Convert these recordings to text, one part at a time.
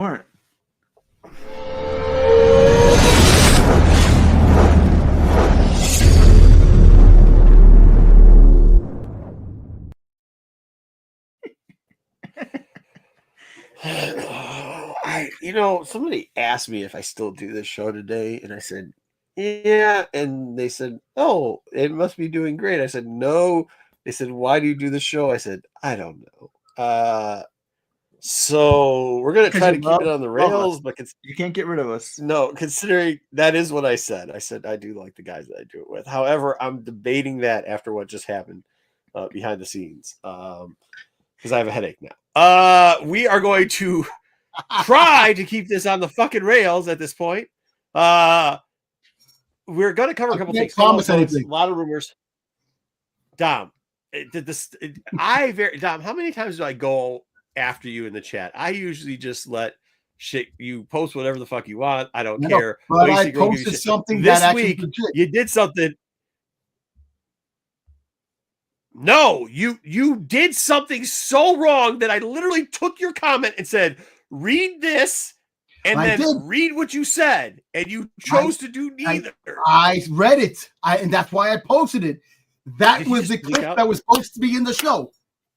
weren't. Somebody asked me if I still do this show today, and I said, yeah. And they said, oh, it must be doing great. I said, no. They said, why do you do the show? I said, I don't know. So we're going to try to keep it on the rails, but you can't get rid of us. No, considering that is what I said. I said, I do like the guys that I do it with. However, I'm debating that after what just happened behind the scenes because I have a headache now. We are going to try to keep this on the fucking rails at this point. We're going to cover a couple things. A lot of rumors. Dom, Dom, how many times do I go after you in the chat? I usually just let shit. You post whatever the fuck you want. I don't care. But I posted something this week. You did something. No, you did something so wrong that I literally took your comment and said, read this, and then read what you said, and you chose to do neither. I read it, and that's why I posted it. That was the clip that was supposed to be in the show,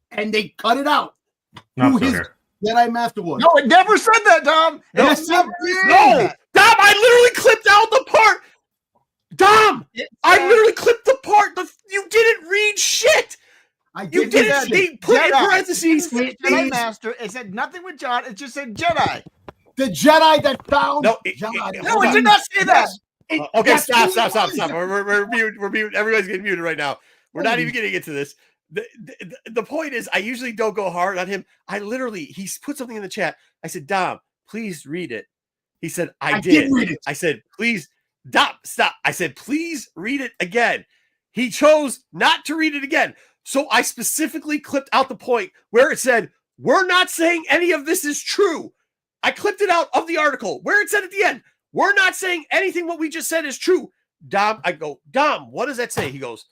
and they cut it out. Who his Jedi Master was? No, it never said that, Dom. No, Dom, I literally clipped out the part. Dom, I literally clipped the part. You didn't read shit. You didn't. They put in parentheses. Jedi Master. It said nothing with John. It just said Jedi. The Jedi that found. No, it did not say that. Okay, stop. We're muted. Everybody's getting muted right now. We're not even getting into this. The point is, I usually don't go hard on him. He put something in the chat. I said, Dom, please read it. He said, I did read it. I said, please, Dom, stop. I said, please read it again. He chose not to read it again. So I specifically clipped out the point where it said, we're not saying any of this is true. I clipped it out of the article where it said at the end, we're not saying anything what we just said is true. Dom, I go, Dom, what does that say? He goes,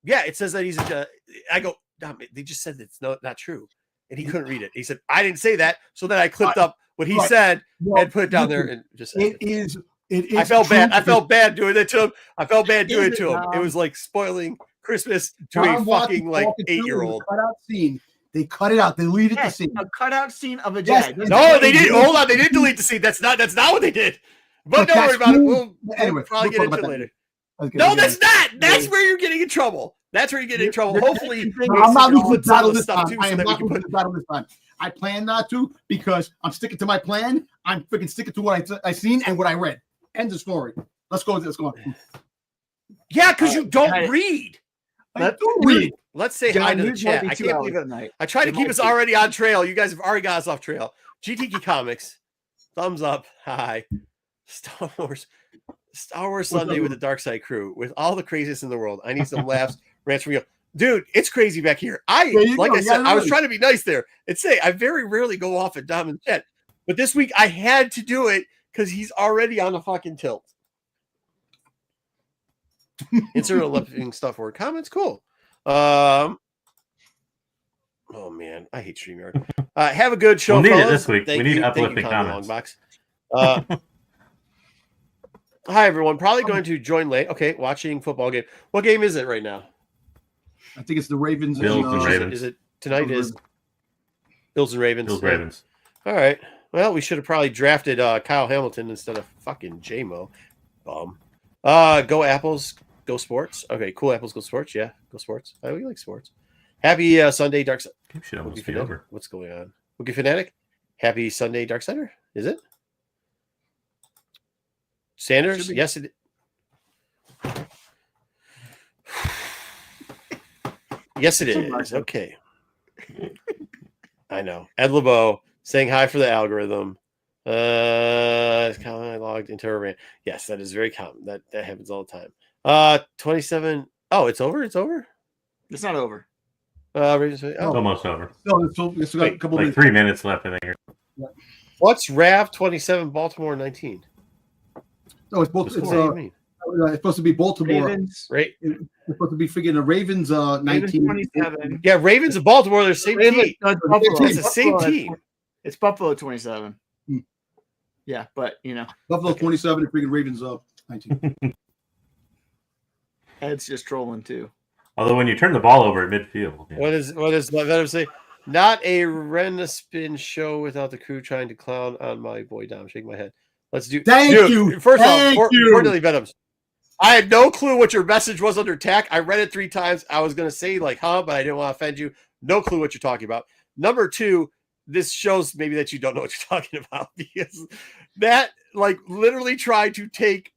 yeah, it says that he's a. I go, Dom, they just said it's not true. And he couldn't read it. He said, I didn't say that. So then I clipped up what he said and put it down there and just said it is. I felt bad. I felt bad doing it to him. I felt bad doing it to him. It was like spoiling Christmas to a fucking like 8-year-old. Cutout scene. They cut it out. They deleted the scene. A cutout scene of a Jedi. No, they didn't. Hold on. They didn't delete the scene. That's not what they did. But don't worry about it. We'll probably get into it later. No, that's not. That's where you're getting in trouble. That's where you're getting in trouble. Hopefully, I'm not losing the battle this time. I am not losing the battle this time. I plan not to because I'm sticking to my plan. I'm freaking sticking to what I seen and what I read. End of story. Let's go. Let's go. Yeah, because you don't read. I do read. Let's say hi to the chat. I can't believe it. I try to keep us already on trail. You guys have already got us off trail. GTK Comics, thumbs up. Hi. Star Wars Sunday with the Dark Side crew with all the craziest in the world. I need some laughs, rants from you, dude. It's crazy back here. I said, I was trying to be nice there and say I very rarely go off at Dom and chat, but this week I had to do it because he's already on the fucking tilt. Insert uplifting stuff or comments. Cool. Oh man, I hate StreamYard. Have a good show. We'll need fellas. It this week. Thank we need you. uplifting comments. Hi everyone. Probably going to join late. Okay, watching football game. What game is it right now? I think it's the Ravens. Bills and Ravens. Is it tonight? Is Bills and Ravens? Bills Ravens. All right. Well, we should have probably drafted Kyle Hamilton instead of fucking J-Mo. Go Apples. Go Sports. Okay, cool. Apples. Go Sports. Yeah, go Sports. We like sports. Happy Sunday, Dark Side. Should almost be over. What's going on? Wookie Fanatic. Happy Sunday, Dark Sider. Is it? Sanders? Yes, it is. Yes, it is. Okay. I know. Ed LeBeau saying hi for the algorithm. It's common. I logged into a rant. Yes, that is very common. That happens all the time. 27. Oh, it's over? It's over? It's not over. It's almost over. No, it's got a couple like 3 minutes left, I think. What's Rav 27, Baltimore 19? No, it's both. It's supposed to be Baltimore. Ravens. Right. It's supposed to be freaking the Ravens. 19. 27. Yeah, Ravens and Baltimore. They're the same team. Buffalo. It's the same team. It's Buffalo 27. Yeah, but Buffalo 27 and freaking Ravens 19. Ed's just trolling too. Although when you turn the ball over at midfield, yeah. What does Venom say? Not a Renaspin show without the crew trying to clown on my boy Dom. Shake my head. Let's do. Thank you. First Thank off, you. importantly, Venoms. I had no clue what your message was under attack. I read it 3 times. I was gonna say but I didn't want to offend you. No clue what you're talking about. Number 2, this shows maybe that you don't know what you're talking about, because that literally tried to take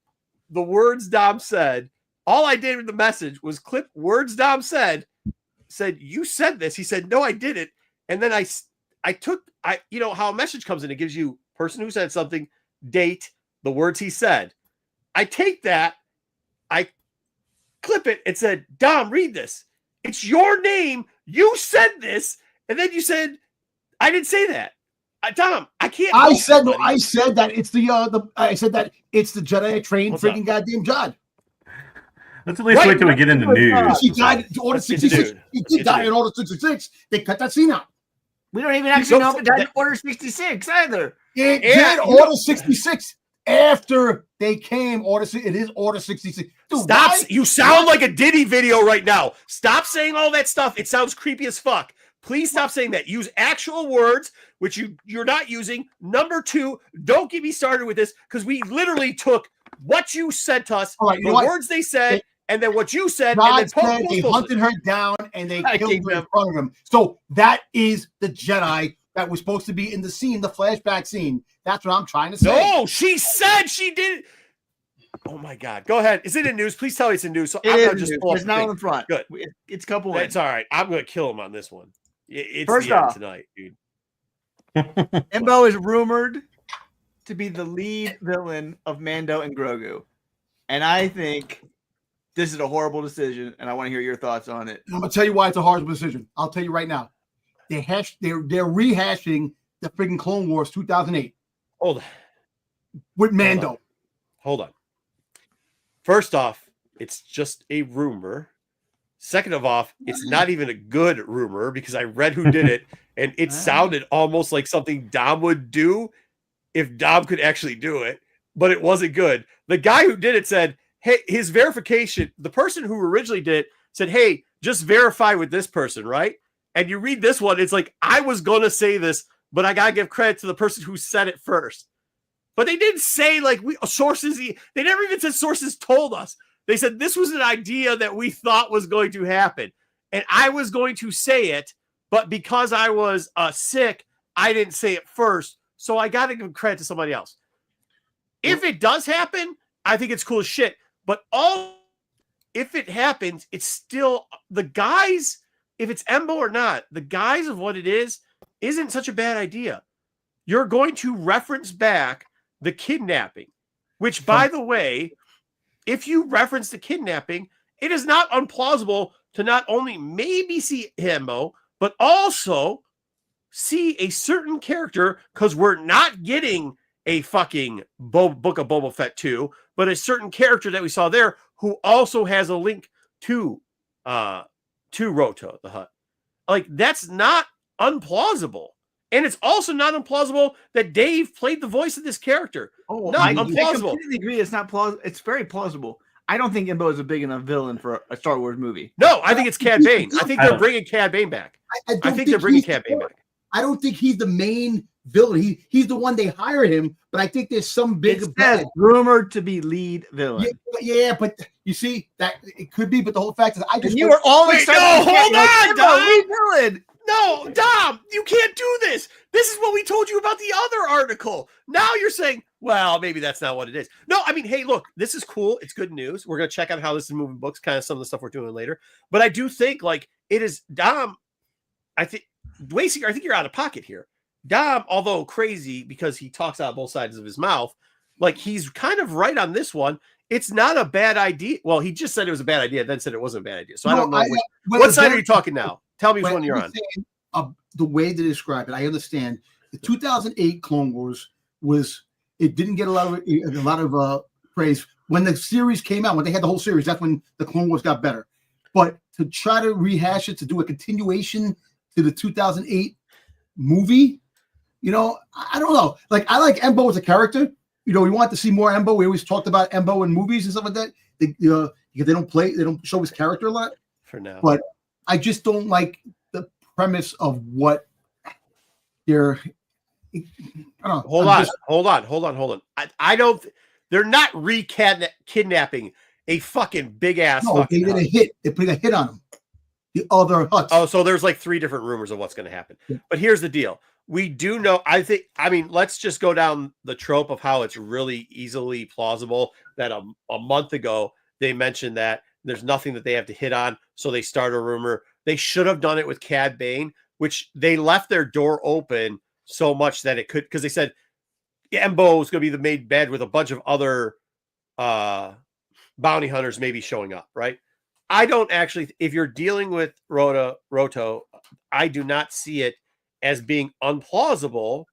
the words Dom said. All I did with the message was clip words Dom said, you said this. He said, no, I didn't. And then I took how a message comes in. It gives you person who said something, date, the words he said. I take that, I clip it and said, Dom, read this. It's your name. You said this. And then you said, I didn't say that. Dom, I can't. I said that it's I said that it's the Jedi trained freaking goddamn Jedi. Let's at least wait till we get into news. He died in Order 66. He did die in Order 66. They cut that scene out. We don't even actually know if it died in Order 66 either. It did Order 66 after they came. It is Order 66. Dude, stop! You sound like a Diddy video right now. Stop saying all that stuff. It sounds creepy as fuck. Please stop saying that. Use actual words, which you're not using. Number 2, don't get me started with this, because we literally took what you sent us, the words they said, and then what you said, and then they hunted her down and they killed her in front of him. So that is the Jedi that was supposed to be in the scene, the flashback scene. That's what I'm trying to say. No, she said she did. Oh my God! Go ahead. Is it in news? Please tell me it's in news. So I'm gonna just pull it's not on the front. Good. It's a couple. It's all right. I'm gonna kill him on this one. It's first the end off tonight, dude. Embo is rumored to be the lead villain of Mando and Grogu, and I think this is a horrible decision, and I want to hear your thoughts on it. I'm gonna tell you why it's a horrible decision. I'll tell you right now. They're rehashing the freaking Clone Wars 2008. Hold on. With Mando. Hold on. First off, it's just a rumor. Second of all, it's not even a good rumor, because I read who did it, and it sounded almost like something Dom would do if Dom could actually do it, but it wasn't good. The guy who did it said, hey, his verification, the person who originally did it said, hey, just verify with this person, right? And you read this one, it's like, I was going to say this, but I got to give credit to the person who said it first. But they didn't say sources. They never even said sources told us. They said this was an idea that we thought was going to happen. And I was going to say it, but because I was sick, I didn't say it first. So I got to give credit to somebody else. If it does happen, I think it's cool as shit. But if it happens, it's still the guys, if it's Embo or not, the guise of what it is isn't such a bad idea. You're going to reference back the kidnapping, which, by the way, if you reference the kidnapping, it is not unplausible to not only maybe see Embo, but also see a certain character, because we're not getting a fucking Book of Boba Fett 2, but a certain character that we saw there who also has a link to Roto the Hutt. That's not unplausible. And it's also not implausible that Dave played the voice of this character. I completely agree. It's not plausible. It's very plausible. I don't think Embo is a big enough villain for a Star Wars movie. No, I think it's Cad Bane. I think they're bringing Cad Bane back. I think they're bringing Cad Bane back. I don't think he's the main villain. He's the one they hire him, but I think there's some big rumored to be lead villain. Yeah, but you see that it could be. But the whole fact is, you were all excited. No, hold on, Dom. Lead villain. No, Dom, you can't do this. This is what we told you about the other article. Now you're saying, well, maybe that's not what it is. No, I mean, hey, look, this is cool. It's good news. We're going to check out how this is moving books, kind of some of the stuff we're doing later. But I do think it is Dom. I think you're out of pocket here. Dom, although crazy because he talks out both sides of his mouth, he's kind of right on this one. It's not a bad idea. Well, he just said it was a bad idea, then said it wasn't a bad idea. So I don't know. What side are you talking now? Tell me which one you're on. The way to describe it, I understand. The 2008 Clone Wars it didn't get a lot of praise when the series came out. When they had the whole series, that's when the Clone Wars got better. But to try to rehash it, to do a continuation to the 2008 movie, I don't know. Like, I like Embo as a character. We want to see more Embo. We always talked about Embo in movies and stuff like that. Because they don't show his character a lot. For now. But I just don't like the premise of what they're. Hold on. I don't. They're not kidnapping a fucking big ass. No, they did a hit. They put a hit on him. The other Hutts. Oh, so there's like 3 different rumors of what's going to happen. Yeah. But here's the deal. We do know. Let's just go down the trope of how it's really easily plausible that a month ago they mentioned that there's nothing that they have to hit on, so they start a rumor. They should have done it with Cad Bane, which they left their door open so much that it could, because they said Embo is going to be the made bed with a bunch of other bounty hunters maybe showing up, right? I don't actually, if you're dealing with Roto, I do not see it as being unplausible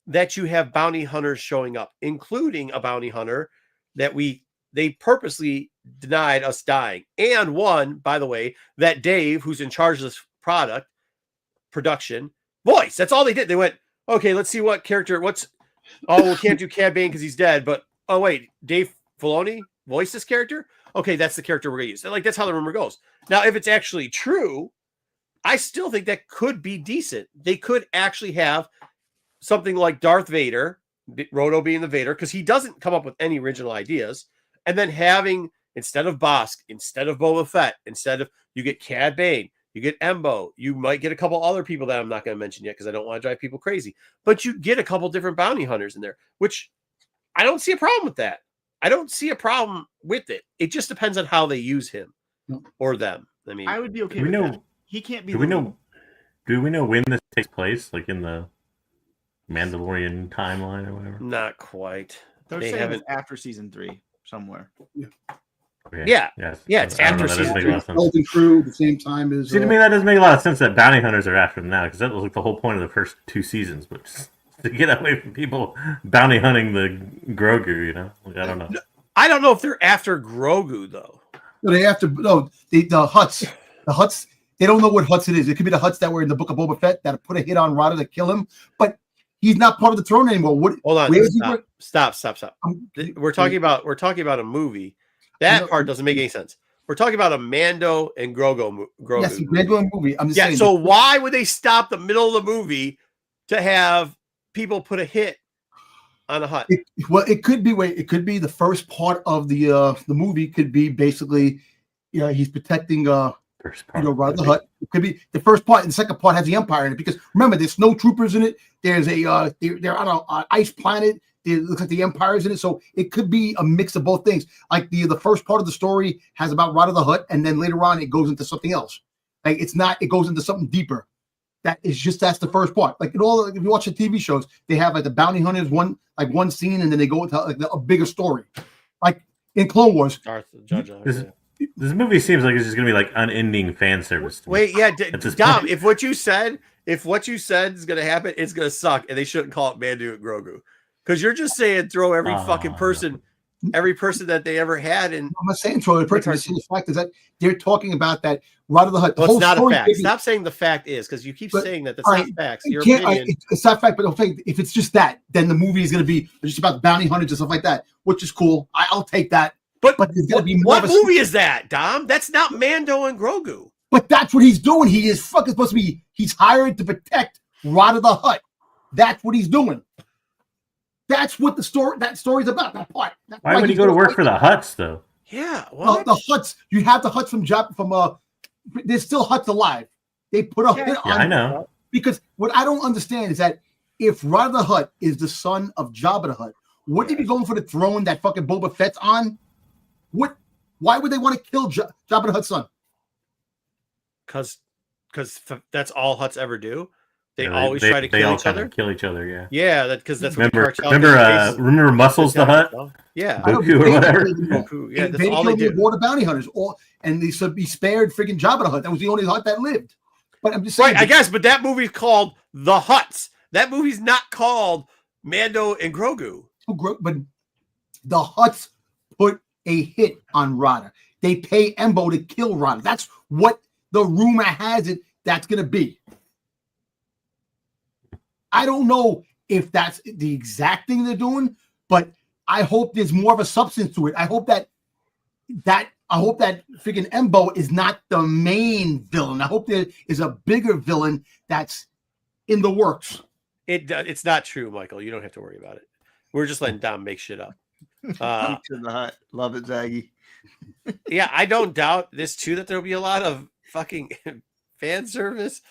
that you have bounty hunters showing up, including a bounty hunter that they purposely denied us dying. And one, by the way, that Dave, who's in charge of this production, voice. That's all they did. They went, okay, let's see what character, we can't do Cad Bane because he's dead, but oh wait, Dave Filoni voiced this character? Okay, that's the character we're gonna use. Like, that's how the rumor goes. Now, if it's actually true, I still think that could be decent. They could actually have something like Darth Vader, Roto being the Vader, because he doesn't come up with any original ideas, and then having, instead of Bosk, instead of Boba Fett, you get Cad Bane, you get Embo, you might get a couple other people that I'm not going to mention yet because I don't want to drive people crazy, but you get a couple different bounty hunters in there, which I don't see a problem with that. I don't see a problem with it. It just depends on how they use him or them. I mean, I would be okay with that. He can't be. Do we know when this takes place? Like in the Mandalorian timeline or whatever? Not quite. They haven't after season 3 somewhere. Yeah. Okay. Yeah. Yes. Yeah. It's after season 3. Golden Crew, the same time as. See, to me, that doesn't make a lot of sense that bounty hunters are after them now, because that was like the whole point of the first 2 seasons, which is to get away from people bounty hunting the Grogu. Like, I don't know. I don't know if they're after Grogu though. No, they have to. No, the Hutts. The Hutts. They don't know what Hutts it is. It could be the Hutts that were in the Book of Boba Fett that put a hit on Rada to kill him, but he's not part of the throne anymore. What? Hold on. Stop. We're talking about a movie. That part doesn't make any sense. We're talking about a Mando and Grogu. Yes, Mando and movie. I'm just saying. So why would they stop the middle of the movie to have people put a hit on a Hutt? It could be. It could be the first part of the movie. Could be basically, he's protecting. Rada the Hutt. It could be the first part, and the second part has the Empire in it. Because remember, there's snow troopers in it. There's they're on an ice planet. It looks like the Empire's in it, so it could be a mix of both things. Like the first part of the story has about Rada the Hutt, and then later on it goes into something else. Like it's not, it goes into something deeper. That's the first part. Like if you watch the TV shows, they have like the bounty hunters one scene, and then they go into like a bigger story. Like in Clone Wars. This movie seems like it's just gonna be like unending fan service. Wait, yeah, Dom. If what you said is gonna happen, it's gonna suck, and they shouldn't call it Mando and Grogu, because you're just saying throw every fucking person, every person that they ever had. And I'm not saying throw every person. The fact is that they're talking about that Rada the Hutt. Well, it's not a fact. Stop saying the fact is, because you keep saying that's not facts. Your opinion. It's not fact, but if it's just that, then the movie is gonna be just about bounty hunters and stuff like that, which is cool. I'll take that. But there's gonna be more. What movie is that, Dom? That's not Mando and Grogu. But that's what he's doing. He is fucking supposed to be. He's hired to protect Rada the Hutt. That's what he's doing. That's what that story's about. That part. Why would he go to work for the Hutts though? Yeah, what? The Hutts. You have the Hutts from there's still Hutts alive. They put a hit on. Yeah, I know. Because what I don't understand is that if Rada the Hutt is the son of Jabba the Hutt, wouldn't he be going for the throne that fucking Boba Fett's on? Why would they want to kill Jabba the Hutt's son? Because that's all Hutts ever do. They always try to kill each other. Kill each other, yeah. Yeah, because that's what remember Muscles the Hutt? Yeah, Goku or whatever. Goku. Yeah, that's they all they do. War the bounty hunters, and they said he spared freaking Jabba the Hutt. That was the only Hutt that lived. But I'm just saying, right? I guess, but that movie's called The Hutts. That movie's not called Mando and Grogu. But the Hutts put a hit on Rada. They pay Embo to kill Rada. That's what the rumor has it that's going to be. I don't know if that's the exact thing they're doing, but I hope there's more of a substance to it. I hope that freaking Embo is not the main villain. I hope there is a bigger villain that's in the works. It's not true, Michael. You don't have to worry about it. We're just letting Dom make shit up. In the hut. Love it, Zaggy. Yeah, I don't doubt this too, that there'll be a lot of fucking fan service,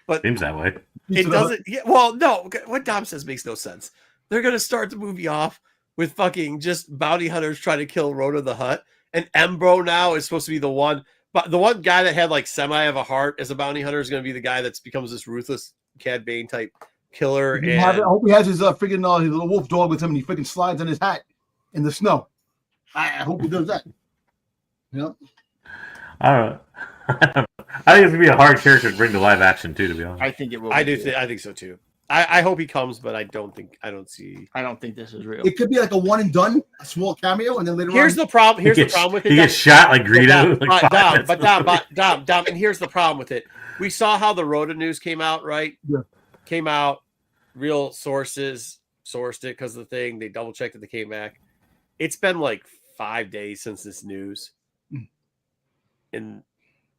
but Seems that way. it doesn't. Yeah, well, no, what Dom says makes no sense. They're gonna start the movie off with fucking just bounty hunters trying to kill Rhoda the Hutt, and Embro now is supposed to be the one, but the one guy that had like semi of a heart as a bounty hunter is gonna be the guy that becomes this ruthless Cad Bane type killer. And I hope he has his freaking his little wolf dog with him, and he freaking slides on his hat in the snow. I hope he does that. Yep. I don't know. I think it's gonna be a hard character to bring to live action too. To be honest, I think it will. I think so too. I hope he comes, but I don't think this is real. It could be like a one and done, a small cameo, and then later Here's on. the problem. Here's the problem with it. He gets shot like Greedo. Dom, and here's the problem with it. We saw how the Rhoda news came out, right? Yeah. Came out. Real sources sourced it because of the thing. They double checked that they came back. It's been like 5 days since this news, and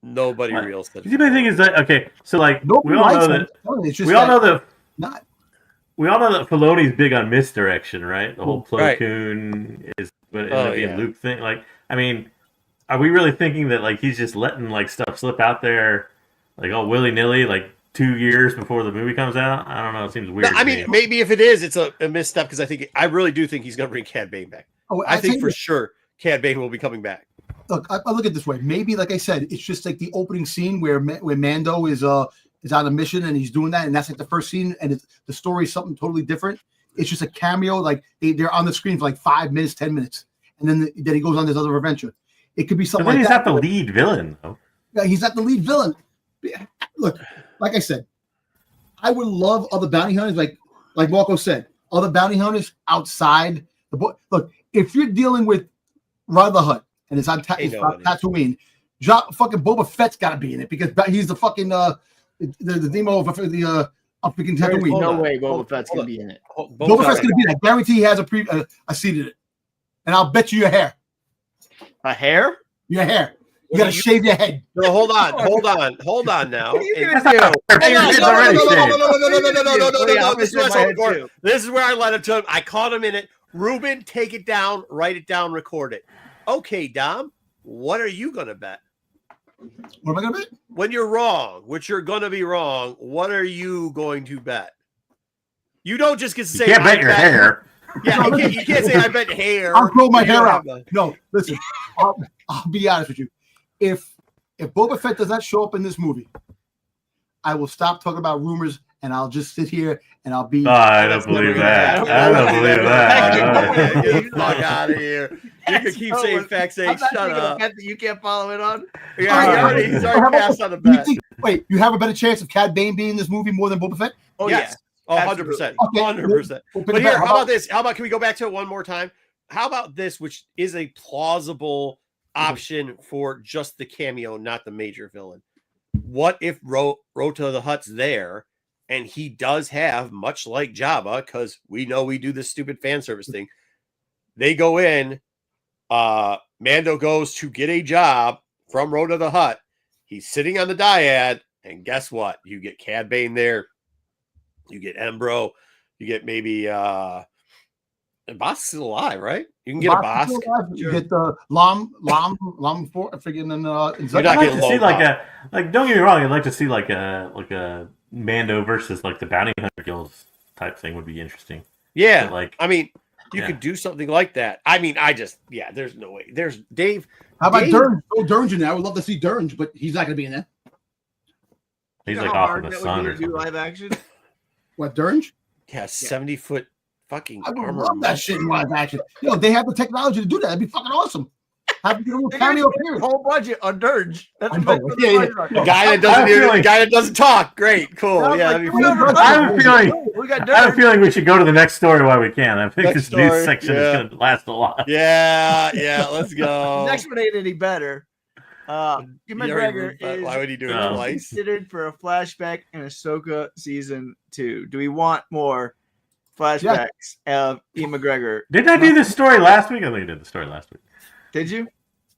nobody real said. The thing is that okay, so like Nobody we all know likes that him. It's just we all know that not. we all know that Filoni's big on misdirection, right? The whole Plo Right. Koon is but yeah. Luke thing. Like, I mean, are we really thinking that like he's just letting like stuff slip out there, like all willy nilly, like 2 years before the movie comes out? I don't know. It seems weird. No, I mean, maybe if it is, it's a misstep because I really do think he's going to bring Cad Bane back. Oh, I think for sure Cad Bane will be coming back. Look, I look at it this way. Maybe, like I said, it's just like the opening scene where Mando is on a mission and he's doing that, and that's like the first scene, and the story is something totally different. It's just a cameo, like they're on the screen for like 5 minutes, 10 minutes, and then he goes on this other adventure. It could be something. But like he's that. not the lead villain, though. Yeah, he's not the lead villain. Look, like I said, I would love other bounty hunters, like Marco said, other bounty hunters outside the book. Look, if you're dealing with Rhoda the Hutt and it's on Tatooine, fucking Boba Fett's got to be in it because he's the fucking the demo of the freaking Tatooine. No way Boba Fett's gonna be in it. Boba Fett's gonna be in it. I guarantee he has a seat in it, and I'll bet you your hair. A hair? Your hair. You gotta shave your head. No, hold on now. This is where I let him to him. I caught him in it. Ruben, take it down, write it down, record it. Okay, Dom, what are you gonna bet? What am I gonna bet? When you're wrong, which you're gonna be wrong, what are you going to bet? You don't just get to say you can't bet your hair. Yeah, you can't say I bet hair. I'll grow my hair out. No, listen, I'll be honest with you. If Boba Fett does not show up in this movie, I will stop talking about rumors and I'll just sit here and I'll be. I don't believe that. I don't believe that. Get the fuck out of here. You can keep saying facts. Shut up. That you can't follow it on. Yeah, he's already passed on the bet. Wait, you have a better chance of Cad Bane being in this movie more than Boba Fett? Oh yes. 100%. 100%. But here, how about this? How about, can we go back to it one more time? How about this, which is a plausible option for just the cameo, not the major villain? What if Rota the Hutt's there and he does have, much like Jabba, because we know we do this stupid fan service thing, they go in, Mando goes to get a job from Rota the Hutt. He's sitting on the dyad, and guess what? You get Cad Bane there. You get Embro. You get maybe Bosk's still alive, right? You can get a Bosk. You get the Lam for freaking You're not I'd getting like don't get me wrong. I'd like to see like a Mando versus like the Bounty Hunter Guilds type thing would be interesting. Yeah, but like I mean, you could do something like that. I mean, there's no way. There's Dave. How about Durge? Oh, Durge in there. I would love to see Durge, but he's not going to be in there. He's like off in the sun or something. Live action. What, Durge? Yeah, 70-foot fucking I would armor. love that shit in live action. They have the technology to do that. That'd be fucking awesome. Have a little cameo appearance. Whole budget on Durge. That's I know. The guy that doesn't talk. Great, cool. I have a feeling we should go to the next story while we can. I think this news section is going to last a lot. Yeah, let's go. The next one ain't any better. Ewan McGregor Why would he do it No. twice? considered for a flashback in Ahsoka season 2. Do we want more flashbacks of Ewan McGregor? Didn't I do this story last week? I think I did the story last week. Did you?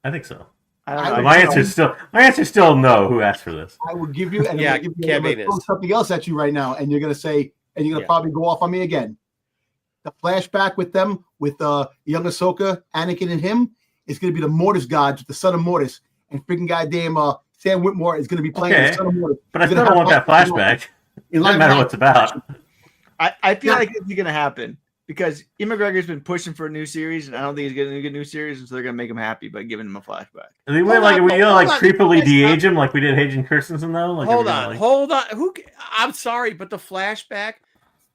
I think so. I don't I know. would- My answer's still no. Who asked for this? I will give you, and Yeah, I'm gonna give Cad I'm gonna Bane throw is. something else at you right now, and you're gonna say, and you're gonna probably go off on me again. The flashback with them, with young Ahsoka, Anakin, and him, is gonna be the Mortis gods, the son of Mortis, and freaking goddamn Sam Whitmore is gonna be playing Okay. the son of Mortis. But I He's still gonna don't want have that flashback. in Doesn't live matter action. what it's about. I feel like this is going to happen because Ewan McGregor's been pushing for a new series, and I don't think he's getting a good new series, and so they're going to make him happy by giving him a flashback. I mean, Hold on, we hold on. creepily That's de-age him like we did Hayden Christensen though. Like, Hold are we on, gonna, hold on. I'm sorry, but the flashback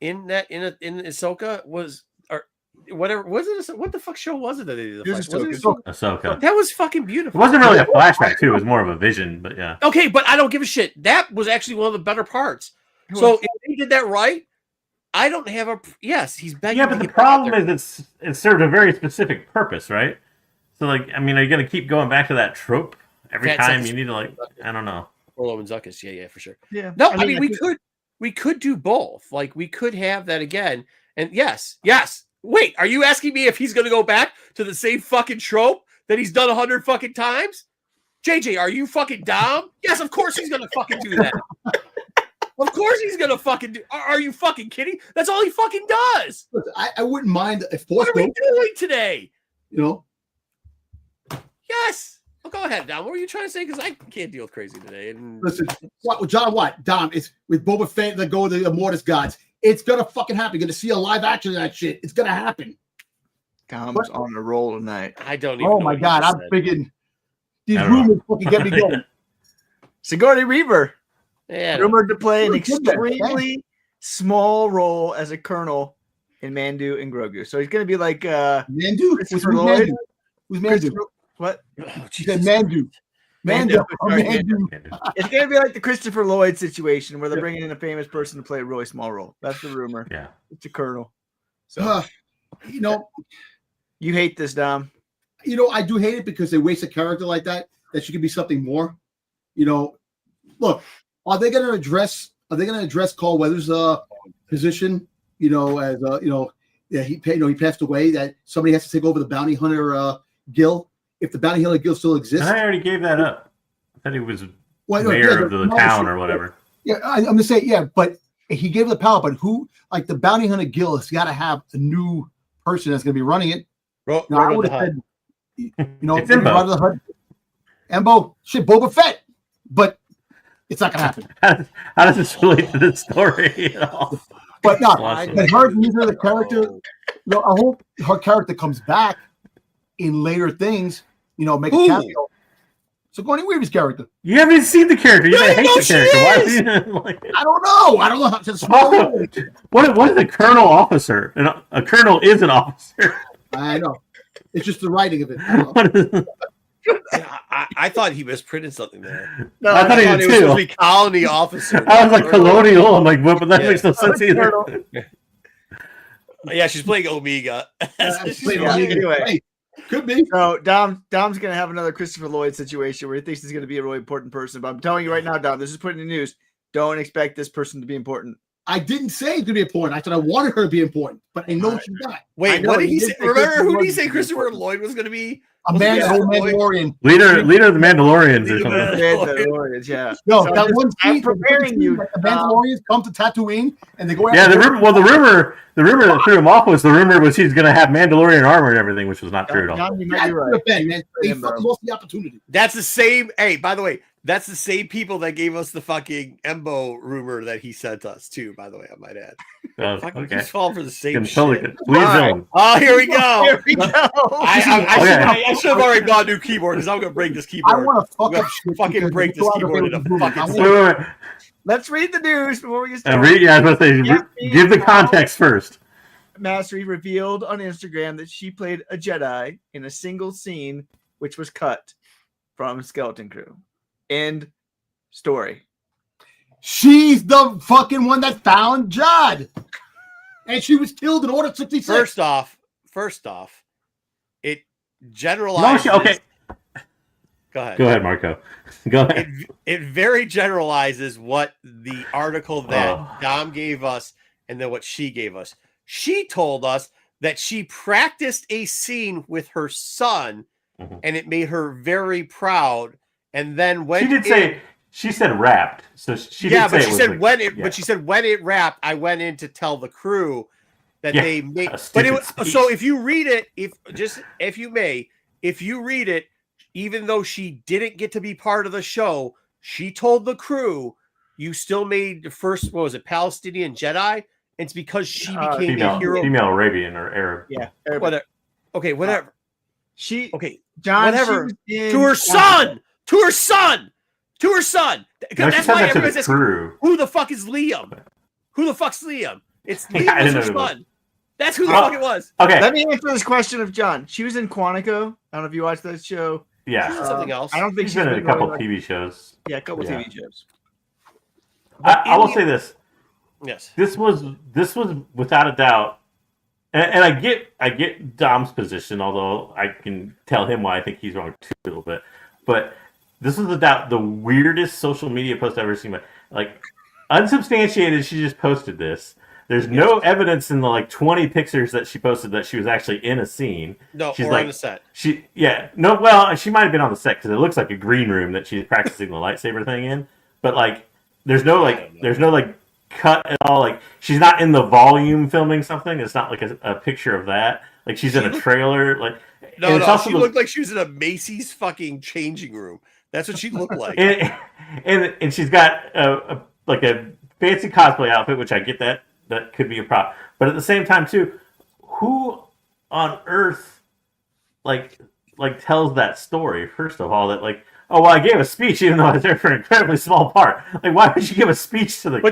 in Ahsoka was, or whatever, was it? What the fuck show was it that they did? The It was flashback? Ahsoka. Ahsoka. That was fucking It beautiful. wasn't really a flashback too. It was more of a vision. But yeah. Okay, but I don't give a shit. That was actually one of the better parts. So if they did that right, I don't have a yes. He's begging. Yeah, to but the get back out problem there. is it served a very specific purpose, right? So like, I mean, are you gonna keep going back to that trope every Cat time? Zuckus. You need to like, I don't know. Rolo and Zuckus. Yeah, for sure. Yeah. No, I mean I think- we could do both. Like we could have that again. And yes. Wait, are you asking me if he's going to go back to the same fucking trope that he's done 100 fucking times? JJ, are you fucking dumb? Yes, of course he's going to fucking do that. Of course he's going to fucking do. Are you fucking kidding? That's all he fucking does. Listen, I wouldn't mind if What Force are we Ghost, doing today? you know, Yes. Well, go ahead, Dom. What were you trying to say? Because I can't deal with crazy today. And listen, what John, what Dom? It's with Boba Fett that go to the Mortis gods. It's gonna fucking happen. You're gonna see a live action of that shit. It's gonna happen. Tom's on a roll tonight. I don't even Oh know my what he god, just I'm said. thinking these I don't know. rumors fucking get me going. Sigourney Weaver, Yeah, rumored to play an Who did that? extremely small role as a colonel in Mando and Grogu. So he's going to be like Mandu? Who's Christopher Lloyd? Mandu? Who's Mandu? Christopher- what? Oh, She said Jesus. Mandu. Mando. Sorry, Mandu. It's going to be like the Christopher Lloyd situation where they're bringing in a famous person to play a really small role. That's the rumor. Yeah. It's a colonel. So You know, you hate this, Dom. I do hate it because they waste a character like that. That she could be something more. Look, are they going to address Carl Weathers' position? As he passed away. That somebody has to take over the bounty hunter guild. If the bounty hunter guild still exists, I already gave that up. I thought he was well, mayor of the town or whatever. Yeah, I'm gonna say but he gave the power. But who, like the bounty hunter guild, has got to have a new person that's going to be running it. Ro- Now, I Ro- would the have Hutt. said, It's Embo. Run the Hutt. Embo, shit, Boba Fett, but it's not gonna happen. How does this relate to this story at all? But no, Awesome. but her neither the character. I hope her character comes back in later things. Make a Who? cameo. Sigourney Weaver's character. You haven't even seen the character. You Yeah, hate no, the she character. Why is. would you, like, I don't know. It's a small world. what is a colonel officer? A colonel is an officer. I know. It's just the writing of it. I don't know. What is- I thought he misprinted something there. No, I thought he it did was too. supposed to be colony officer. I was like colonial. I'm like, what? But that Yeah. makes no sense either. Colonel. Yeah, she's playing Omega. Wait, Yeah, anyway. hey, could be. So Dom's gonna have another Christopher Lloyd situation where he thinks he's gonna be a really important person. But I'm telling you right now, Dom, this is put in the news. Don't expect this person to be important. I didn't say it's gonna be important. I said I wanted her to be important, but I know she's not. I Wait, know, what did he he did say? say Remember Christopher who did Lloyd he say was Christopher important. Lloyd was going to be? A Was it man, Christopher old Lloyd? Mandalorian. Leader of the Mandalorians or something. Mandalorians, yeah. No, So that this- one I'm scene. preparing you. Like the Mandalorians come to Tatooine and they go. Yeah, after the rumor that threw him off was he's going to have Mandalorian armor and everything, which was not true at all. Dom, you might That's be right. the thing, man. They Him, bro. fucking lost the opportunity. That's the same. Hey, by the way, that's the same people that gave us the fucking Embo rumor that he sent us too. By the way, I might add. Fucking Okay. keeps falling for the same Can shit. totally please Alright. don't. Oh, here we go. Here we go. I should have already bought a new keyboard because I'm going to break this I keyboard. want to fuck I'm up gonna shit. fucking because break it's this so out of keyboard order into to fucking I Wait, want- wait, wait. Let's read the news before we get And started. I was going to say, give the context first. Mastery revealed on Instagram that she played a Jedi in a single scene, which was cut from Skeleton Crew. End story. She's the fucking one that found Jod. And she was killed in Order 66. First off, it No, generalizes. okay. Go ahead. Go ahead, Marco. Go ahead. It very generalizes what the article that Dom gave us and then what she gave us. She told us that she practiced a scene with her son, and it made her very proud. And then when she said wrapped, so she did but say she said but she said when it wrapped, I went in to tell the crew that they made. But it was, speech. so if you read it, if you read it, even though she didn't get to be part of the show, she told the crew, "You still made the first, what was it, Palestinian Jedi?" And it's because she became a hero. Female Arabian or Arab. Yeah. Whatever. Okay, whatever. John, whatever. To her son. That's why everybody's asking, who the fuck is Liam? Who the fuck's Liam? It's Liam was her son. That's who the fuck it was. Okay. Let me answer this question of John. She was in Quantico. I don't know if you watched that show. Yeah. Something else. I don't think she's been in a couple TV shows. Yeah, a couple TV shows. I will say this. Yes. This was without a doubt, and I get Dom's position, although I can tell him why I think he's wrong too a little bit. But this is without the weirdest social media post I've ever seen. Like unsubstantiated, she just posted this. There's no evidence in the 20 pictures that she posted that she was actually in a scene. No, she's or on the set. She might have been on the set because it looks like a green room that she's practicing the lightsaber thing in. But there's no cut at all. She's not in the volume filming something. It's not like a picture of that. She's in a trailer. She looked like she was in a Macy's fucking changing room. That's what she looked like. and she's got a fancy cosplay outfit, which I get that could be a prop. But at the same time too, who on earth tells that story? First of all, that I gave a speech even though I was there for an incredibly small part. Why would you give a speech to the crew?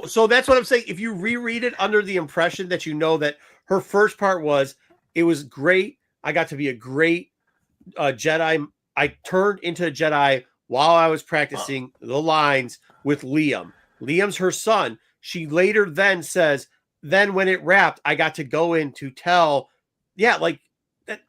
So that's what I'm saying. If you reread it under the impression that you know that her first part was, it was great. I got to be a great Jedi. I turned into a Jedi while I was practicing the lines with Liam. Liam's her son. She later then says, then when it wrapped, I got to go in to tell. Yeah, that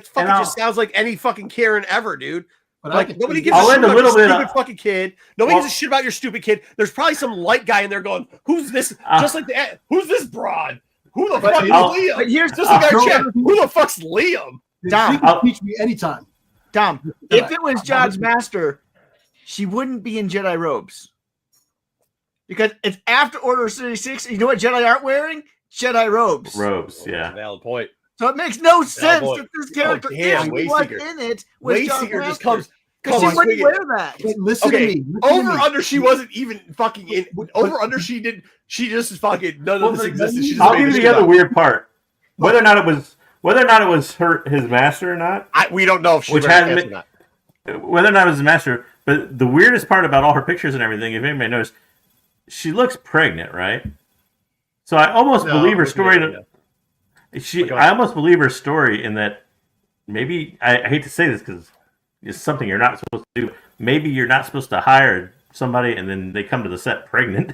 fucking just sounds like any fucking Karen ever, dude. But nobody gives a shit about your stupid fucking kid. Nobody gives a shit about your stupid kid. There's probably some light guy in there going, "Who's this?" Just like who's this broad? Who the fuck is Liam? But here's just like our chat. Who the fuck's Liam? Dom, can teach me anytime. Dom, if it was Jod's master, she wouldn't be in Jedi robes. Because it's after Order 66. You know what Jedi aren't wearing? Jedi robes. Yeah. Valid point. So it makes no sense that this character, if she was in it, was Jod's Wayseeker just master. Because she wouldn't wear that. Listen to me. Under she wasn't even fucking in. Over under she did. She just fucking none of this existed. She just I'll give you the other weird part. Whether or not it was his master or not, we don't know if she or not. Whether or not it was his master, but the weirdest part about all her pictures and everything, if anybody noticed, she looks pregnant, right? So I almost believe her story. I almost believe her story in that maybe I hate to say this because it's something you're not supposed to do. Maybe you're not supposed to hire somebody and then they come to the set pregnant,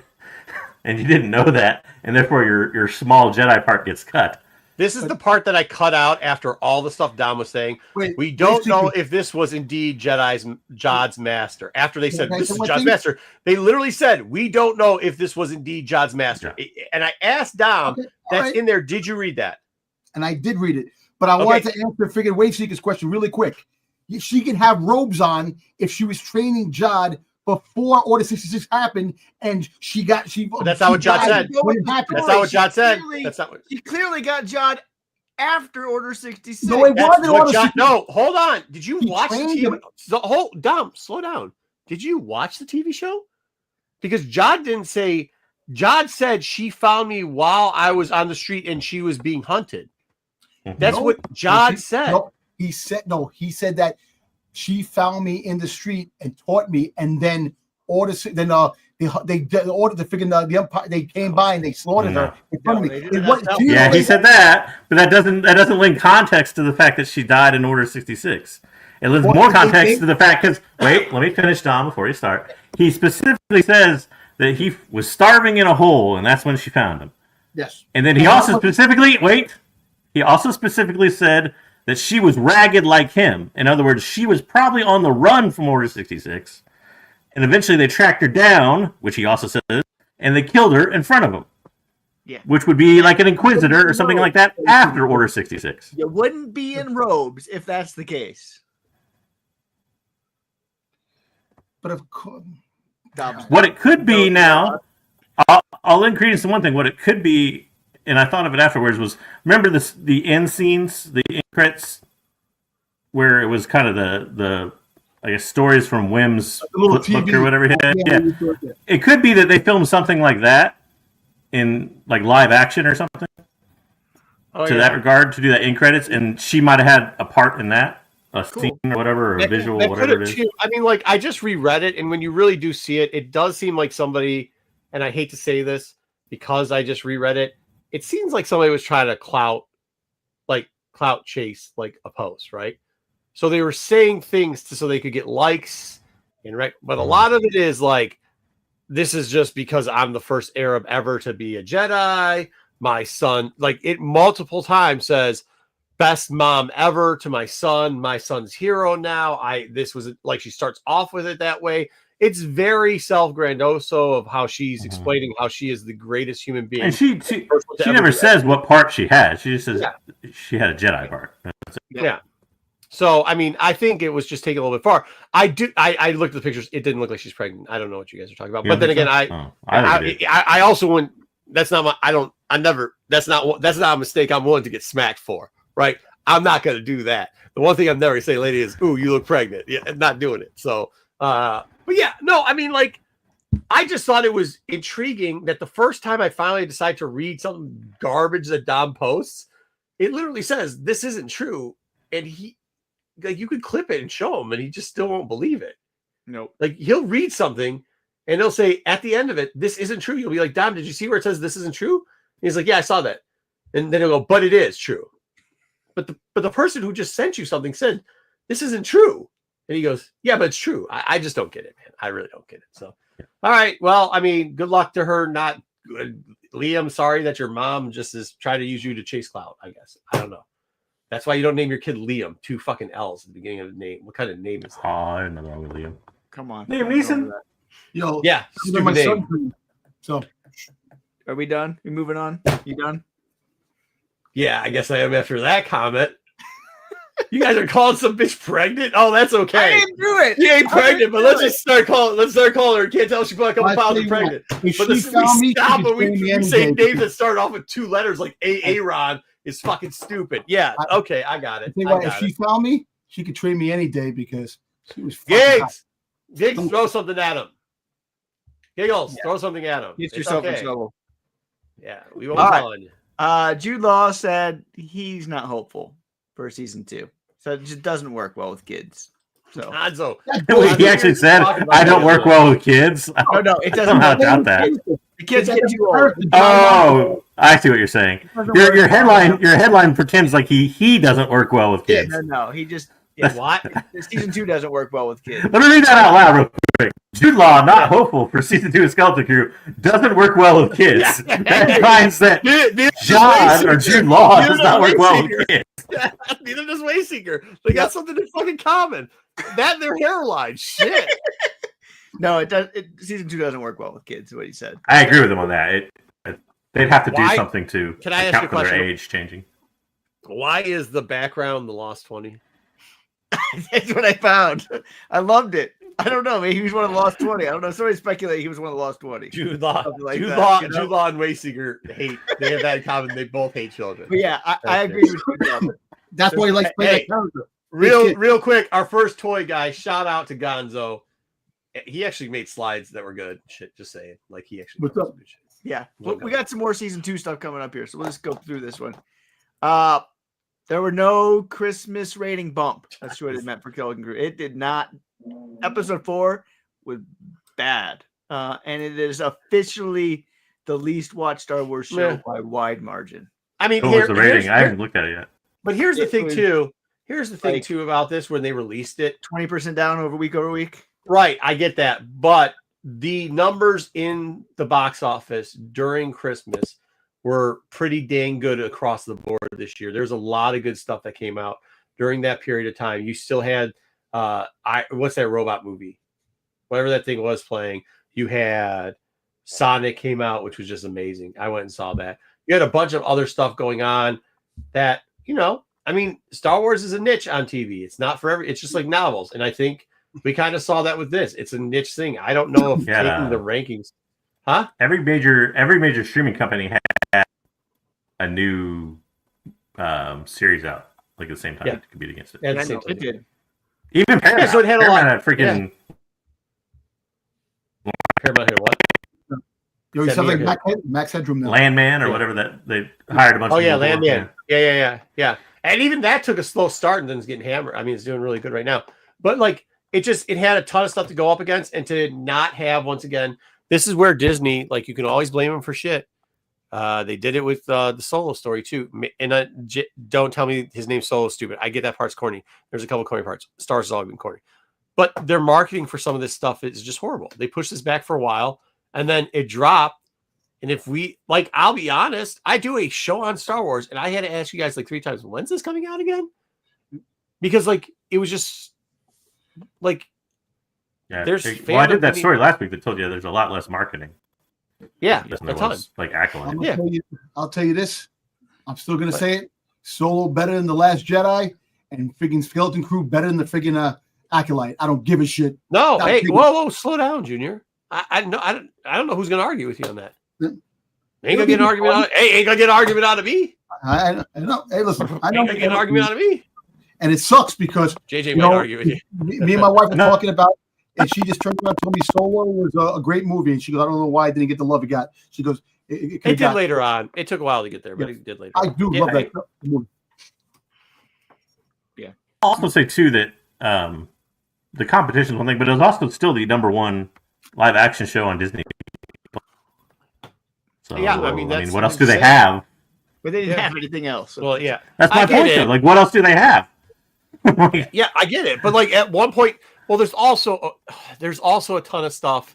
and you didn't know that, and therefore your small Jedi part gets cut. This is the part that I cut out after all the stuff Dom was saying. We don't know if this was indeed Jod's master. After they said this is Jod's master, they literally said, we don't know if this was indeed Jod's master. Yeah. And I asked Dom, that's in there. Did you read that? And I did read it, but I wanted to answer Figured Waveseeker's question really quick. She can have robes on if she was training Jod before Order 66 happened, and But that's not what Jod said. That's not what Jod said. She clearly got Jod after Order 66. No, it wasn't Order 66. No, hold on. Did you watch the TV? Dom, slow down. Did you watch the TV show? Because Jod didn't say. Jod said she found me while I was on the street and she was being hunted. That's what Jod said. He said that she found me in the street and taught me, and then the Empire, they came by and they slaughtered her in front of me. He said that, but that doesn't link context to the fact that she died in Order 66. It lends more context to the fact because let me finish, Dom, before you start. He specifically says that he was starving in a hole, and that's when she found him. Yes. And then he also specifically said that she was ragged like him. In other words, she was probably on the run from Order 66. And eventually they tracked her down, which he also says, and they killed her in front of him. Yeah. Which would be like an Inquisitor or something like that after Order 66. You wouldn't be in robes if that's the case. But of course, What it could be now, I'll lend credence to one thing. What it could be, and I thought of it afterwards, was remember the end scenes, the end credits, where it was kind of the I guess stories from Wim's book or whatever. Yeah. It could be that they filmed something like that in like live action or something that regard to do that end credits, and she might have had a part in that. A scene or whatever, or a visual, whatever it is. I mean, like, I just reread it, and when you really do see it, it does seem like somebody, and I hate to say this because I just reread it, it seems like somebody was trying to clout chase like a post, right? So they were saying things so they could get likes, but a lot of it is like, this is just because I'm the first Arab ever to be a Jedi. My son, like it multiple times says, best mom ever to my son. My son's hero now. This was like, she starts off with it that way. It's very self-grandoso of how she's explaining how she is the greatest human being. And she never says what part she had. She just says she had a Jedi part. Yeah. So, I mean, I think it was just taken a little bit far. I looked at the pictures. It didn't look like she's pregnant. I don't know what you guys are talking about. But then again, I also wouldn't, that's not a mistake I'm willing to get smacked for. Right, I'm not going to do that. The one thing I'm never going to say, lady, is, "Ooh, you look pregnant." Yeah, I'm not doing it. So, but yeah, no, I mean, like, I just thought it was intriguing that the first time I finally decided to read something garbage that Dom posts, it literally says this isn't true, and he, like, you could clip it and show him, and he just still won't believe it. Nope. Like, he'll read something, and he'll say at the end of it, "This isn't true." You'll be like, "Dom, did you see where it says this isn't true?" And he's like, "Yeah, I saw that," and then he'll go, "But it is true." But the person who just sent you something said, "This isn't true." And he goes, "Yeah, but it's true." I just don't get it, man. I really don't get it. So, all right. Well, I mean, good luck to her. Not Liam. Sorry that your mom just is trying to use you to chase clout, I guess. I don't know. That's why you don't name your kid Liam. 2 fucking L's at the beginning of the name. What kind of name is that? Oh, I didn't know that with Liam. Come on. Liam Neeson? Yo, yeah. My son, so, are we done? We moving on? You done? Yeah, I guess I am after that comment. You guys are calling some bitch pregnant? Oh, that's okay. I didn't do it. She ain't pregnant, but let's start calling her. Can't tell she's like a couple pounds pregnant. But this is we say names that start off with 2 letters like Aaron is fucking stupid. Yeah, okay, I got it. If she found me, she could trade me any day because she was Gigs, throw something at him. Giggles, throw something at him. Get yourself in trouble. Yeah, we won't tell you. Jude Law said he's not hopeful for season 2, so it just doesn't work well with kids. So he actually said, "I don't work well with kids." No, it doesn't. Somehow doubt that. The kids get too old. Oh, I see what you're saying. Your headline pretends like he doesn't work well with kids. No, he just what? Season 2 doesn't work well with kids. Let me read that out loud real quick. Jude Law, not hopeful for season 2 of Skeleton Crew, doesn't work well with kids. That implies that John or Jude Law does not work well with kids. Neither does Wayseeker. They got something in fucking common. That and their hairline. Shit. No, it does. Season 2 doesn't work well with kids. Is what he said. I agree with him on that. They'd have to do something to account for their age changing. Why is the background the Lost 20? That's what I found. I loved it. I don't know. Maybe he was one of the Lost 20. I don't know. Somebody speculated he was one of the Lost 20. Jude Law and Wayseeker hate. They have that in common. They both hate children. But yeah, I agree with you. That's why he likes to play that character. Real quick, our first toy guy. Shout out to Gonzo. He actually made slides that were good. Shit, just saying. Like he actually. What's up? Yeah, we got some more season 2 stuff coming up here, so we'll just go through this one. There were no Christmas rating bump. That's what it meant for Skeleton Crew. It did not. Episode 4 was bad, and it is officially the least watched Star Wars show by a wide margin. I mean, what was the rating? I haven't looked at it yet. But here's the thing too. Here's the thing too about this when they released it. 20% down over week. Right, I get that, but the numbers in the box office during Christmas were pretty dang good across the board this year. There's a lot of good stuff that came out. during that period of time. You still had what's that robot movie? Whatever that thing was playing. You had Sonic came out, which was just amazing. I went and saw that. You had a bunch of other stuff going on that, I mean, Star Wars is a niche on TV. It's not for it's just like novels. And I think we kind of saw that with this. It's a niche thing. I don't know if taking the rankings. Huh? Every major streaming company had a new series out like at the same time to compete against it. Yeah, it did. Even Paramount, so it had Paramount had freaking Paramount had what? You know, something like Max Headroom now. Landman or whatever that they hired a bunch of people. Landman. Yeah. And even that took a slow start and then it's getting hammered. I mean, it's doing really good right now. But like it had a ton of stuff to go up against, and to not have, once again, this is where Disney, like, you can always blame them for shit. They did it with the Solo story too. And don't tell me his name's Solo stupid. I get that part's corny. There's a couple corny parts. Star Wars has always been corny. But their marketing for some of this stuff is just horrible. They pushed this back for a while and then it dropped. And if we, like, I'll be honest, I do a show on Star Wars and I had to ask you guys like 3 times, when's this coming out again? Because like, it was just like, I did that story last week that told you there's a lot less marketing. Yeah, a ton. Like Acolyte. I'll tell you this. I'm still gonna say it. Solo better than The Last Jedi, and friggin' Skeleton Crew better than the friggin' Acolyte. I don't give a shit. No, hey, whoa, slow down, Junior. I don't know who's gonna argue with you on that. Ain't gonna get an argument out. Hey, ain't gonna get an argument out of me. I know. Hey, listen, I know. Ain't gonna get an argument out of me. And it sucks because JJ might argue with you. Me and my wife were talking about, and she just turned around and told me Solo was a great movie. And she goes, I don't know why I didn't get the love it got. She goes, it did later on. It took a while to get there, but it did later. I do love that movie. Yeah. I'll also say too that the competition is one thing, but it was also still the #1 live action show on Disney. So, I mean, what else do they have? But they didn't have anything else. So. Well, yeah, that's my point. Though. Like, what else do they have? Yeah, I get it, but like at one point, well, there's also a ton of stuff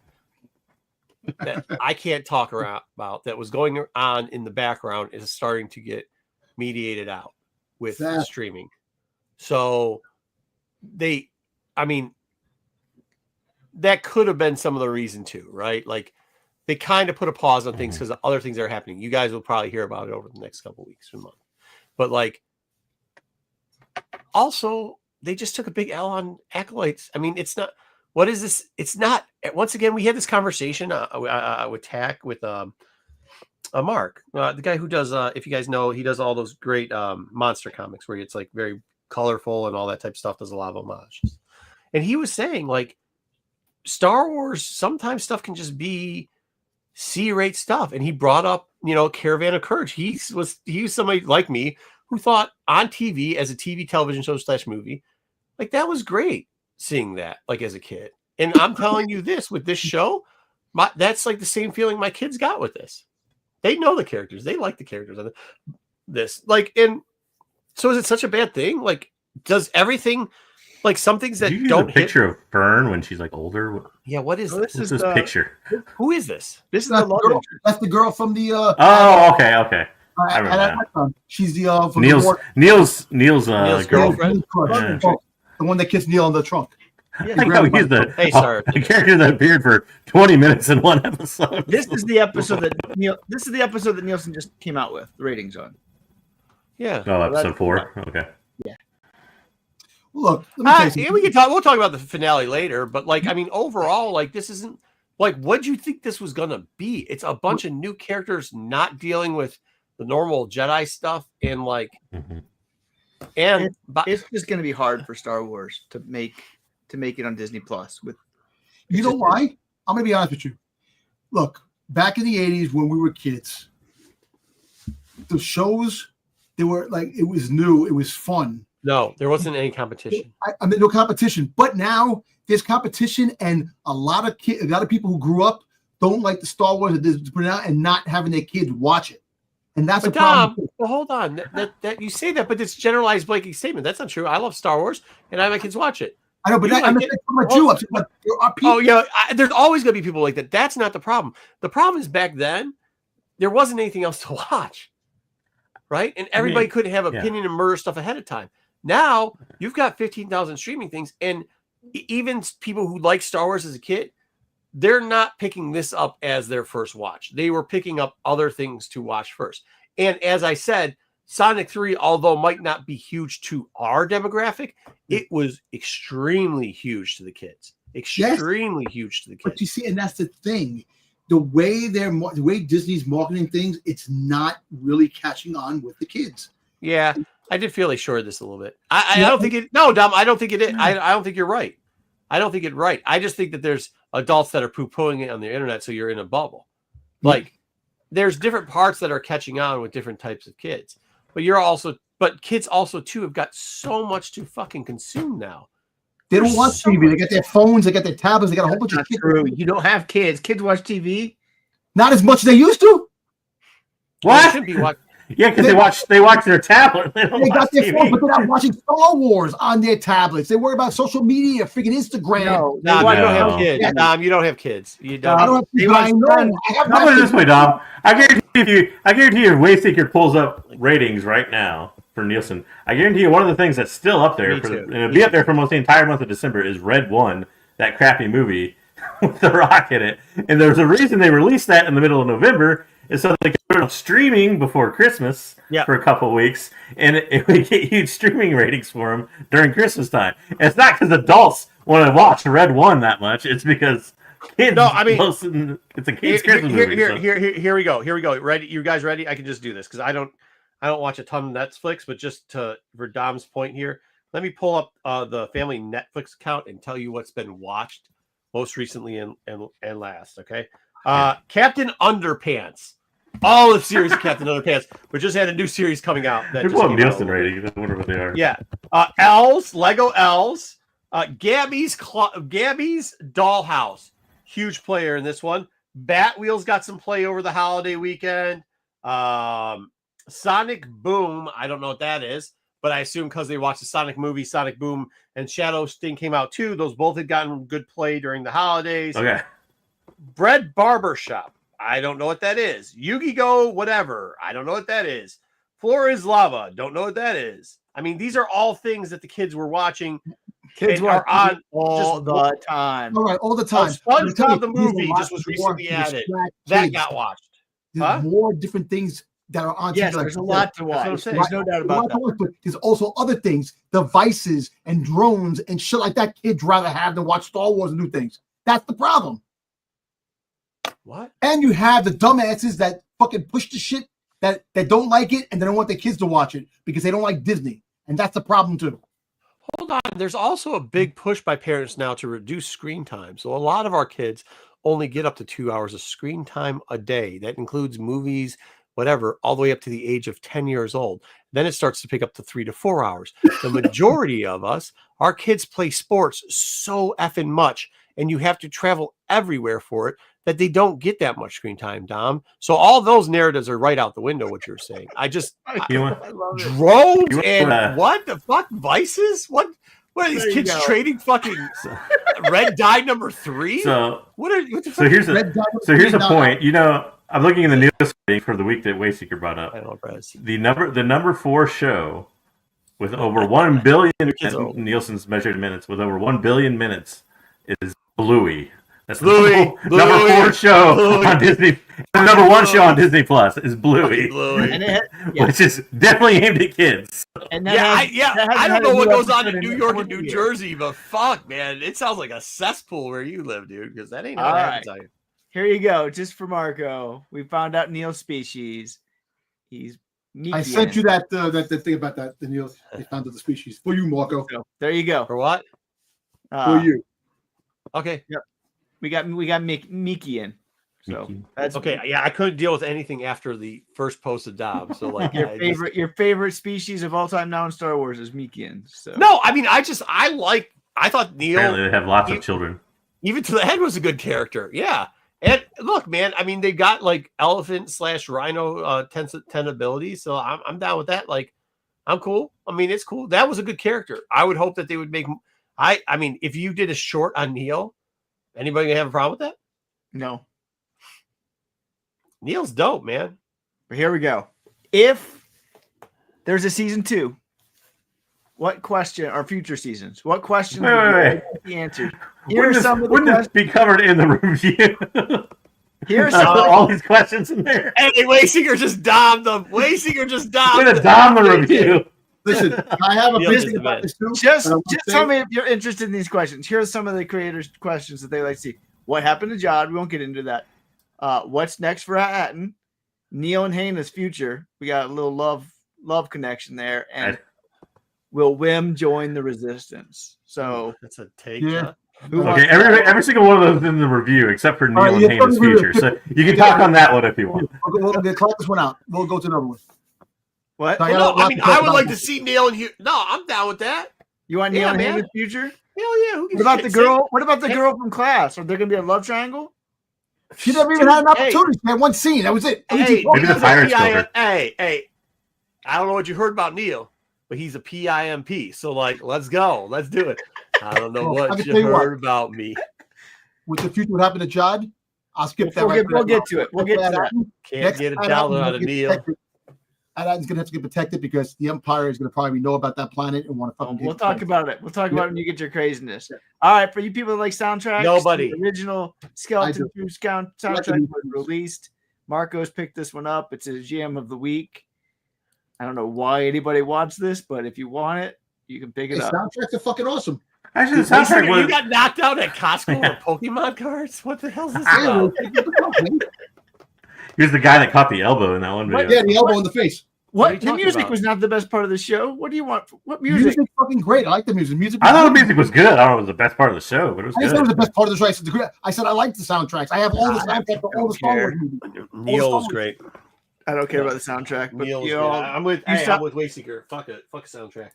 that I can't talk about that was going on in the background is starting to get mediated out with streaming. So that could have been some of the reason too, right? Like they kind of put a pause on things because other things are happening. You guys will probably hear about it over the next couple of weeks or month. But like, also, they just took a big L on Acolytes. I mean, it's not. What is this? It's not. Once again, we had this conversation with Tack with Mark, the guy who does. If you guys know, he does all those great monster comics where it's like very colorful and all that type of stuff. Does a lot of homages, and he was saying like Star Wars sometimes stuff can just be C-rate stuff, and he brought up Caravan of Courage. He was somebody like me who thought on TV as a TV television show / movie, like that was great seeing that like as a kid. And I'm telling you this with this show, that's like the same feeling my kids got with this. They know the characters. They like the characters of this. Like, and so is it such a bad thing? Like, does everything like some things that don't hit? Picture of Fern when she's like older. Yeah, what is this? What's this picture? Who is this? This is the girl. That's the girl from the. Okay. I remember she's the from Neil's girlfriend. The one that kissed Neil in the trunk. Yeah, he's the character that appeared for 20 minutes in one episode. This is the episode that Nielsen just came out with the ratings on. Yeah. Oh, episode 4. Okay. Yeah. Look, we'll talk about the finale later, but like, I mean, overall, like this isn't like what'd you think this was gonna be? It's a bunch of new characters not dealing with the normal Jedi stuff, and like, and it's just gonna be hard for Star Wars to make it on Disney Plus. You know why? I'm gonna be honest with you. Look, back in the 80s when we were kids, the shows they were like it was new, it was fun. No, there wasn't any competition. I mean, no competition. But now there's competition, and a lot of people who grew up don't like the Star Wars that put out and not having their kids watch it. And that's a problem. Well, hold on. That you say that, but it's generalized blanket statement. That's not true. I love Star Wars, and I have my kids watch it. I know, but I'm not talking about you. But there are people. Oh yeah, there's always going to be people like that. That's not the problem. The problem is back then there wasn't anything else to watch, right? And everybody couldn't have opinion and murder stuff ahead of time. Now you've got 15,000 streaming things, and even people who like Star Wars as a kid, they're not picking this up as their first watch. They were picking up other things to watch first. And as I said, Sonic 3, although might not be huge to our demographic, it was extremely huge to the kids. Extremely huge to the kids. But you see, and that's the thing. The way Disney's marketing things, it's not really catching on with the kids. Yeah, I did feel they shorted this a little bit. I don't think it. No, Dom, I don't think it is. I don't think you're right. I don't think it's right. I just think that there's adults that are poo-pooing it on the internet, so you're in a bubble. Like, there's different parts that are catching on with different types of kids. But kids also too have got so much to fucking consume now. They don't watch TV. They got their phones. They got their tablets. They got a whole bunch of kids. True. You don't have kids. Kids watch TV. Not as much as they used to. What? Yeah, because they watch their tablet. They got their phone, but they're not watching Star Wars on their tablets. They worry about social media, freaking Instagram. No, you don't have kids. Yeah. Dom, you don't have kids. You don't. I don't have kids. I know. How about this way, Dom? I guarantee you, Wayseeker pulls up ratings right now for Nielsen. I guarantee you, one of the things that's still up there, and it'll be up there for almost the entire month of December, is Red One, that crappy movie with The Rock in it. And there's a reason they released that in the middle of November. Is so they could put it on streaming before Christmas for a couple of weeks, and it would get huge streaming ratings for them during Christmas time. And it's not because adults want to watch Red One that much; it's because kids. No, I mean, it's a kids' Christmas movie. Here we go. Here we go. Ready? You guys ready? I can just do this because I don't watch a ton of Netflix, but just for Dom's point here, let me pull up the family Netflix account and tell you what's been watched most recently and last. Okay. Captain Underpants. All the series of Captain Underpants. We just had a new series coming out. There's one Nielsen rating. I wonder what they are. Yeah. Elves, Lego Elves. Gabby's Dollhouse. Huge player in this one. Batwheels got some play over the holiday weekend. Sonic Boom. I don't know what that is, but I assume because they watched the Sonic movie, Sonic Boom and Shadow Sting came out too. Those both had gotten good play during the holidays. Okay. Bread Barbershop. I don't know what that is. Yu-Gi-Oh! Whatever. I don't know what that is. Floor is Lava. Don't know what that is. I mean, these are all things that the kids were watching. Kids are on all the time. All right, all the time. SpongeBob the movie just was recently added. That got watched. There's more different things that are on. Yes, there's a lot to watch. There's no doubt about that. But there's also other things, devices and drones and shit like that. Kids rather have than watch Star Wars and do things. That's the problem. What? And you have the dumbasses that fucking push the shit that don't like it and they don't want their kids to watch it because they don't like Disney. And that's the problem too. Hold on. There's also a big push by parents now to reduce screen time. So a lot of our kids only get up to 2 hours of screen time a day. That includes movies, whatever, all the way up to the age of 10 years old. Then it starts to pick up to 3 to 4 hours. The majority of us, our kids play sports so effing much, and you have to travel everywhere for it, that they don't get that much screen time, Dom. So all those narratives are right out the window, what you're saying. I love drones and what the fuck? Vices? What are these kids trading fucking red dye number 3? So what the fuck? So here's a point. You know, I'm looking in the news rating for the week that Wayseeker brought up. The number 4 show with over 1 billion Nielsen's measured minutes, with over 1 billion minutes, is Bluey. That's the number 4 show on Disney. The number 1 show on Disney Plus is Bluey. Which is definitely aimed at kids. And I don't know what goes on in New York and New Jersey, but fuck, man, it sounds like a cesspool where you live, dude. Because that ain't what happens out here. Here you go, just for Marco. We found out Neil's species. He's Mikian. I sent you that thing about that. The Neil, they found out the species for you, Marco. So, there you go. For what? For you. Okay. Yep. We got Mikian. So that's okay. Yeah, I couldn't deal with anything after the first post of Dob. So like your favorite species of all time now in Star Wars is Mikian. So no, I mean I thought Neil. Apparently they have lots of children. Even to the Head was a good character. Yeah. And look, man, I mean they got like elephant / rhino 10 abilities, so I'm down with that. Like I'm cool. I mean it's cool. That was a good character. I would hope that they would make. I mean if you did a short on Neil. Anybody gonna have a problem with that? No. Neil's dope, man. But here we go. If there's a season 2, What question are future seasons? What questions Wait. would be answered? Wouldn't this be covered in the review? Here's all these questions in there. Hey, Waysinger just domed them. Waysinger just domed We're gonna dom the review. Listen, I have a Neil business is the about man. this too. Just but I won't tell say me if you're interested in these questions. Here's some of the creators' questions that they like to see. What happened to Jod? We won't get into that. What's next for Hatton? Neil and Hana's future. We got a little love connection there. And will Wim join the Resistance? So that's a take. Yeah. Okay, every single one of those in the review except for Neil and yeah, Hana's future. So you can talk on that one if you want. We'll close this one out. We'll go to another one. what? No, Well, no, I mean, I would like to see. see Neil and Hugh. No, I'm down with that. You want Yeah, Neil and man. Hana's future? Hell yeah. Who What gives a about shit? the girl? What about the girl from Class? Are there going to be a love triangle? She never even had an Hey. opportunity. She had one scene. That was it. Hey, Maybe the he's a pirates PIM killed her. Hey, I don't know what you heard about Neil, but he's a PIMP. So, like, let's go. Let's do it. I don't know Well, I what can you tell you what. heard about me. With the future, what happened to Jod? I'll skip that. We'll get to it. We'll get to that. Can't get a dollar out of Neil. Aladdin's gonna have to get protected because the Empire is gonna probably know about that planet and want to fucking. We'll talk about it. We'll talk about it when you get your craziness. All right, for you people that like soundtracks, Nobody. the original Skeleton Crew soundtrack do. was released. Marco's picked this one up. It's his jam of the week. I don't know why anybody wants this, but if you want it, you can pick it up. Soundtracks are fucking awesome. Actually, the Wait, soundtrack you was. got knocked out at Costco with Pokemon cards? What the hell is this Yeah, about? Here's the guy that caught the elbow in that one video. yeah, the elbow in the face. What are What you the talking music about? was not the best part of the show. What do you want? What music? Music's fucking great. I like the music. Music. I thought the music was good. I don't know if it was the best part of the show, but it was I said it was the good. best part of the show. I said I like the soundtracks. I have all the soundtracks for all the Star Wars movies. Neil was great. I don't care about the soundtrack, but Neil was you great. know, I'm with Wayseeker. Fuck it. Fuck a soundtrack.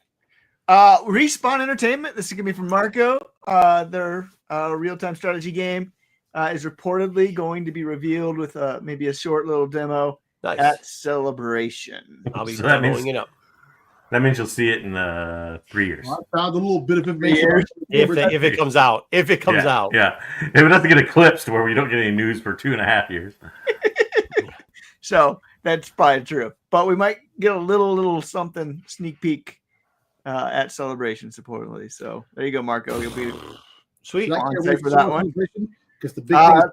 Respawn Entertainment. This is gonna be from Marco. Their real-time strategy game is reportedly going to be revealed with maybe a short little demo Nice. at Celebration. I'll be So that means- demoing it up. That means you'll see it in 3 years. I found a little bit of information. If it comes out. If it comes Yeah, out. Yeah. If it doesn't get eclipsed where we don't get any news for 2.5 years. So that's probably true. But we might get a little something sneak peek at Celebration, supposedly. So there you go, Marco. You'll be Sweet. I on can't site wait for that one. because the big thing is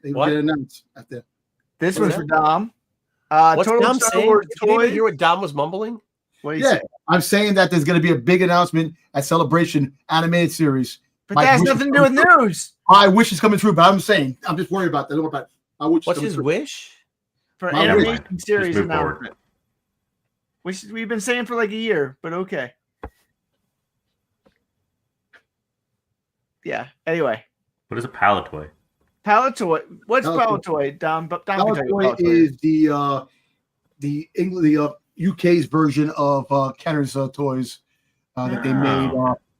they what? get announced at the. This What's one's for Dom. What's Total Dom Star saying? Wars Did you even toys. hear what Dom was mumbling? What do you Yeah, say? I'm saying that there's going to be a big announcement at Celebration animated series. But My that has wish nothing is to do with coming news. I wish it's coming true, but I'm saying I'm just worried about that. Don't worry about it. I wish. What's it's his coming wish? For My animation wish. series Just move forward. announcement. Which we've been saying for like a year, but okay. Yeah. Anyway, What is a Palitoy? Palitoy. What's Palitoy. Palitoy? Dom can tell you Palitoy what Palitoy is the English UK's version of Kenner's toys that they made.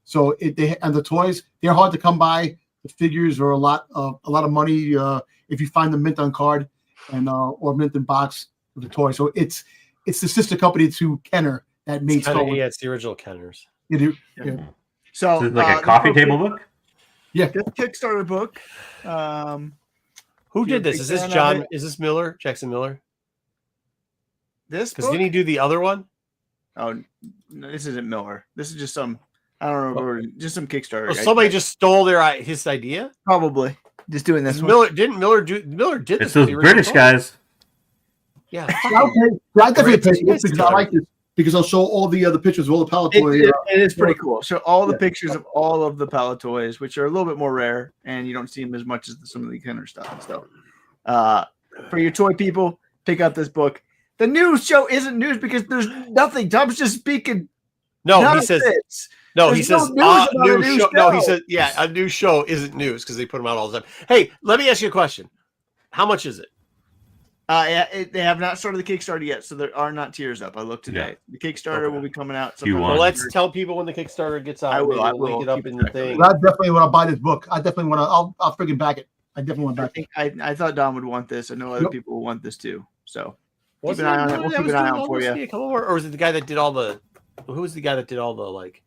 So the toys, they're hard to come by. The figures are a lot of money if you find them mint on card and or mint in box with the toy. So it's the sister company to Kenner that made Star Wars. Yeah, it's the original Kenners. Yeah. So Is it like a coffee table book? Yeah. This Kickstarter book. Who You're a did this? big Is this fan of John? it? Is this Miller? Jackson Miller? This Because book? didn't he do the other one? Oh, no, this isn't Miller. This is just some. I don't know. Just some Kickstarter. Oh, guy. somebody just stole his idea. probably just doing this. one. Miller did this. It's those with the original British toy? guys. Yeah. Okay. I definitely Great pay this because I like this because I'll show all the pictures of all the Palitoy. It is pretty cool. So all the Yeah. pictures of all of the Palitoys, which are a little bit more rare, and you don't see them as much as some of the Kenner stuff and stuff. For your toy people, pick up this book. The news show isn't news because there's nothing. Tom's just speaking. No, he says. nonsense. No, he There's no says news about a new new show. No, he show. says a new show isn't news because they put them out all the time. Hey, let me ask you a question. How much is it? They have not started the Kickstarter yet, so there are not tiers up. I looked today. The Kickstarter Okay. will be coming out. Q1. sometime Well, in let's March. tell people when the Kickstarter gets out. I will, Maybe I we'll will. link it up Keep in it the track of thing. I definitely want to buy this book. I definitely want to. I'll freaking back it. I definitely want to I back it. think I thought Dom would want this. I know other Yep. people will want this too. So Was keep an eye on it. We'll keep an eye out for you. Or was it the guy that did all the? Who was the guy that did all the like?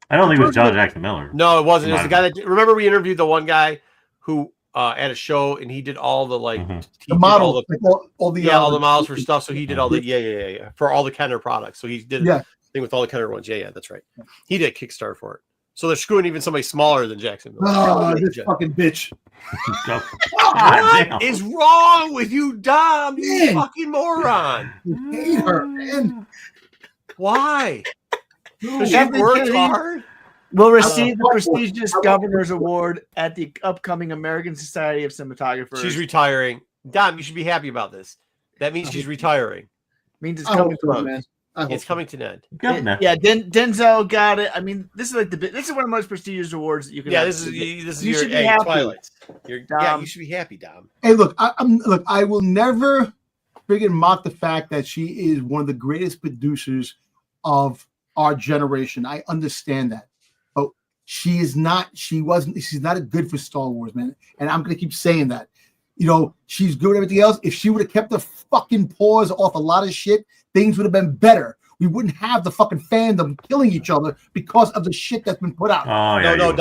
I don't think it was John Jackson Miller. No, it wasn't. It was the Might guy that did, remember we interviewed the one guy who at a show and he did all the like Mhm. he The did model, all the like all the all the models for stuff. So he did all the yeah for all the Kenner products. So he did Yeah. Thing with all the Kenner ones. Yeah, that's right. He did Kickstarter for it. So they're screwing even somebody smaller than Jacksonville. Oh, this fucking bitch. What is wrong with you, Dom? You fucking moron. I hate her, man. Why? Because she Kathleen worked Kennedy hard. will receive the prestigious Governor's Award at the upcoming American Society of Cinematographers. She's retiring. Dom, you should be happy about this. That means she's retiring. Means it's coming close. Man. It's coming to an end. Yeah, Denzel got it. I mean, this is like this is one of the most prestigious awards that you can. Yeah, have. this is You your should be happy. Twilight. Dom. You should be happy, Dom. Hey, look, I will never friggin' mock the fact that she is one of the greatest producers of our generation. I understand that. But she's not a good for Star Wars, man. And I'm gonna keep saying that. You know, she's good at everything else. If she would have kept the fucking paws off a lot of shit, things would have been better. We wouldn't have the fucking fandom killing each other because of the shit that's been put out. Oh, yeah, No,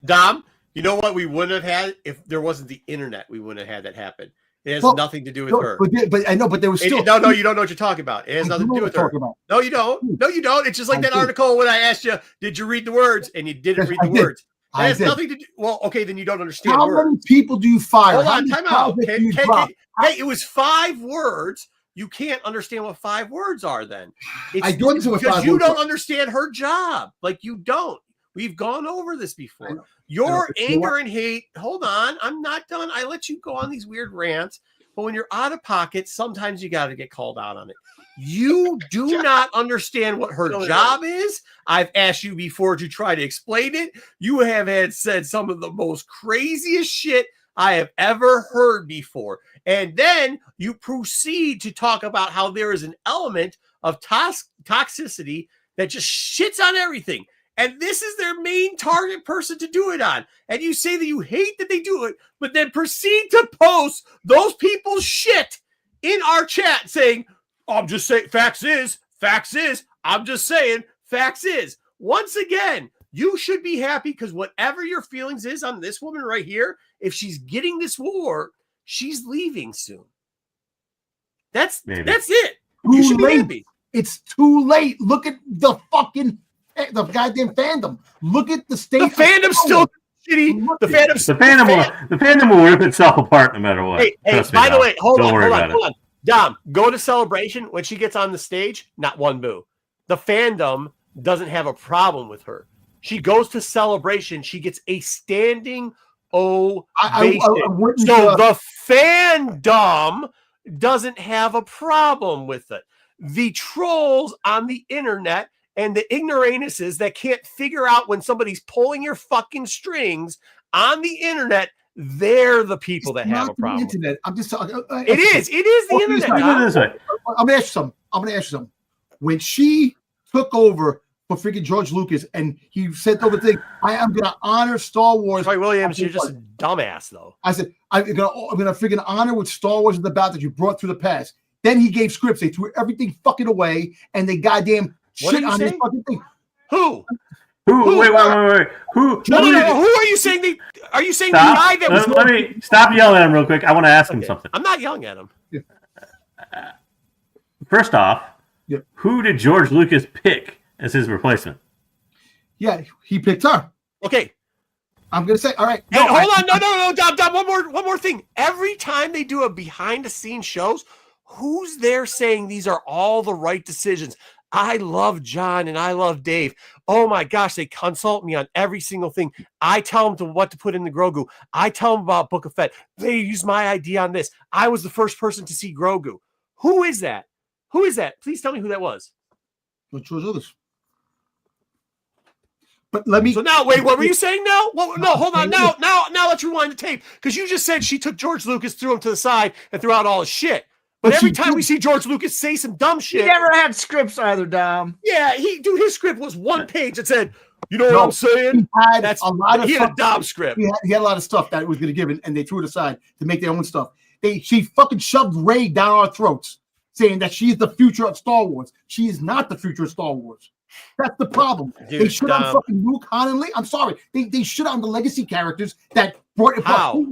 Dom. You know what we wouldn't have had if there wasn't the internet? We wouldn't have had that happen. It has nothing to do with her. But I know, but there was still. No, you don't know what you're talking about. It has nothing to do with her. No, you don't. No, you don't. It's just like that article when I asked you, did you read the words? And you didn't read the words. That has nothing to do. Well, okay, then you don't understand. How many people do you fire? Hold on, time out. Hey, it was 5 words. You can't understand what 5 words are then. I don't understand what 5 because you words don't are. understand her job. Like you don't. We've gone over this before. Your anger and hate. Hold on. I'm not done. I let you go on these weird rants. But when you're out of pocket, sometimes you got to get called out on it. You do not understand what her job is. I've asked you before to try to explain it. You have said some of the most craziest shit I have ever heard before. And then you proceed to talk about how there is an element of toxicity that just shits on everything. And this is their main target person to do it on. And you say that you hate that they do it, but then proceed to post those people's shit in our chat saying, I'm just saying, facts is, I'm just saying, facts is. Once again, you should be happy because whatever your feelings is on this woman right here, if she's getting this war, she's leaving soon. That's it. You should be happy. It's too late. Look at the goddamn fandom. Look at the state. The fandom's still shitty. The fandom will rip itself apart no matter what. Hey, by the way, hold on. Dom, go to Celebration. When she gets on the stage, not one boo. The fandom doesn't have a problem with her. She goes to Celebration. She gets a standing ovation. So the fandom doesn't have a problem with it. The trolls on the internet and the ignoramuses that can't figure out when somebody's pulling your fucking strings on the internet, they're the people that have a problem. Internet. I'm just talking. It is the internet. I'm gonna ask you something. When she took over for freaking George Lucas and he said over the thing, I am gonna honor Star Wars. Troy Williams, you're just a dumbass, though. I said I'm gonna freaking honor what Star Wars is about that you brought through the past. Then he gave scripts. They threw everything fucking away, and they goddamn shit on this fucking thing. Who? Wait. Who? No. Who are you saying? Are you saying the guy that was? Let me stop yelling at him real quick. I want to ask him something. I'm not yelling at him. Yeah. First off, who did George Lucas pick as his replacement? Yeah, he picked her. Okay. I'm gonna say, all right. No, hold on. No, Dom. One more thing. Every time they do a behind-the-scenes shows, who's there saying these are all the right decisions? I love John and I love Dave. Oh my gosh, they consult me on every single thing. I tell them what to put in the Grogu. I tell them about Book of Fett. They use my idea on this. I was the first person to see Grogu. Who is that? Please tell me who that was. George Lucas. But let me. So now, wait. What were you saying now? Well, no, hold on. Now, let's rewind the tape because you just said she took George Lucas, threw him to the side, and threw out all his shit. But every time we see George Lucas say some dumb shit, he never had scripts either, Dom. Yeah, his script was one page that said, "You know what I'm saying?" He had a Dom script. He had a lot of stuff that was going to give it, and they threw it aside to make their own stuff. She fucking shoved Rey down our throats, saying that she is the future of Star Wars. She is not the future of Star Wars. That's the problem. Dude, they shit on fucking Luke, Han, and Leia. I'm sorry. They shit on the legacy characters that brought it. How?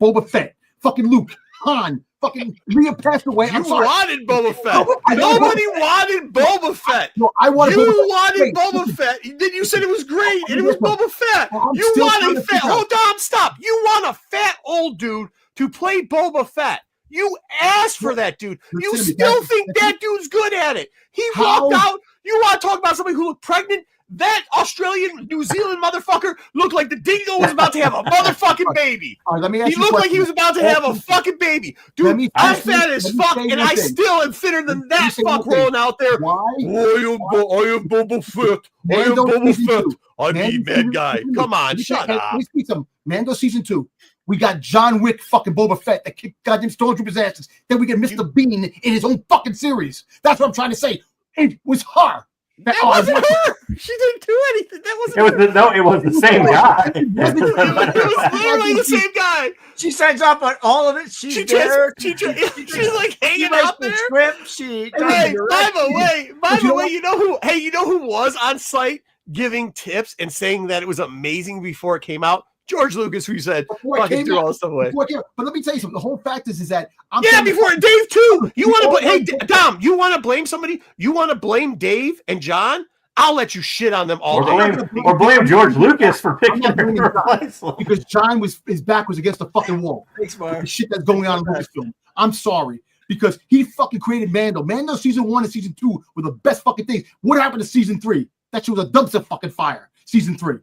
Boba Fett. Fucking Luke. Han. Fucking Leah passed away. You wanted Boba Fett. I know. Nobody wanted Boba Fett. No, I wanted You Boba wanted Fett. Boba Fett. Then you said it was great, and it was Boba Fett. Well, I'm You still want trying a to fat. figure out- Hold on, stop. You want a fat old dude to play Boba Fett. You asked for that dude. You Listen, still that's- think that dude's good at it. He How- walked out. You want to talk about somebody who looked pregnant? That Australian, New Zealand motherfucker looked like the dingo was about to have a motherfucking baby. All right, let me ask He you a looked like he question. was about to have a fucking baby. Dude, me I'm say- fat as let me fuck, say and one I thing. still am thinner than me that say fuck one thing. rolling out there. Why? I am Boba Fett. I am Mando Boba season Fett. two. I'm the Mando bad season guy. two. Come on, Let me shut say- up. Let me speak some. Mando season 2. We got John Wick fucking Boba Fett that kicked goddamn stormtroopers' asses. Then we get Mr. Bean in his own fucking series. That's what I'm trying to say. It was her. That wasn't her. She didn't do anything. That wasn't It was her. it was the same guy. It was literally the same guy. She signs off on all of it. She's She's there. she's like She hanging writes out the there. script. She Hey, does by the way, you know you know who was on site giving tips and saying that it was amazing before it came out? George Lucas, who said Before it fucking came threw out. all this stuff away. But let me tell you something. The whole fact is that I'm Yeah, telling you- before Dave too. You want to Oh, hey no. Dom, you want to blame somebody? You want to blame Dave and John? I'll let you shit on them all day. Or blame George Lucas for I'm picking not her blaming to John. replace him. because John his back was against the fucking wall. Thanks, Mark. The shit that's going on in Lucasfilm. I'm sorry. Because he fucking created Mando. Mando season 1 and season 2 were the best fucking things. What happened to season 3? That shit was a dumpster fucking fire. Season 3.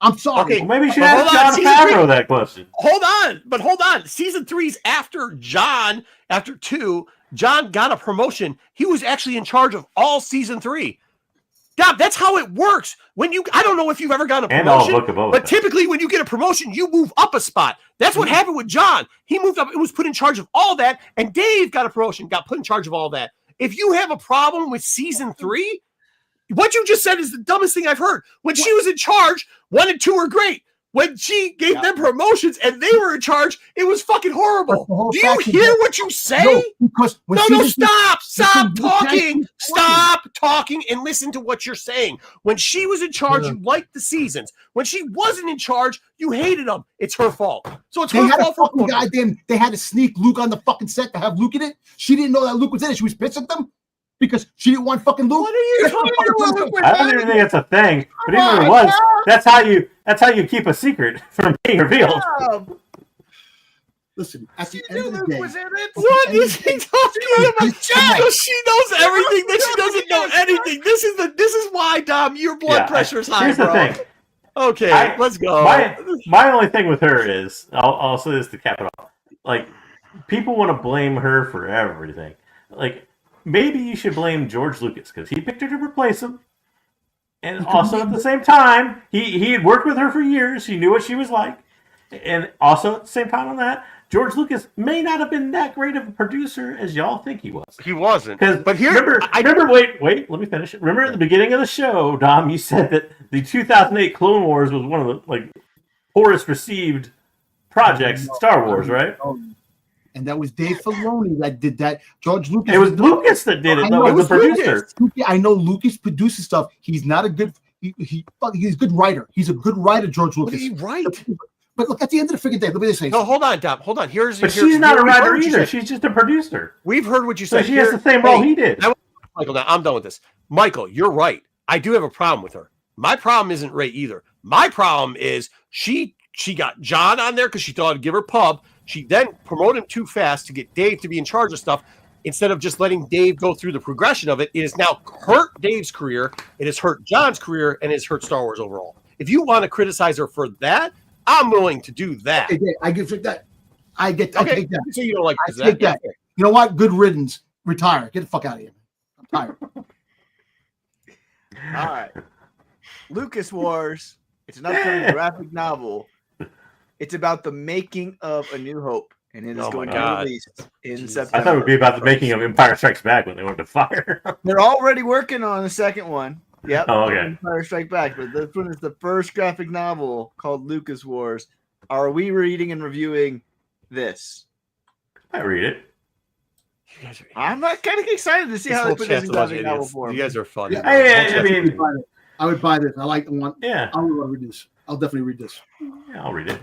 I'm sorry. Okay. Well, maybe you should But ask hold on, John season Favreau three- that question. Hold on. Season 3's after John, after 2, John got a promotion. He was actually in charge of all season 3. Dom, that's how it works. I don't know if you've ever gotten a And all promotion, Book of Boba but Fett. typically when you get a promotion, you move up a spot. That's what happened with John. He moved up, it was put in charge of all that, and Dave got a promotion, got put in charge of all that. If you have a problem with season 3, what you just said is the dumbest thing I've heard. When she was in charge, 1 and 2 were great. When she gave them promotions and they were in charge, it was fucking horrible. But the whole Do you fact is hear that- what you say? No, because when No, season stop Listen, talking. listen. Stop talking and listen to what you're saying. When she was in charge, you liked the seasons. When she wasn't in charge, you hated them. It's her fault. So it's They her had a fault for fucking goddamn. They had to sneak Luke on the fucking set to have Luke in it. She didn't know that Luke was in it. She was pissed at them because she didn't want fucking Luke. What are you talking about? I don't even think it's a thing, but even if it was, that's how you keep a secret from being revealed. Listen, at the end of the day, Was in it? What is he talking about? So she knows everything that she doesn't know anything. This is why, Dom, your blood Yeah, pressure is high, Here's bro. the thing. Okay, let's go. My only thing with her is, I'll say this to cap it off. Like, people want to blame her for everything. Like, maybe you should blame George Lucas because he picked her to replace him. And also at the same time, he had worked with her for years. He knew what she was like. And also at the same time on that, George Lucas may not have been that great of a producer as y'all think he was. He wasn't. But here, wait, let me finish. Remember at the beginning of the show, Dom, you said that the 2008 Clone Wars was one of the poorest received projects in Star Wars, right? And that was Dave Filoni that did that. George Lucas. It was Lucas that did it. I That know, was the producer. I know Lucas produces stuff. He's not a good. He's a good writer. He's a good writer, George What Lucas. did he write? But look, at the end of the freaking day, let me just say. No, hold on, Dom. Hold on. But she's not a writer either. She's just a producer. We've heard what you So said. she has the same role he did. Michael, now I'm done with this. Michael, you're right. I do have a problem with her. My problem isn't Ray either. My problem is she got John on there because she thought it'd give her pub. She then promoted him too fast to get Dave to be in charge of stuff. Instead of just letting Dave go through the progression of it, it has now hurt Dave's career. It has hurt John's career, and it's hurt Star Wars overall. If you want to criticize her for that, I'm willing to do that. Okay, I give that. I take that. So you don't like I take that. You know what? Good riddance. Retire. Get the fuck out of here. I'm tired. All right. Lucas Wars. It's an upcoming graphic novel. It's about the making of A New Hope, and it is going to be released in September. I thought it would be about the making of Empire Strikes Back when they went to fire. They're already working on the second one. Yep. Oh, okay. Empire Strike Back, but this one is the first graphic novel called Lucas Wars. Are we reading and reviewing this? I read it. I'm not kind of excited to see how they put this in graphic novel form. You guys are fun. Yeah. I mean, I would buy this. I like the one. yeah, I would read this. I'll definitely read this. I'll read it.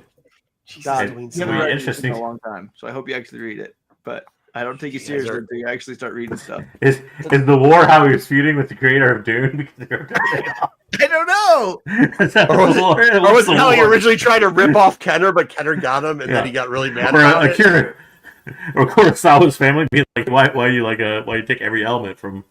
God, Dwayne you haven't Johnson. read Interesting. it in a long time, so I hope you actually read it. But I don't take you seriously until you actually start reading stuff. Is the war how he was feuding with the creator of Dune because they ripped everything off? I don't know. Is that Or was the war? it, or was the it how he war? originally tried to rip off Kenner, but Kenner got him, and then he got really mad Or about it? Akira, or Kurosawa's family being like, why you take every element from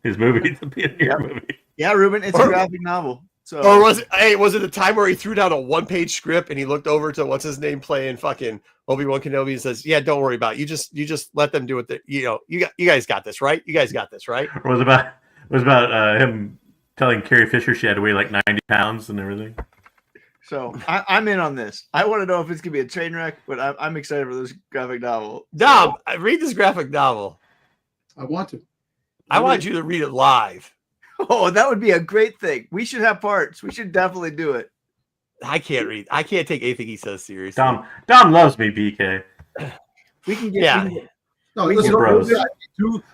his movie to be in your movie? Yeah, Ruben, it's a graphic novel. So Or was it the time where he threw down a 1-page script and he looked over to what's his name playing fucking Obi-Wan Kenobi and says, "Yeah, don't worry about it. You just let them do it. You guys got this, right? You guys got this, right?" Or it was about him telling Carrie Fisher she had to weigh like 90 pounds and everything. So I'm in on this. I want to know if it's gonna be a train wreck, but I'm excited for this graphic novel. Dom, read this graphic novel. I want to. I want you to read it live. Oh, that would be a great thing. We should have parts. We should definitely do it. I can't read. I can't take anything he says seriously. Dom loves me, BK. We can get. Yeah. We can get No, We listen, get bros.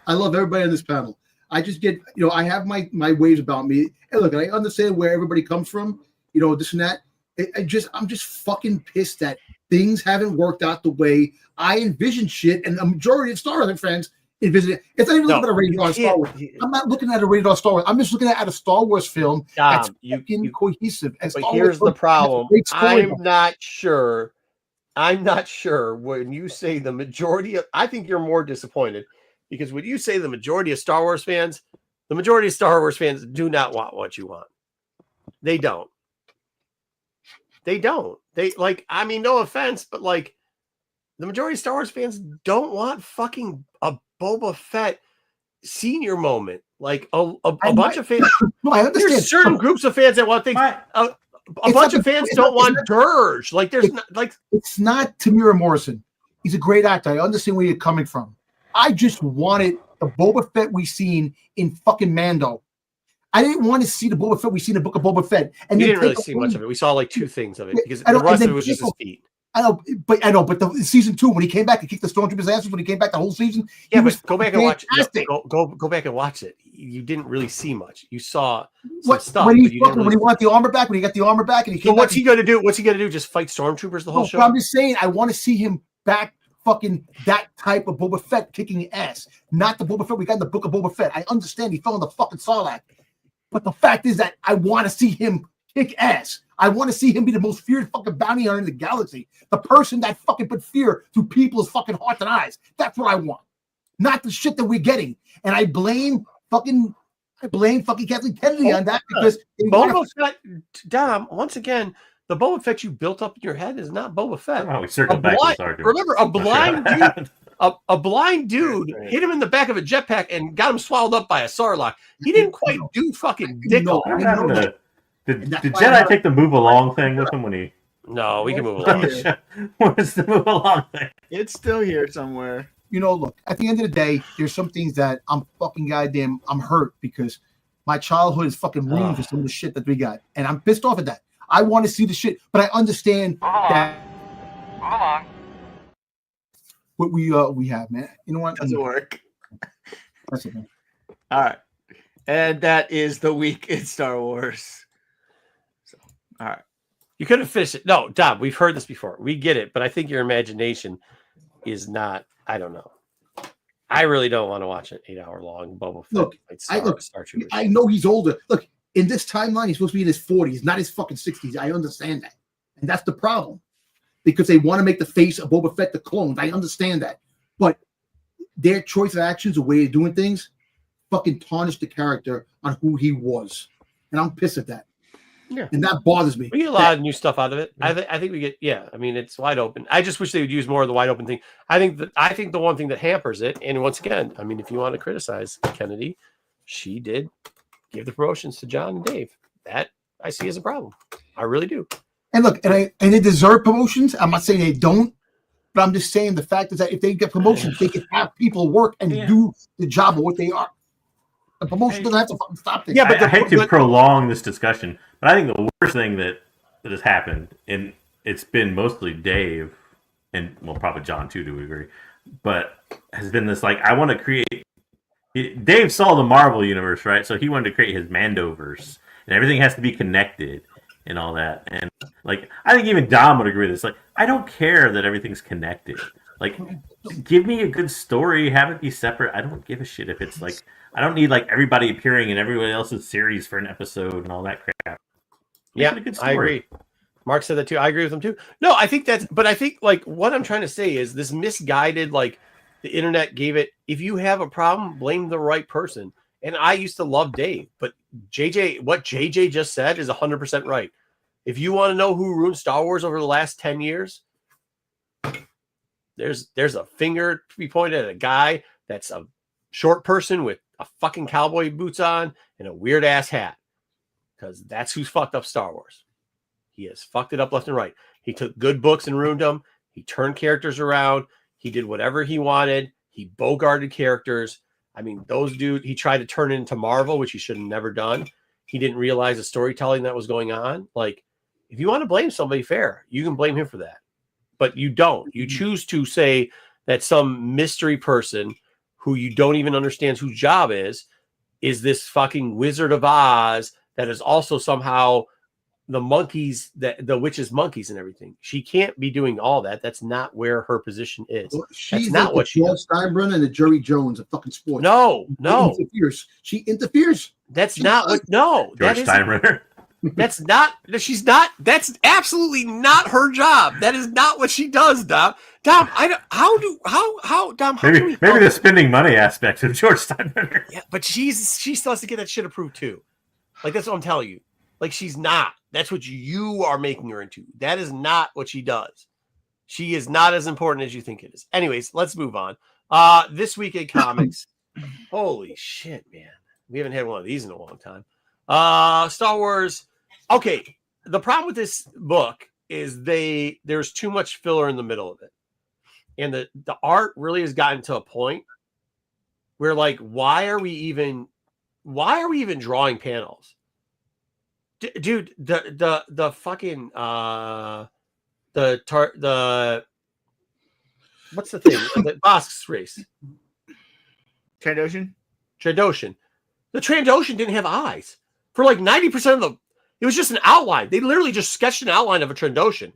I love everybody on this panel. I just get, I have my ways about me. And look, I understand where everybody comes from, this and that. I'm just fucking pissed that things haven't worked out the way I envisioned shit, and a majority of Star Wars fans envision it. It's not even looking at a rated R Star Wars. I'm not looking at a rated R Star Wars. I'm just looking at a Star Wars film that's fucking cohesive. And But Star here's Wars the problem. great story. I'm not sure when you say the majority of, I think you're more disappointed because when you say the majority of Star Wars fans do not want what you want. They don't. They no offense, but like the majority of Star Wars fans don't want fucking a Boba Fett senior moment. Like a bunch of fans. No, I understand. There's certain groups of fans that want things. A bunch of fans don't want Dirge. Like there's not like it's not Tamira Morrison. He's a great actor. I understand where you're coming from. I just wanted the Boba Fett we seen in fucking Mando. I didn't want to see the Boba Fett we seen in the Book of Boba Fett. And we didn't really see much of it. We saw like 2 things of it because I the know, rest and of it was then just his feet. I know, but the season 2 when he came back and kicked the stormtroopers' asses when he came back the whole season. Yeah, he was but go back and watch. fantastic. Go back and watch it. You didn't really see much. You saw some What stuff. when but you didn't when he wanted the armor back, when he got the armor back, and he came. So back what's he going to do? What's he going to do? Just fight stormtroopers the whole show? But I'm just saying, I want to see him back. Fucking that type of Boba Fett kicking ass, not the Boba Fett we got in the Book of Boba Fett. I understand he fell in the fucking Sarlacc, but the fact is that I want to see him kick ass. I want to see him be the most feared fucking bounty hunter in the galaxy. The person that fucking put fear through people's fucking hearts and eyes. That's what I want. Not the shit that we're getting. And I blame fucking Kathleen Kennedy on that because Boba Fett, Dom, once again, the Boba Fett you built up in your head is not Boba Fett. Oh, we circled back to this argument. Remember, a blind dude hit him in the back of a jetpack and got him swallowed up by a Sarlacc. He didn't quite do fucking dick. What happened to did Jedi take the move along thing with him when he? No, we can move along. Where's the move along thing? It's still here somewhere. Look, at the end of the day, there's some things that I'm hurt because my childhood is fucking ruined for some of the shit that we got. And I'm pissed off at that. I want to see the shit, but I understand that what we have, man. You know what? Doesn't work. That's it, man. All right. And that is the week in Star Wars. So, all right. You could have fished it. No, Dom, we've heard this before. We get it, but I think your imagination is not, I don't know. I really don't want to watch an 8-hour-long Boba Fett. Star Troopers. I know he's older. Look, in this timeline, he's supposed to be in his 40s, not his fucking 60s. I understand that. And that's the problem. Because they want to make the face of Boba Fett the clone. I understand that. But their choice of actions, the way of doing things, fucking tarnished the character on who he was. And I'm pissed at that. Yeah. And that bothers me. We get a lot of new stuff out of it. I think we get, I mean, it's wide open. I just wish they would use more of the wide open thing. I think the one thing that hampers it, and once again, I mean, if you want to criticize Kennedy, she did give the promotions to John and Dave. That I see as a problem. I really do. And look, and they deserve promotions. I'm not saying they don't, but I'm just saying the fact is that if they get promotions, they can have people work and do the job of what they are. The promotion doesn't have to fucking stop things. Yeah, but I hate to prolong this discussion, but I think the worst thing that has happened, and it's been mostly Dave, and well, probably John too, to a degree, but has been this like, I want to create. Dave saw the Marvel universe, right? So he wanted to create his Mandoverse, and everything has to be connected. and all that. And like, I think even Dom would agree with this. Like, I don't care that everything's connected. Like, give me a good story, have it be separate. I don't give a shit if it's like, I don't need like everybody appearing in everybody else's series for an episode and all that crap. Make it a good story. I agree. Mark said that too. I agree with him too. No, I think but I think like what I'm trying to say is this misguided, like the internet gave it. If you have a problem, blame the right person. And I used to love Dave, but what JJ just said is 100% right. If you want to know who ruined Star Wars over the last 10 years, there's a finger to be pointed at a guy that's a short person with a fucking cowboy boots on and a weird ass hat. Because that's who's fucked up Star Wars. He has fucked it up left and right. He took good books and ruined them. He turned characters around. He did whatever he wanted. He bogarted characters. I mean, those dudes, he tried to turn it into Marvel, which he should have never done. He didn't realize the storytelling that was going on. Like, if you want to blame somebody, fair. You can blame him for that. But you don't. You choose to say that some mystery person who you don't even understand whose job is this fucking Wizard of Oz that is also somehow the monkeys, the witch's monkeys and everything. She can't be doing all that. That's not where her position is. Well, that's not like what she does. Steinbrenner and the Jerry Jones of fucking sports. No. She interferes. That's not what. No, George Steinbrenner. That's not. She's not. That's absolutely not her job. That is not what she does, Dom. Dom, I don't. How Dom? How maybe the spending money aspect of George Steinbrenner. Yeah, but she still has to get that shit approved too. Like, that's what I'm telling you. Like, she's not. That's what you are making her into. That is not what she does. She is not as important as you think it is. Anyways, let's move on. This week in comics. Holy shit, man. We haven't had one of these in a long time. Star Wars. Okay. The problem with this book is there's too much filler in the middle of it. And the art really has gotten to a point where, like, why are we even drawing panels? Dude, the fucking the what's the thing? The Bosk's race. Trandoshan. The Trandoshan didn't have eyes for like 90% of them. It was just an outline. They literally just sketched an outline of a Trandoshan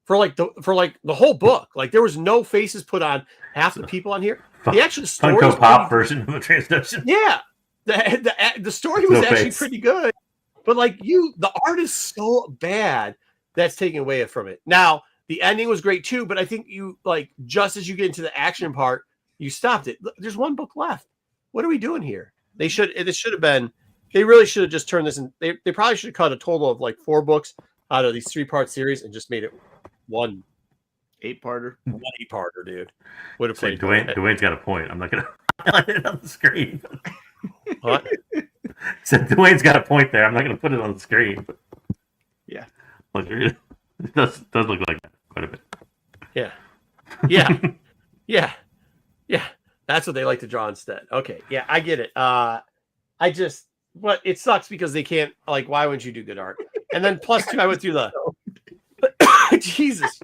for the whole book. Like, there was no faces put on half the people on here. The actual story Funko Pop version of the Trandoshan. Yeah, the story was actually pretty good. But like, the art is so bad that's taking away from it. Now, the ending was great too, but I think you, like, just as you get into the action part, you stopped it. Look, there's one book left. What are we doing here? They really should have just turned this in. They probably should have cut a total of like 4 books out of these 3-part series and just made it one 8-parter. One 8-parter, dude. Would have played. Dwayne's got a point. I'm not gonna highlight it on the screen. What? So Dwayne's got a point there. I'm not going to put it on the screen. But yeah. Look, it does look like that quite a bit. Yeah. That's what they like to draw instead. Okay. Yeah, I get it. But it sucks because they can't, like, why wouldn't you do good art? And then plus 2, I went through the Jesus.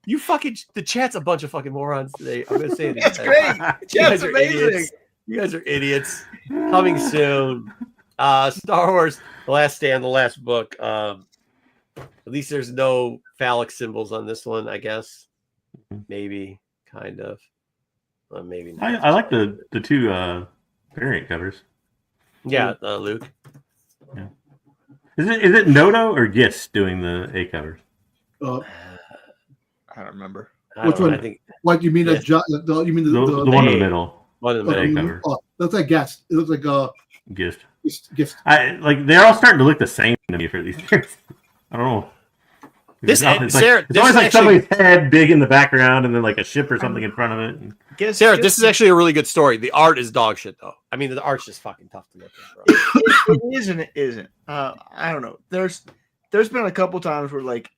The chat's a bunch of fucking morons today. I'm going to say it. It's great. Chat's amazing. You guys are idiots. Coming soon. Star Wars, The Last Stand, the last book. At least there's no phallic symbols on this one, I guess. Maybe, kind of. Maybe not. I like the 2 variant covers. Yeah, Luke. Yeah. Is it Noto or Gist doing the A covers? I don't remember. Which one? I think. What you mean? Yeah. You mean the one in the middle? One in the middle. A cover. Oh, looks like Gast. It looks like Gift. Gift. They're all starting to look the same to me for these things. I don't know. It's always like somebody's head big in the background and then like a ship or something in front of it. Sarah, this is actually a really good story. The art is dog shit, though. I mean, the art's just fucking tough to look at, bro. It isn't. It isn't. I don't know. There's been a couple times where, like,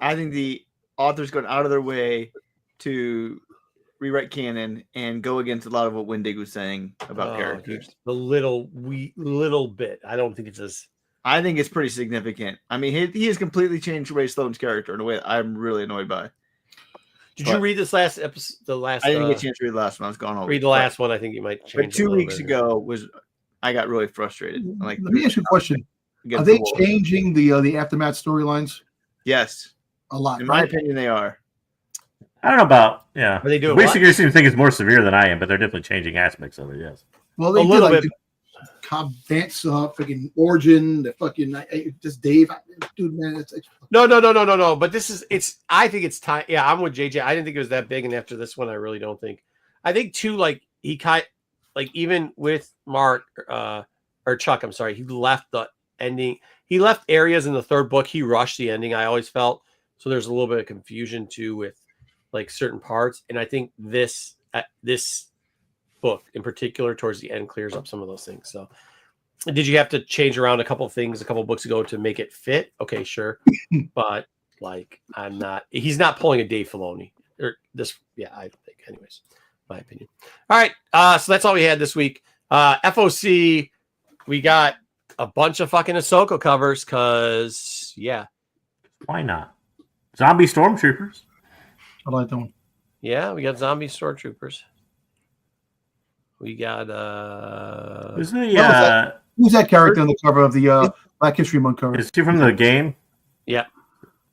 I think the author's gone out of their way to rewrite canon and go against a lot of what Wendig was saying about characters. Dude, the little bit. I don't think it's as. I think it's pretty significant. I mean, he has completely changed Ray Sloan's character in a way that I'm really annoyed by. Did you read this last episode? I didn't get a chance to read the last one. I was gone all read the last one. I think you might change. But 2 weeks ago I got really frustrated. Let me ask you a question. Are they changing the aftermath storylines? Yes, A lot. in my opinion, they are. I don't know about Are they doing Basically, what? seem to think it's more severe than I am, but they're definitely changing aspects of it. Yes. Well, they A did little like bit. Cobb Vance, freaking origin, the fucking just Dave, dude, man, it's No. But I think it's time. Yeah, I'm with JJ. I didn't think it was that big, and after this one, I really don't think. I think too, like even with Mark or Chuck, I'm sorry, he left the ending. He left areas in the third book. He rushed the ending. I always felt so. There's a little bit of confusion too with like certain parts, and I think this book in particular towards the end clears up some of those things. So did you have to change around a couple of things a couple of books ago to make it fit? Okay, sure. But like he's not pulling a Dave Filoni or this. Yeah, I think anyways, my opinion. All right. So that's all we had this week. FOC, we got a bunch of fucking Ahsoka covers because Why not? Zombie stormtroopers. I like that one. Yeah, we got zombie stormtroopers. We got Isn't he? Who's that character on the cover of the Black History Month cover? Is he from the game? Yeah.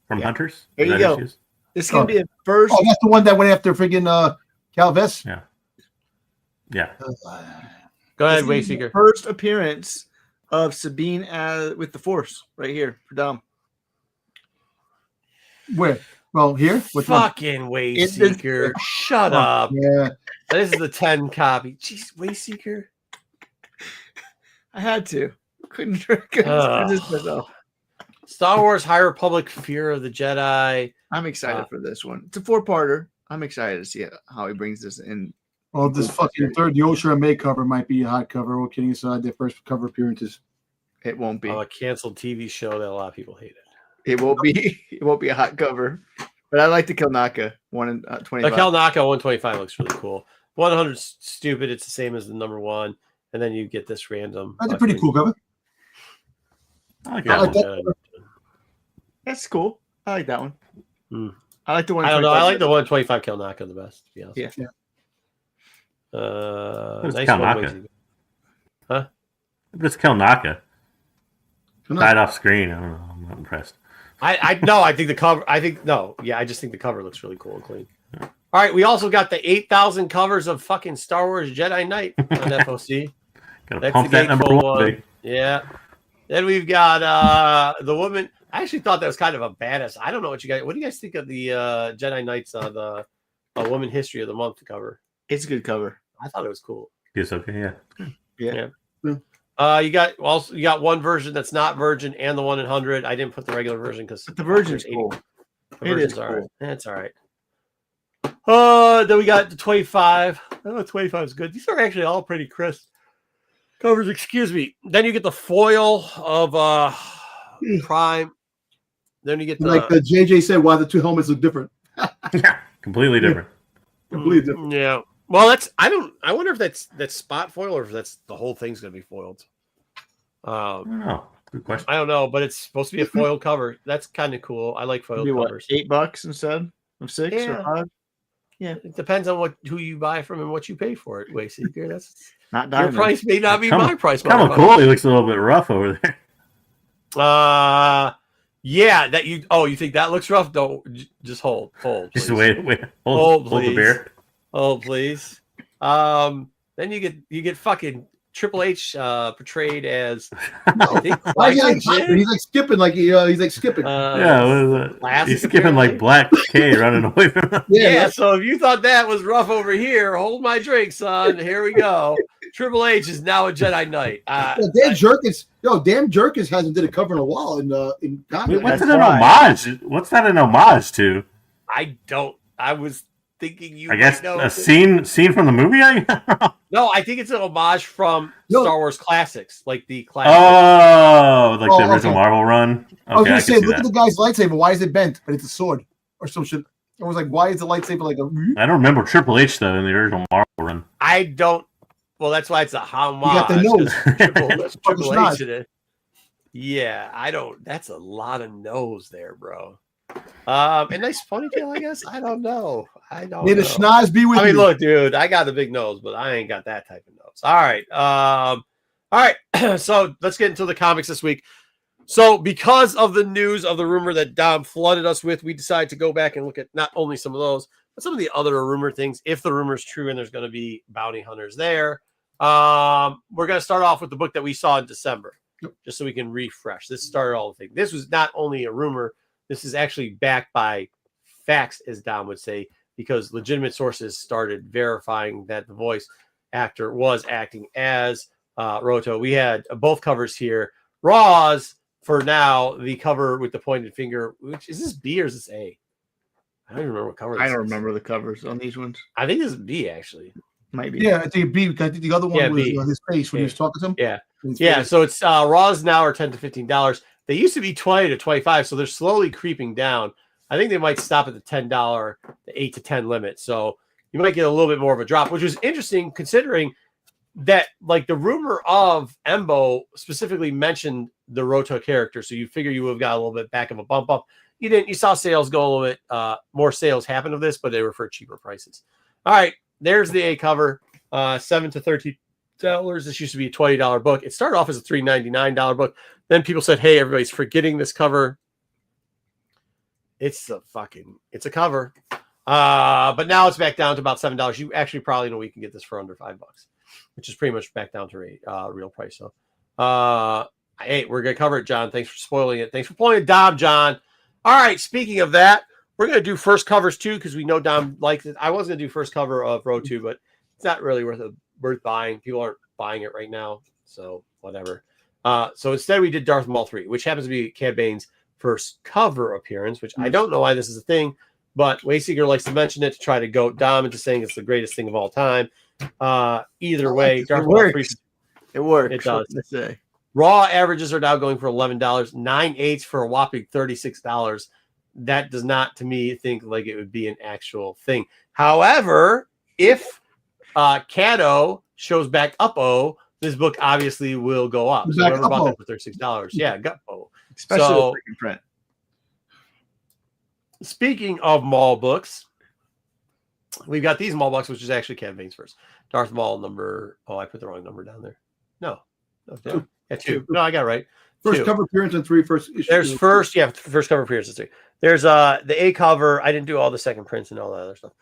From Hunters? There Is you that go. who she is? This is gonna be a first. Oh, that's the one that went after friggin' Calves. Yeah. Go ahead, This is the Wayseeker. first appearance of Sabine with the Force right here for Dom. Where? Well, here. Which one? Fucking Wayseeker. Shut Oh, up. Yeah. This is the 10 copy. Jeez, Wayseeker. I had to. Couldn't Ugh. resist myself. Star Wars High Republic Fear of the Jedi. I'm excited for this one. It's a 4-parter. I'm excited to see how he brings this in. Well, this fucking third, the Oshra May cover might be a hot cover. All kidding aside, their first cover appearances. It won't be. A canceled TV show that a lot of people hated. It won't be. It won't be a hot cover. But I like the Kilnaka 1 in 25. The Kelnaka 125 looks really cool. 100 stupid. It's the same as the number one. And then you get this random. That's a pretty cool cover. I like I like that one. that. That's cool. I like that one. Hmm. I like the one. I don't know. I like the 125 Kelnaka the best, to be honest. Yeah. Who's Nice Kelnaka? one. Huh? It's Kelnaka. Kelnaka. Died off screen. I don't know. I'm not impressed. I think the cover. I just think the cover looks really cool and clean. All right, we also got the 8,000 covers of fucking Star Wars Jedi Knight on FOC. Gotta That's pump the that number gatefold one. Big. Yeah. Then we've got the woman. I actually thought that was kind of a badass. I don't know what do you guys think of the Jedi Knights the Woman History of the Month cover? It's a good cover. I thought it was cool. Yes, okay, yeah. You got one version that's not virgin and the 1 in 100. I didn't put the regular version because The virgin's cool. The It version's is all right. cool. That's all right. Then we got the 25. Oh, 25 is good. These are actually all pretty crisp covers. Excuse me. Then you get the foil of Prime. Then you get the Like JJ said, why the two helmets look different. Yeah, completely different. Completely different. Yeah. Well, I wonder if that's spot foil or if that's the whole thing's gonna be foiled. I don't know. Good question. I don't know, but it's supposed to be a foil cover. That's kind of cool. I like foil Maybe what, covers. $8 instead of 6 Yeah. or 5? It depends on who you buy from and what you pay for it, Wayseeker. That's Not your diamond. price may not be my price. Kind of motherfucker. cool. He looks a little bit rough over there. Yeah, that you. Oh, you think that looks rough? Don't just hold. Just Please. wait. Hold, Hold the please. beer. Hold, please. Then you get fucking Triple H portrayed as I think Why is he like, Jin. he's like skipping, like he's like skipping. Yeah, what is that? classic He's skipping like apparently. Black K running away from him. Yeah, so if you thought that was rough over here, hold my drink, son. Here we go. Triple H is now a Jedi Knight. Dan Jerkins hasn't did a cover in a while in comedy. What's That's that an why. homage? What's that an homage to? I was thinking you I guess might know. a scene from the movie. No, I think it's an homage from No. Star Wars classics, like the classics. Oh, like the Oh, original okay. Marvel run. Okay, I was gonna I say, can see look that. at the guy's lightsaber. Why is it bent? But it's a sword or some shit. I was like, why is the lightsaber like a? I don't remember Triple H though in the original Marvel run. I don't. Well, that's why it's a homage. got the nose. 'cause Triple Fucking H snot. in it. Yeah, I don't. That's a lot of nose there, bro. A nice ponytail, I guess. I don't know. May the know. schnoz be with I mean, you. look, dude, I got a big nose, but I ain't got that type of nose. All right. All right. So let's get into the comics this week. So because of the news of the rumor that Dom flooded us with, we decided to go back and look at not only some of those, but some of the other rumor things. If the rumor is true and there's going to be bounty hunters there, we're going to start off with the book that we saw in December, just so we can refresh. This started all the thing. This was not only a rumor. This is actually backed by facts, as Dom would say, because legitimate sources started verifying that the voice actor was acting as Roto. We had both covers here. Raw's, for now, the cover with the pointed finger. Which is this B or is this A? I don't even remember what cover. I don't remember the covers on these ones. I think this is B actually. Might be. Yeah, I think B. Because I think the other one was his face when he was talking to him. Yeah, yeah. So it's Raws now are $10 to $15. They used to be $20 to $25, so they're slowly creeping down. I think they might stop at the $10, the 8 to 10 limit. So you might get a little bit more of a drop, which was interesting considering that, like, the rumor of Embo specifically mentioned the Roto character. So you figure you would have got a little bit back of a bump up. You didn't. You saw sales go a little bit more sales happen of this, but they were for cheaper prices. All right, there's the A cover, $7 to $13. This used to be a $20 book. It started off as a $3.99 book. Then people said, "Hey, everybody's forgetting this cover. It's a cover." But now it's back down to about $7. You actually probably know we can get this for under $5, which is pretty much back down to real price. So, hey, we're gonna cover it, John. Thanks for spoiling it. Thanks for pulling a Dom, John. All right. Speaking of that, we're gonna do first covers too because we know Dom likes it. I was gonna do first cover of Row 2, but it's not really worth buying. People aren't buying it right now, so whatever. So instead, we did Darth Maul 3, which happens to be Cad Bane's first cover appearance, which I don't know why this is a thing, but Wayseeker likes to mention it to try to goat Dom into saying it's the greatest thing of all time. Either way, Darth Maul 3. It works. It does. Let's say. Raw averages are now going for $11, 9/8 for a whopping $36. That does not, to me, think like it would be an actual thing. However, if Cato shows back up-o, this book obviously will go up. So whoever bought that for $36. Yeah, gut-o. Especially the freaking print. Speaking of Maul books, we've got these Maul books, which is actually Cad Bane's first. Darth Maul number. Oh, I put the wrong number down there. No. Two. Yeah, 2. No, I got it right. First 2. cover appearance and 3 first issue. There's first cover appearance and 3. There's the A cover. I didn't do all the second prints and all that other stuff.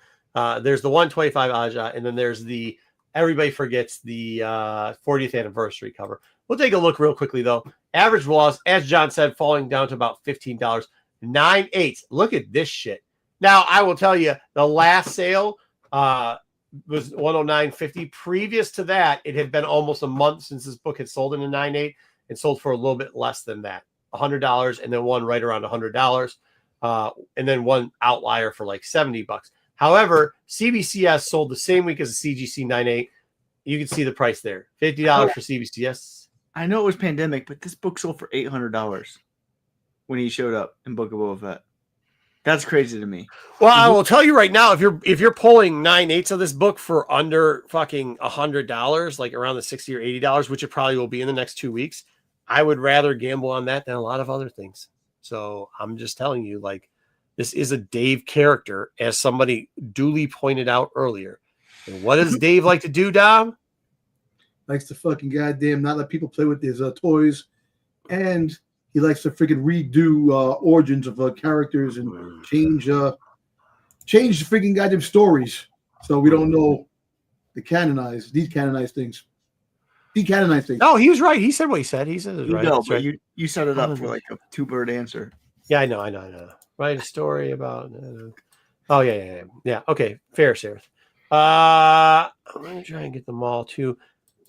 There's the 125 Aja, and then there's the everybody forgets the 40th anniversary cover. We'll take a look real quickly though. Average loss, as John said, falling down to about $15. 9/8. Look at this shit. Now I will tell you, the last sale was $109.50. Previous to that, it had been almost a month since this book had sold in a 9/8 and sold for a little bit less than that, $100, and then one right around $100, and then one outlier for like $70. However, CBCS sold the same week as the CGC 9/8. You can see the price there, $50 for CBCS. I know it was pandemic, but this book sold for $800 when he showed up in Book of Boba Fett. That's crazy to me. Well, I will tell you right now, if you're pulling 9/8 of this book for under fucking $100, like around the $60 or $80, which it probably will be in the next 2 weeks, I would rather gamble on that than a lot of other things. So I'm just telling you, like, this is a Dave character, as somebody duly pointed out earlier. And what does Dave like to do, Dom? Likes to fucking goddamn not let people play with his toys, and he likes to freaking redo origins of characters and change the freaking goddamn stories, so we don't know these canonized things. Decanonize things. No, he was right. He said what he said. He said it was right. No, That's but right. you set it up for like a 2-bird answer. Yeah, I know. Write a story about. Oh yeah. Okay, fair, Sarah. I'm gonna try and get them all too.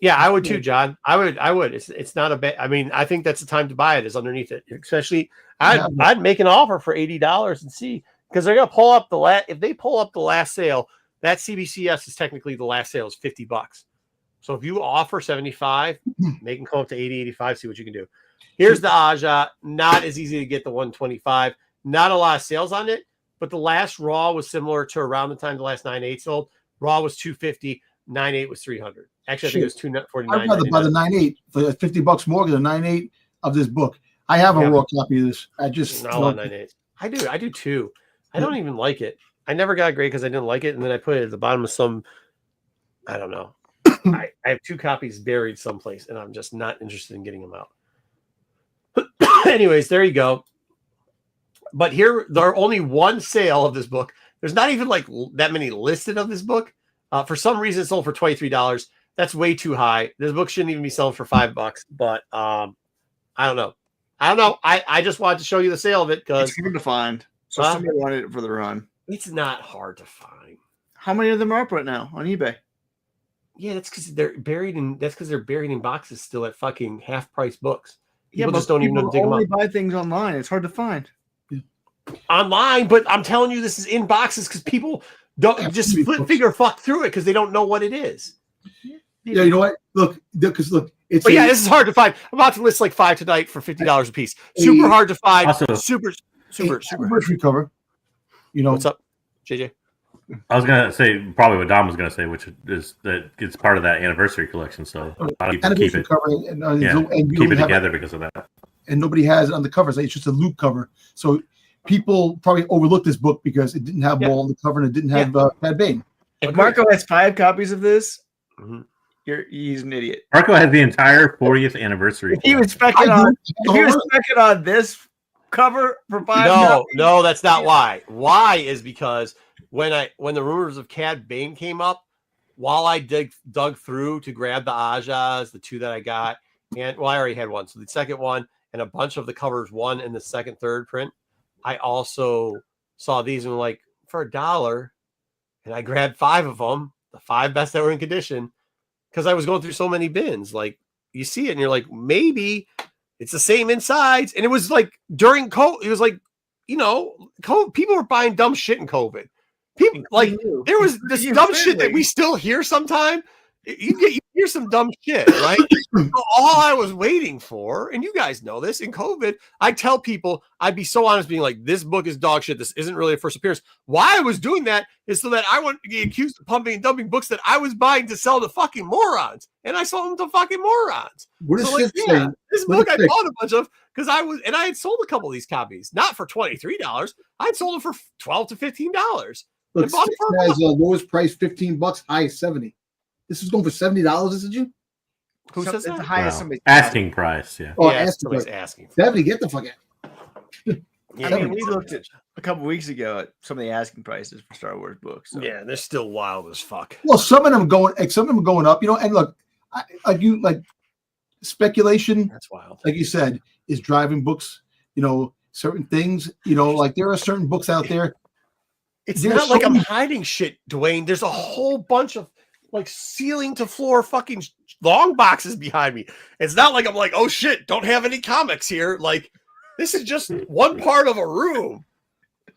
Yeah, I would too, John. I would. It's not a bad. I mean, I think that's the time to buy it. Is underneath it. Especially, I'd make an offer for $80 and see, because they're gonna pull up the last. If they pull up the last sale, that CBCS is technically the last sale is $50. So if you offer 75, make them come up to 80, 85. See what you can do. Here's the Aja. Not as easy to get the 125. Not a lot of sales on it, but the last Raw was similar to around the time the last 9/8 sold. Raw was $250. 9/8 was $300. Actually, I think it was $249. I'd rather buy the 9/8 for $50 more than the 9/8 of this book. I have a raw copy of this. I just not a lot of 9/8. I do too. I don't even like it. I never got a grade because I didn't like it, and then I put it at the bottom of some. I don't know. I have 2 copies buried someplace, and I'm just not interested in getting them out. anyways, there you go. But here, there are only one sale of this book. There's not even like that many listed of this book. For some reason, it's sold for $23. That's way too high. This book shouldn't even be selling for $5. But I don't know. I just wanted to show you the sale of it because it's hard to find. So somebody wanted it for the run. It's not hard to find. How many of them are up right now on eBay? Yeah, that's because they're buried in boxes still at fucking half price books. People just don't even know to dig them up. Only buy things online. It's hard to find. Online, but I'm telling you, this is in boxes because people don't just fuck through it because they don't know what it is. Yeah, you know what? Look, because it's. But yeah, this is hard to find. I'm about to list like 5 tonight for $50 a piece. Super hard to find. Also, super anniversary cover. You know what's up, JJ? I was gonna say probably what Dom was gonna say, which is that it's part of that anniversary collection. So keep it, cover and keep it together because of that. And nobody has it on the covers. It's just a loop cover. So people probably overlooked this book because it didn't have Maul on the cover and it didn't have Cad Bane. If Marco has 5 copies of this, he's an idiot. Marco has the entire 40th anniversary. If he was specking on this cover for 5 copies. No, that's not why. Why is because when the rumors of Cad Bane came up, while I dug through to grab the Ajas, the 2 that I got, and I already had one, so the second one and a bunch of the covers, 1 in the second, third print. I also saw these and like for $1, and I grabbed 5 of them, the 5 best that were in condition, because I was going through so many bins. Like you see it, and you're like, maybe it's the same insides. And it was like during COVID, it was like, COVID, people were buying dumb shit in COVID. People like there was this dumb shit that we still hear sometime. You hear some dumb shit, right? All I was waiting for, and you guys know this, in COVID, I tell people, I'd be so honest being like, this book is dog shit. This isn't really a first appearance. Why I was doing that is so that I wouldn't get accused of pumping and dumping books that I was buying to sell to fucking morons. And I sold them to fucking morons. What is this book I bought a bunch of because I had sold a couple of these copies, not for $23. I'd sold them for $12 to $15. Look, Spec has lowest price $15, highest $70. This is going for $70, isn't you? Who says that? The highest asking price, yeah. Oh, yeah, asking. 70, get the fuck out. I mean, we looked at a couple weeks ago at some of the asking prices for Star Wars books. So. Yeah, they're still wild as fuck. Well, some of them are going up, and look, speculation. That's wild. Like you said, is driving books, certain things, like there are certain books out there. It's not like I'm hiding shit, Dwayne. There's a whole bunch of like ceiling to floor fucking long boxes behind me. It's not like I'm like, oh shit, don't have any comics here. Like, this is just one part of a room.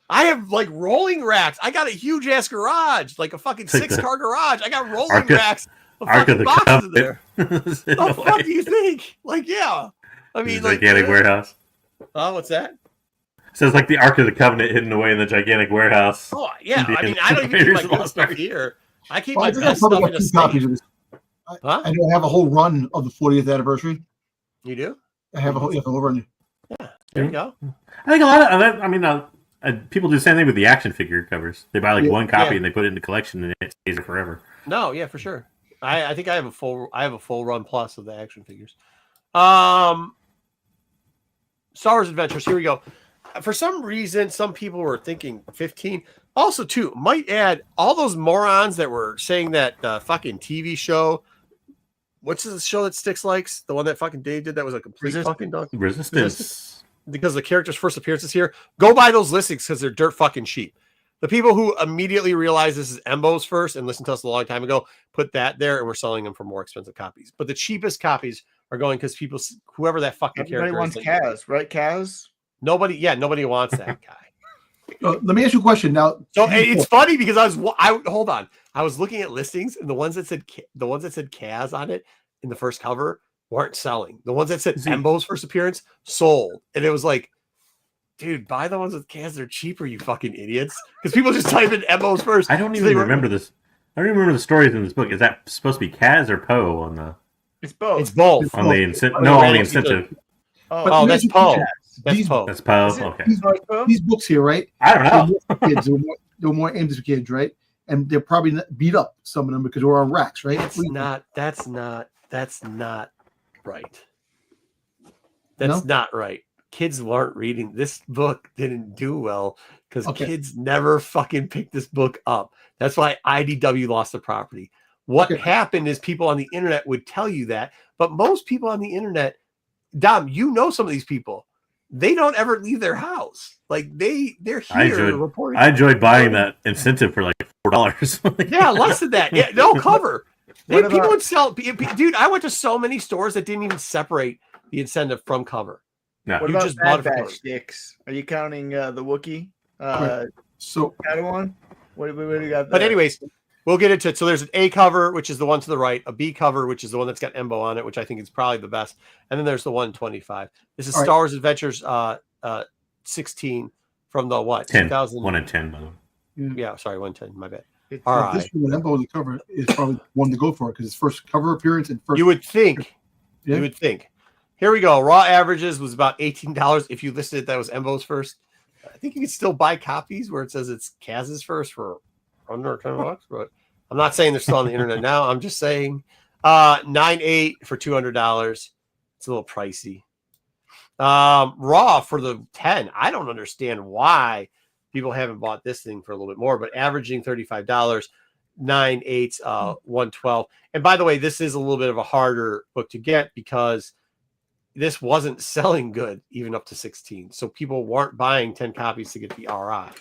I have like rolling racks. I got a huge ass garage, like a fucking 6-car garage. I got rolling racks of fucking boxes in there. What the fuck do you think? Like, yeah. I mean, like gigantic warehouse. Oh, what's that? Sounds like the Ark of the Covenant hidden away in the gigantic warehouse. Oh yeah, I mean, I don't even keep my good stuff here. I keep my best stuff in a safe. I do have a whole run of the 40th anniversary. You do? I have a whole run. Yeah, there you go. I think a lot of that. I mean, people do the same thing with the action figure covers. They buy like one copy and they put it in the collection, and it stays there forever. No, yeah, for sure. I think I have a full run plus of the action figures. Star Wars Adventures. Here we go. For some reason, some people were thinking 15. Also, too, might add all those morons that were saying that fucking TV show. What's the show that Sticks likes? The one that fucking Dave did that was a complete fucking dog. Resistance. Because the character's first appearance is here. Go buy those listings because they're dirt fucking cheap. The people who immediately realize this is Embo's first and listened to us a long time ago, put that there and we're selling them for more expensive copies. But the cheapest copies are going because people, whoever that fucking Everybody character wants Kaz, right? Kaz? Nobody wants that guy. Let me ask you a question now. So it's funny because hold on. I was looking at listings and the ones that said Kaz on it in the first cover weren't selling. The ones that said Embo's first appearance sold, and it was like, dude, buy the ones with Kaz. They're cheaper, you fucking idiots. Because people just type in Embo's first. I don't even remember this. I don't even remember the stories in this book. Is that supposed to be Kaz or Poe on the? It's both. It's both. On the incentive. Oh, that's Poe. That's Poe. That's Poe. Okay. These books here, right? I don't know. Kids, they were more aimed at kids, right? And they're probably beat up, some of them, because we're on racks, right? That's not right. That's not right. kids weren't reading. This book didn't do well because kids never fucking picked this book up. That's why IDW lost the property. What happened is people on the internet would tell you that, but most people on the internet, Dom, you know some of these people, they don't ever leave their house. Like they're here reporting. I enjoyed buying that incentive for like $4. Yeah, less than that. Yeah, no cover. People would sell. Dude, I went to so many stores that didn't even separate the incentive from cover. No. What about Bad Batch sticks? Are you counting the Wookiee? So Padawan? What do we got there? But anyways, we'll get into it. So there's an A cover, which is the one to the right, a B cover, which is the one that's got Embo on it, which I think is probably the best. And then there's the 125. This is Star Wars Adventures 16 from the what? 10. 1 and 10, by the way. Yeah, sorry, 110. My bad. All right. This one, Embo on the cover is probably one to go for because it's first cover appearance and first. You would think. Yeah. You would think. Here we go. Raw averages was about $18. If you listed it, that was Embo's first. I think you can still buy copies where it says it's Kaz's first for under $10, but I'm not saying they're still on the internet now. I'm just saying 9.8 for $200. It's a little pricey. Raw for the 10. I don't understand why people haven't bought this thing for a little bit more, but averaging $35, 9.8, 112. And by the way, this is a little bit of a harder book to get because this wasn't selling good even up to 16. So people weren't buying 10 copies to get the RI.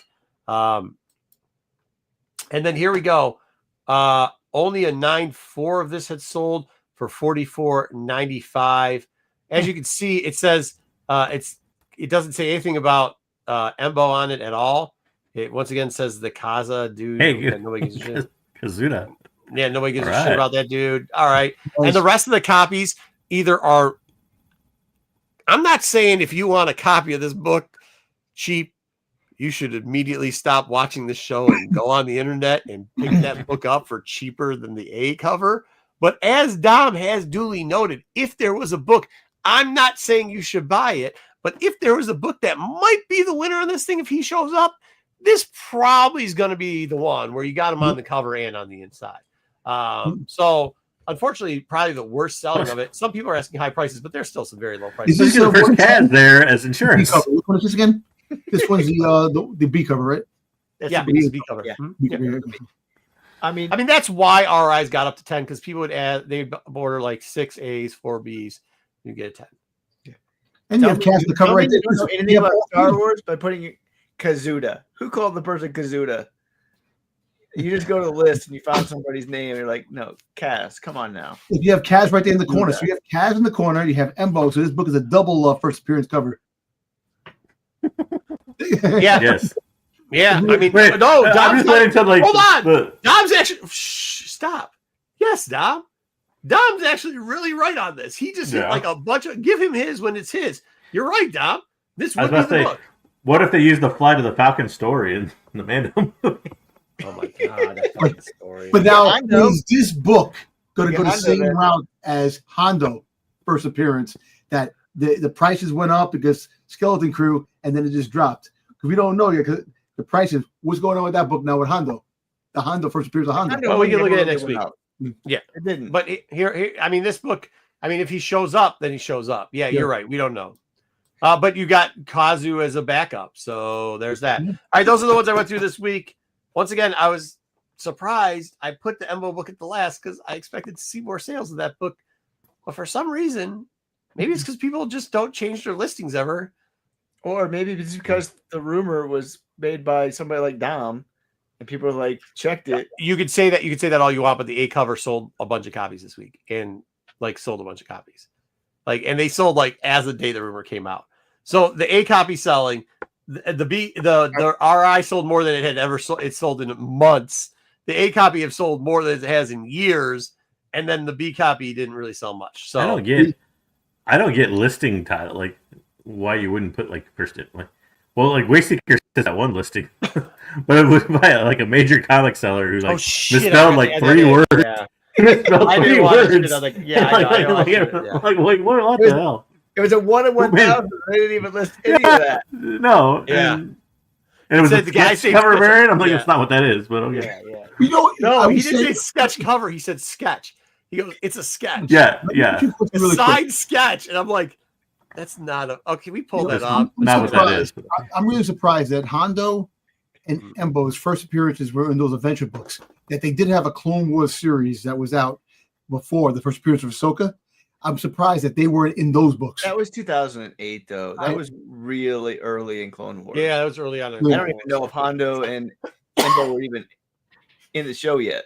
And then here we go. Only a 9.4 of this had sold for $44.95. As you can see, it says it doesn't say anything about Embo on it at all. It once again says the Kaza dude. Hey, nobody gives a shit. Kazuda. Yeah, nobody gives a shit about that dude. All right. And the rest of the copies either are. I'm not saying if you want a copy of this book cheap, you should immediately stop watching this show and go on the internet and pick that book up for cheaper than the A cover. But as Dom has duly noted, if there was a book, I'm not saying you should buy it, but if there was a book that might be the winner on this thing, if he shows up, this probably is going to be the one where you got him on the cover and on the inside. So unfortunately, probably the worst selling of it. Some people are asking high prices, but there's still some very low prices. This is the first Cad there as insurance. Which one is this again? This one's the B cover, right? That's the B cover. Yeah. I mean, that's why RIs got up to 10 because people would they'd order like 6 A's, 4 B's, you get a 10. Yeah. And you have Cad the cover right there. You don't know anything about Star Wars by putting Kazuda. Who called the person Kazuda? You just go to the list and you found somebody's name. And you're like, no, Kaz. Come on now. If you have Kaz right there in the corner, so you have Kaz in the corner, you have Embo. So this book is a double first appearance cover. Yeah. Yes. Yeah. I mean, wait, no. I'm just waiting until like. Hold on. Dom's actually. Stop. Yes, Dom. Dom's actually really right on this. He just hit like a bunch of. Give him his when it's his. You're right, Dom. This would be the book. What if they use the Flight of the Falcon story in the Mando movie? Oh my god, that fucking story. But now is this book going to go the same route as Hondo first appearance? That the prices went up because Skeleton Crew, and then it just dropped because we don't know yet. Because the prices, what's going on with that book now with Hondo? The Hondo first appearance of Hondo. Well, we can look at it next week. Yeah, it didn't. But here, I mean, this book. I mean, if he shows up, then he shows up. Yeah, you're right. We don't know. But you got Kazu as a backup, so there's that. All right, those are the ones I went through this week. Once again, I was surprised. I put the Embo book at the last because I expected to see more sales of that book. But for some reason, maybe it's because people just don't change their listings ever. Or maybe it's because the rumor was made by somebody like Dom and people like checked it. You could say that. You could say that all you want, but the A cover sold a bunch of copies this week and sold a bunch of copies. And they sold as the day the rumor came out. So the A copy selling. The RI sold more than it had ever sold. It sold in months. The A copy have sold more than it has in years, and then the B copy didn't really sell much. So I don't get listing title why you wouldn't put first Wayseeker says that one listing, but it was by a major comic seller who misspelled 3 words. Yeah. Misspelled 3 words. What the hell? It was a 1 in 1,000. They didn't even list any of that. No. Yeah. And it was the guy cover variant. I'm it's not what that is, but okay. Yeah. No, he didn't say sketch cover. He said sketch. He goes, it's a sketch. Yeah. A side sketch. And I'm like, That's not a okay. We pulled You that know, off. Not what that is. I'm really surprised that Hondo and Embo's first appearances were in those adventure books. That they did have a Clone Wars series that was out before the first appearance of Ahsoka. I'm surprised that they weren't in those books. That was 2008, though. That was really early in Clone Wars. Yeah, that was early on. I don't even know if Hondo and Embo were even in the show yet.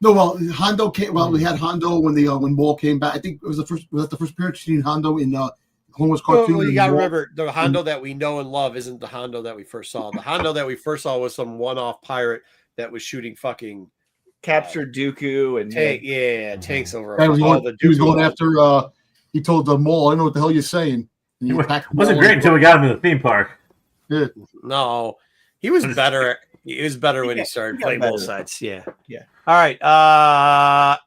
No, well, Hondo came. Well, we had Hondo when Maul came back. I think it was the first. Was that the first appearance you seen Hondo in Clone Wars cartoon? Well, you got to remember the Hondo that we know and love isn't the Hondo that we first saw. The Hondo that we first saw was some one-off pirate that was shooting fucking Captured Dooku and tanks over. He was going after. He told the Maul, "I know what the hell you're saying." It wasn't great until we got him in the theme park. Yeah. No, he was better. He was better when he started playing both sides. Yeah. Yeah. All right.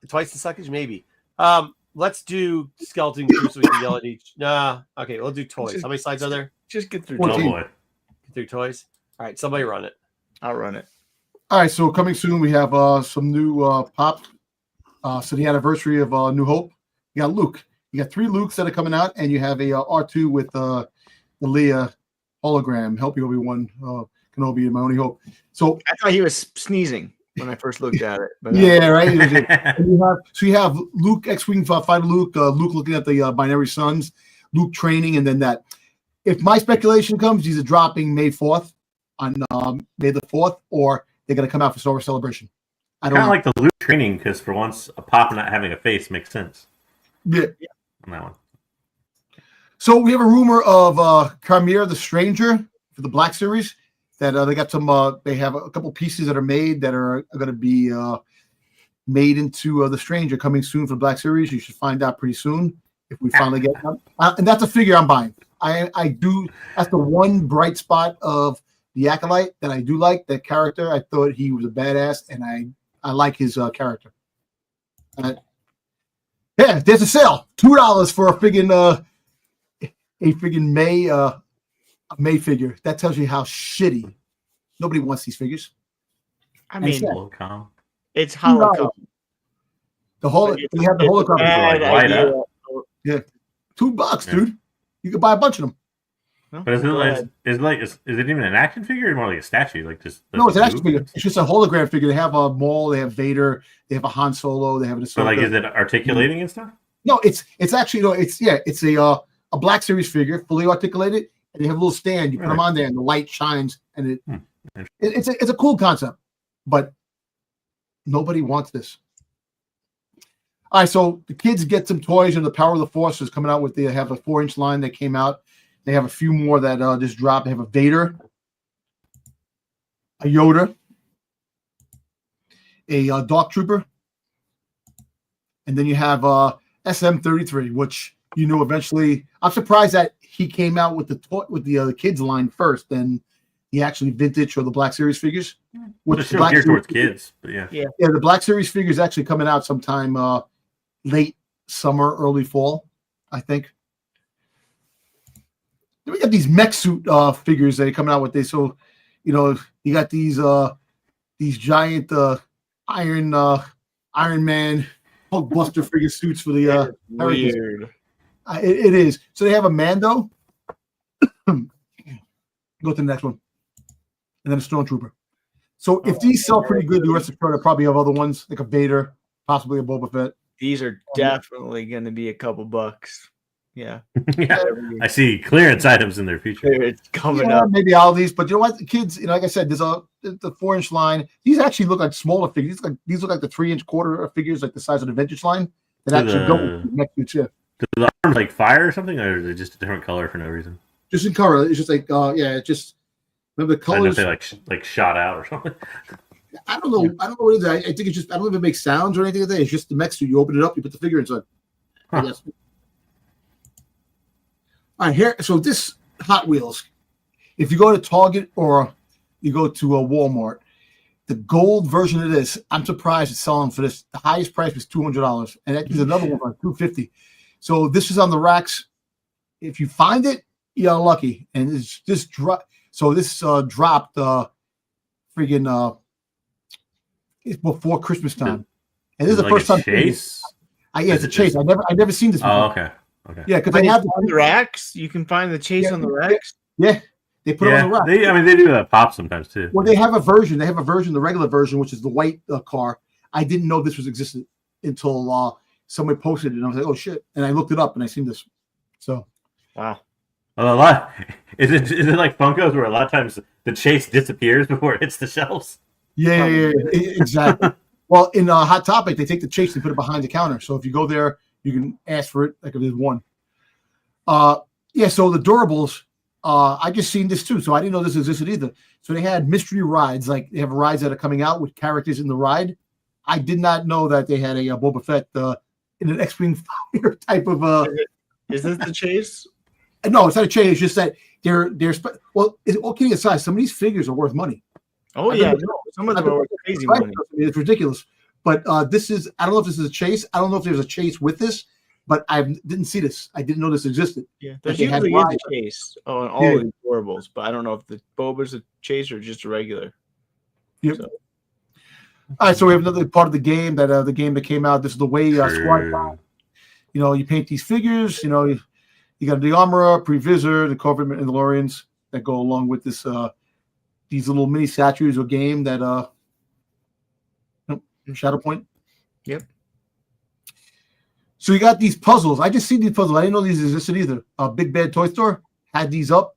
Twice the suckage, maybe. Let's do skeleton crew so we can yell at each. Nah. Okay, we'll do toys. How many slides are there? Just get through. 14. Oh boy. Get through toys. All right, somebody run it. I'll run it. All right, so coming soon, we have some new pop. So the anniversary of New Hope. You got Luke. You got 3 Lukes that are coming out, and you have a R2 with the Leia hologram. Help you, Obi-Wan Kenobi, in my only hope. So I thought he was sneezing when I first looked at it. But yeah, right. You have Luke, X-wing fighter Luke. Luke looking at the binary suns. Luke training, and then that. If my speculation comes, these are dropping May 4th on May the 4th, or they're going to come out for Star Wars Celebration. I don't Kind of know. like the Luke training, because for once, a pop not having a face makes sense Yeah. on that one. So we have a rumor of Carmier the Stranger for the Black Series. That they got some. They have a couple pieces that are made that are going to be made into the Stranger coming soon for the Black Series. You should find out pretty soon if we finally get them. And that's a figure I'm buying. I do. That's the one bright spot of the Acolyte that I do like. That character, I thought he was a badass, and I like his character. Yeah, there's a sale. $2 for a friggin' May figure. That tells you how shitty. Nobody wants these figures. I mean, Holocom. it's holocom. The whole we have the holocron. Light up. Yeah, $2, dude. You could buy a bunch of them. But is it even an action figure or more like a statue? Like just No, it's an action figure. It's just a hologram figure. They have a Maul, they have Vader, they have a Han Solo, they have an Ahsoka. So like, is it articulating and stuff? No, it's actually it's a Black Series figure, fully articulated, and they have a little stand. You put them on there, and the light shines, and it's a cool concept, but nobody wants this. All right, so the kids get some toys, and the Power of the Force is coming out with. They have a 4-inch line that came out. They have a few more that just dropped. They have a Vader, a Yoda, a Dark Trooper, and then you have SM-33, which eventually. I'm surprised that he came out with the kids line first, then the actually vintage or the Black Series figures. Which is still geared towards kids, but yeah. The Black Series figures actually coming out sometime late summer, early fall, I think. We got these mech suit figures that are coming out with this. So, you got these giant Iron Man Hulkbuster figure suits for the weird. It is. So they have a Mando. Go to the next one, and then a Stormtrooper. So if these sell pretty good, the rest of the product probably have other ones like a Vader, possibly a Boba Fett. These are definitely going to be a couple bucks. Yeah. Yeah. I see clearance items in their future. It's coming up. Maybe all these, but you know what? The kids, like I said, there's the 4-inch line. These actually look like smaller figures. These look like the 3-inch quarter figures, like the size of the vintage line. That actually go next to chip. Do the arms like fire or something, or is it just a different color for no reason? Just in color. It's just like it's just remember the colors. I don't know if they like shot out or something. I don't know. I don't know what it is. I think it's just. I don't know if it makes sounds or anything like that. It's just the mech suit. You open it up, you put the figure inside. Huh. Yes. All right, here. So this Hot Wheels. If you go to Target or you go to a Walmart, the gold version of this, I'm surprised it's selling for this. The highest price was $200, and there's another one for $250. So this is on the racks. If you find it, you're lucky. And it's just dropped. So this dropped friggin' it's before Christmas time. And this is the like first time. Chase? It's a chase. I never seen this before. Oh, okay. Okay. Yeah, because they have on the racks. You can find the chase on the racks. Yeah, they put it on the rack. They do that pop sometimes too. Well, they have a version. They have a version, the regular version, which is the white car. I didn't know this was existed until somebody posted it, and I was like, "Oh shit!" And I looked it up, and I seen this. So, wow. Well, a lot. Is it like Funkos where a lot of times the chase disappears before it hits the shelves? Yeah, exactly. Well, in Hot Topic, they take the chase and put it behind the counter. So if you go there, you can ask for it like if there's one. Yeah. So the durables, I just seen this too. So I didn't know this existed either. So they had mystery rides, like they have rides that are coming out with characters in the ride. I did not know that they had a Boba Fett in an X-wing fire type of. Is this the chase? No, it's not a chase. It's just that they're well. All kidding aside, some of these figures are worth money. Oh yeah, some of them are worth crazy money. It's ridiculous. But this is. I don't know if this is a chase. I don't know if there's a chase with this. But I didn't see this. I didn't know this existed. Yeah, there's usually is a chase on all of the durables, but I don't know if the Boba's a chase or just a regular. Yep. So. All right, so we have another part of the game the game that came out. This is the way squad. You paint these figures. You got the armorer, Previsor, the Corvette Mandalorians that go along with this. These little mini statues or game that Shadow Point. Yep. So you got these puzzles. I just seen these puzzles. I didn't know these existed either. Big Bad Toy Store had these up.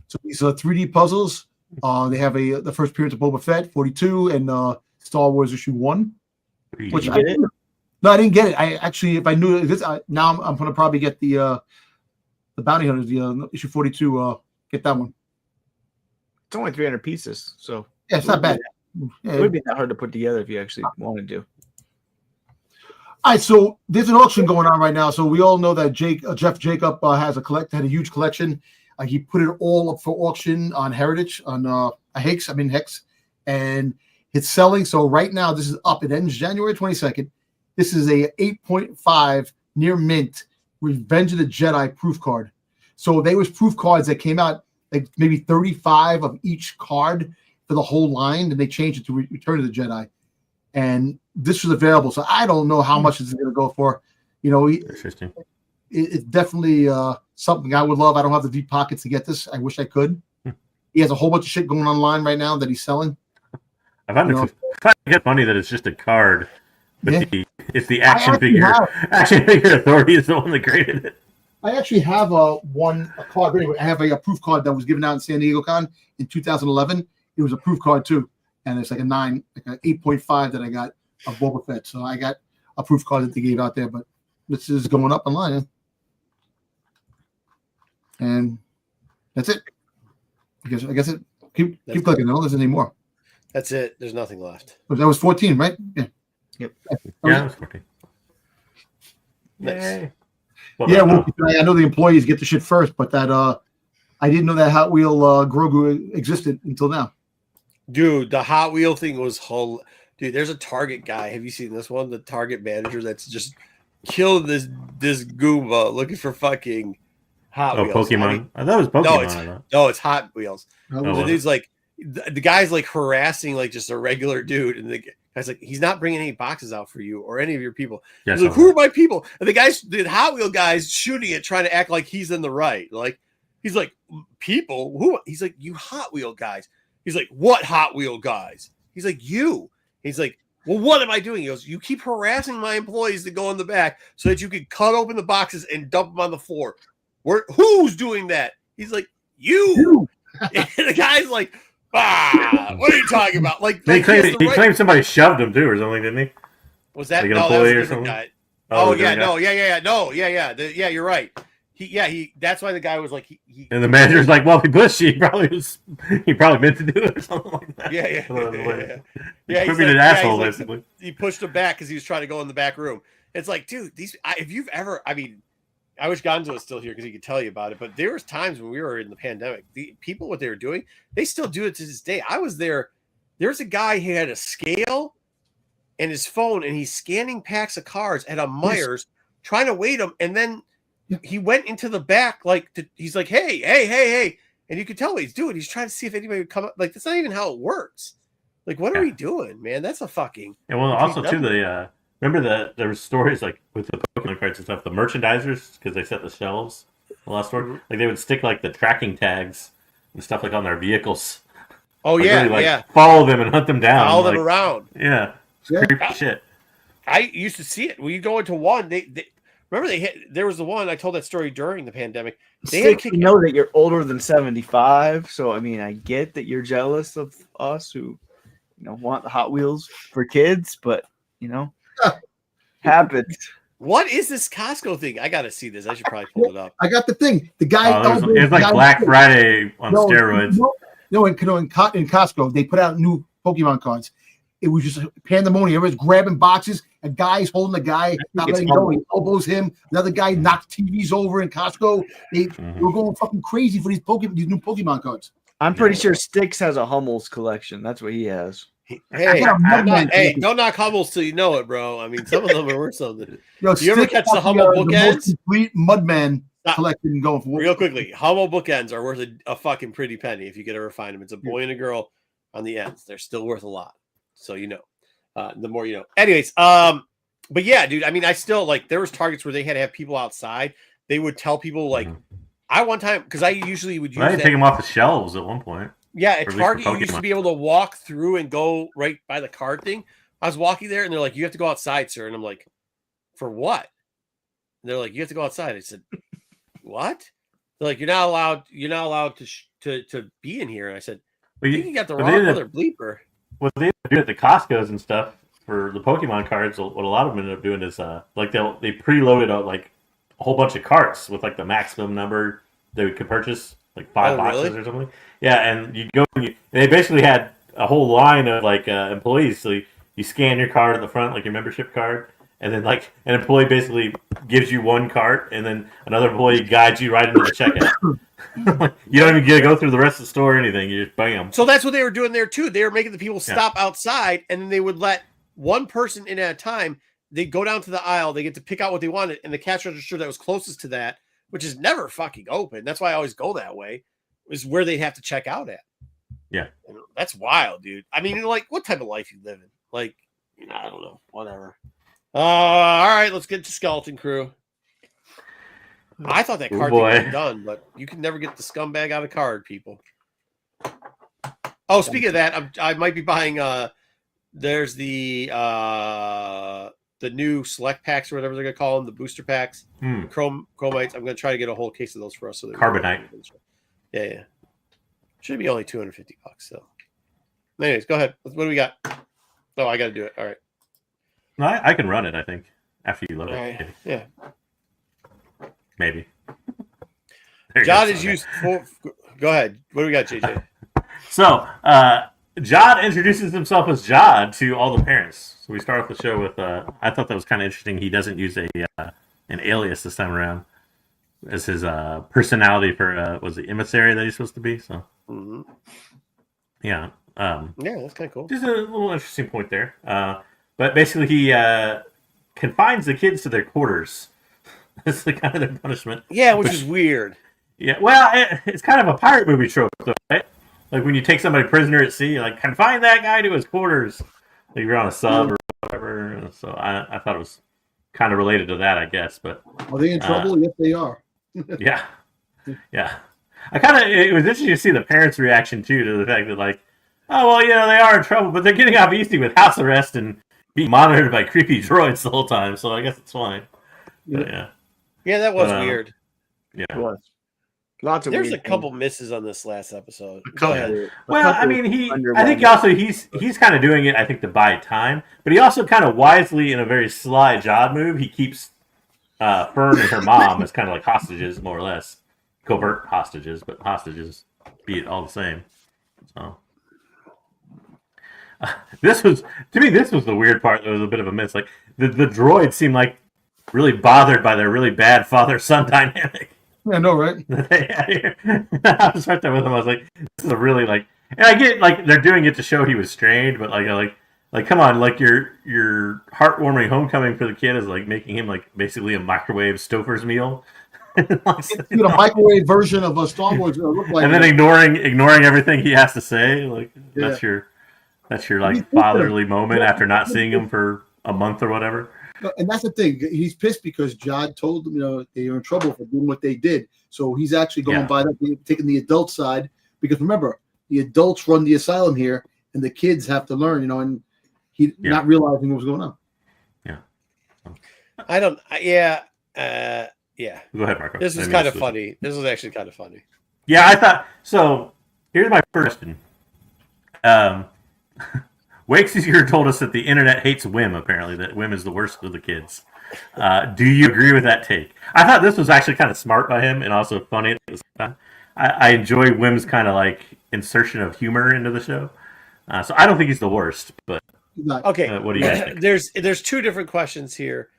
So these are 3D puzzles. They have the first appearance of Boba Fett, 42, and Star Wars issue 1. Which I didn't get it. I actually, if I knew this, now I'm going to probably get the Bounty Hunters, the issue 42. Get that one. It's only 300 pieces, so yeah, it's not bad. It would be that hard to put together if you actually wanted to. All right, so there's an auction going on right now. So we all know that Jeff Jacob had a huge collection. He put it all up for auction on Heritage on Hex, and it's selling. So right now this is up. It ends January 22nd. This is a 8.5 near mint Revenge of the Jedi proof card. So there was proof cards that came out like maybe 35 of each card for the whole line, and they changed it to Return of the Jedi. And this was available, so I don't know how much it's going to go for. Interesting. It's definitely something I would love. I don't have the deep pockets to get this. I wish I could. He has a whole bunch of shit going online right now that he's selling. I find it funny that it's just a card, but it's the action figure. Action Figure Authority is the one that created it. I actually have a card. Anyway, I have a proof card that was given out in San Diego Con in 2011. It was a proof card too. And it's like an 8.5 that I got of Boba Fett. So I got a proof card that they gave out there, but this is going up online. And that's it. I guess it. Keep clicking. No, there's any more. That's it. There's nothing left. But that was 14, right? Yeah. Yep. Yeah, that was 14. Nice. Yeah, well, I know the employees get the shit first, but that I didn't know that Hot Wheel Grogu existed until now. Dude, the Hot Wheel thing was whole. Dude, there's a Target guy. Have you seen this one? The Target manager that's just killed this Goomba looking for fucking Hot Wheels. Pokemon. I thought it was Pokemon. No, it's Hot Wheels. Oh, the dude's like, the guy's like harassing like just a regular dude, and the guy's like, he's not bringing any boxes out for you or any of your people. He's like, who are my people? And the Hot Wheel guy's shooting it, trying to act like he's in the right. Like he's like, people who? He's like, you Hot Wheel guys. He's like, what Hot Wheel guys? He's like, you. He's like, well, what am I doing? He goes, you keep harassing my employees to go in the back so that you can cut open the boxes and dump them on the floor. Who's doing that? He's like, you. And the guy's like, what are you talking about? Like, he claimed somebody shoved him too or something, didn't he? Was that? Like no, that was a different guy. Yeah, you're right. He that's why the guy was like he and the manager's like, well, he pushed you. He probably meant to do it or something like that. Yeah. He's an asshole, basically. He pushed him back because he was trying to go in the back room. It's like, dude, if you've ever, I wish Gonzo was still here because he could tell you about it. But there was times when we were in the pandemic, the people, what they were doing, they still do it to this day. I was there. There's a guy who had a scale and his phone, and he's scanning packs of cards at a Myers, trying to weight them, and then he went into the back, he's like, hey. And you could tell what he's doing. He's trying to see if anybody would come up. Like, that's not even how it works. Like, what are we doing, man? That's a fucking. Yeah, well, also, too, remember there was stories like with the Pokemon cards and stuff, the merchandisers, because they set the shelves a lot of stores, like they would stick like the tracking tags and stuff like on their vehicles. Oh like, yeah, really, yeah. Follow them and hunt them down. Follow them around. Yeah, creepy shit. I used to see it. When you go into one, they remember there was the one I told that story during the pandemic. You know that you're older than 75, so I mean, I get that you're jealous of us who, want the Hot Wheels for kids, but happens. What is this Costco thing? I gotta see this. I should probably pull it up. I got the thing. The guy. It's like Black Friday on steroids. In Costco, they put out new Pokemon cards. It was just pandemonium. Everyone's grabbing boxes. A guy's holding the guy, not letting go. He elbows him. Another guy knocks TVs over in Costco. They were going fucking crazy for these new Pokemon cards. I'm pretty sure Styx has a Hummels collection. That's what he has. Hey, don't knock Hummels till you know it, bro. I mean, some of them are worth something. Yo, do you ever catch the Hummel bookends? The complete Mudman collection going for real quickly. Hummel bookends are worth a fucking pretty penny if you could ever find them. It's a boy and a girl on the ends. They're still worth a lot. So the more you know. Anyways, but yeah, dude. I mean, I still there was Targets where they had to have people outside. They would tell people I one time because I usually would use. I had to take them off the shelves at one point. Yeah, at Target, you used to be able to walk through and go right by the card thing. I was walking there, and they're like, "You have to go outside, sir." And I'm like, "For what?" And they're like, "You have to go outside." I said, "What?" They're like, "You're not allowed. You're not allowed to be in here." And I said, "I think you got the wrong other bleeper." What they do at the Costco's and stuff for the Pokemon cards, what a lot of them end up doing is they preloaded a whole bunch of carts with the maximum number they could purchase, 5 boxes or something. Yeah, and you go. They basically had a whole line of employees. So you scan your card at the front, your membership card, and then an employee basically gives you one cart, and then another employee guides you right into the checkout. You don't even get to go through the rest of the store or anything. You just bam. So that's what they were doing there too. They were making the people stop outside, and then they would let one person in at a time. They'd go down to the aisle. They get to pick out what they wanted, and the cash register that was closest to that, which is never fucking open. That's why I always go that way. Is where they have to check out at. Yeah, that's wild, dude. I mean, what type of life you live in? I don't know. Whatever. All right, let's get to Skeleton Crew. I thought that card thing was done, but you can never get the scumbag out of card, people. Oh, speaking of that, I might be buying. There's the new select packs or whatever they're gonna call them, the booster packs, chromites. I'm gonna try to get a whole case of those for us. So Carbonite. Yeah. Should be only $250. So, anyways, go ahead. What do we got? Oh, I got to do it. All right. No, I can run it. I think after you load it. Right. Yeah. Maybe. Jod is used for. Go ahead. What do we got, JJ? So, Jod introduces himself as Jod to all the parents. So we start off the show with. I thought that was kind of interesting. He doesn't use an alias this time around as his personality for was the emissary that he's supposed to be. So, yeah, that's kind of cool. Just a little interesting point there. But basically, he confines the kids to their quarters. That's the kind of their punishment. Yeah, which is weird. Yeah, well, it's kind of a pirate movie trope, though, right? Like when you take somebody prisoner at sea, confine that guy to his quarters. You're on a sub or whatever. So I thought it was kind of related to that, I guess. But are they in trouble? Yes, they are. Yeah. It was interesting to see the parents' reaction too to the fact that oh well, they are in trouble, but they're getting off easy with house arrest and being monitored by creepy droids the whole time. So I guess it's fine. But, yeah, that was weird. Yeah, it was. Lots of. There's a couple misses on this last episode. Go ahead. Well, I mean, I think also he's kind of doing it. I think to buy time, but he also kind of wisely, in a very sly Jod move, he keeps Fern and her mom as kind of hostages, more or less, covert hostages, but hostages, be it all the same. So this was the weird part. That was a bit of a miss. The droids seemed really bothered by their really bad father-son dynamic. Yeah, I know, right? I was right there with him. I was like, this is a really and I get they're doing it to show he was strained, but come on, your heartwarming homecoming for the kid is making him basically a microwave Stouffer's meal. A microwave version of a Star Wars look like, and then ignoring everything he has to say. That's your fatherly moment after not seeing him for a month or whatever. And that's the thing. He's pissed because Jod told them, they are in trouble for doing what they did. So he's actually going by that, taking the adult side. Because remember, the adults run the asylum here, and the kids have to learn, and he not realizing what was going on. Yeah. I don't. Yeah. Go ahead, Marco. This was kind of funny. This was actually kind of funny. Yeah, I thought so. Here's my first question. Wakes here told us that the internet hates Wim. Apparently, that Wim is the worst of the kids. Do you agree with that take? I thought this was actually kind of smart by him and also funny at the same time. I enjoy Wim's kind of like insertion of humor into the show. So I don't think he's the worst, but okay. What do you guys think? There's two different questions here.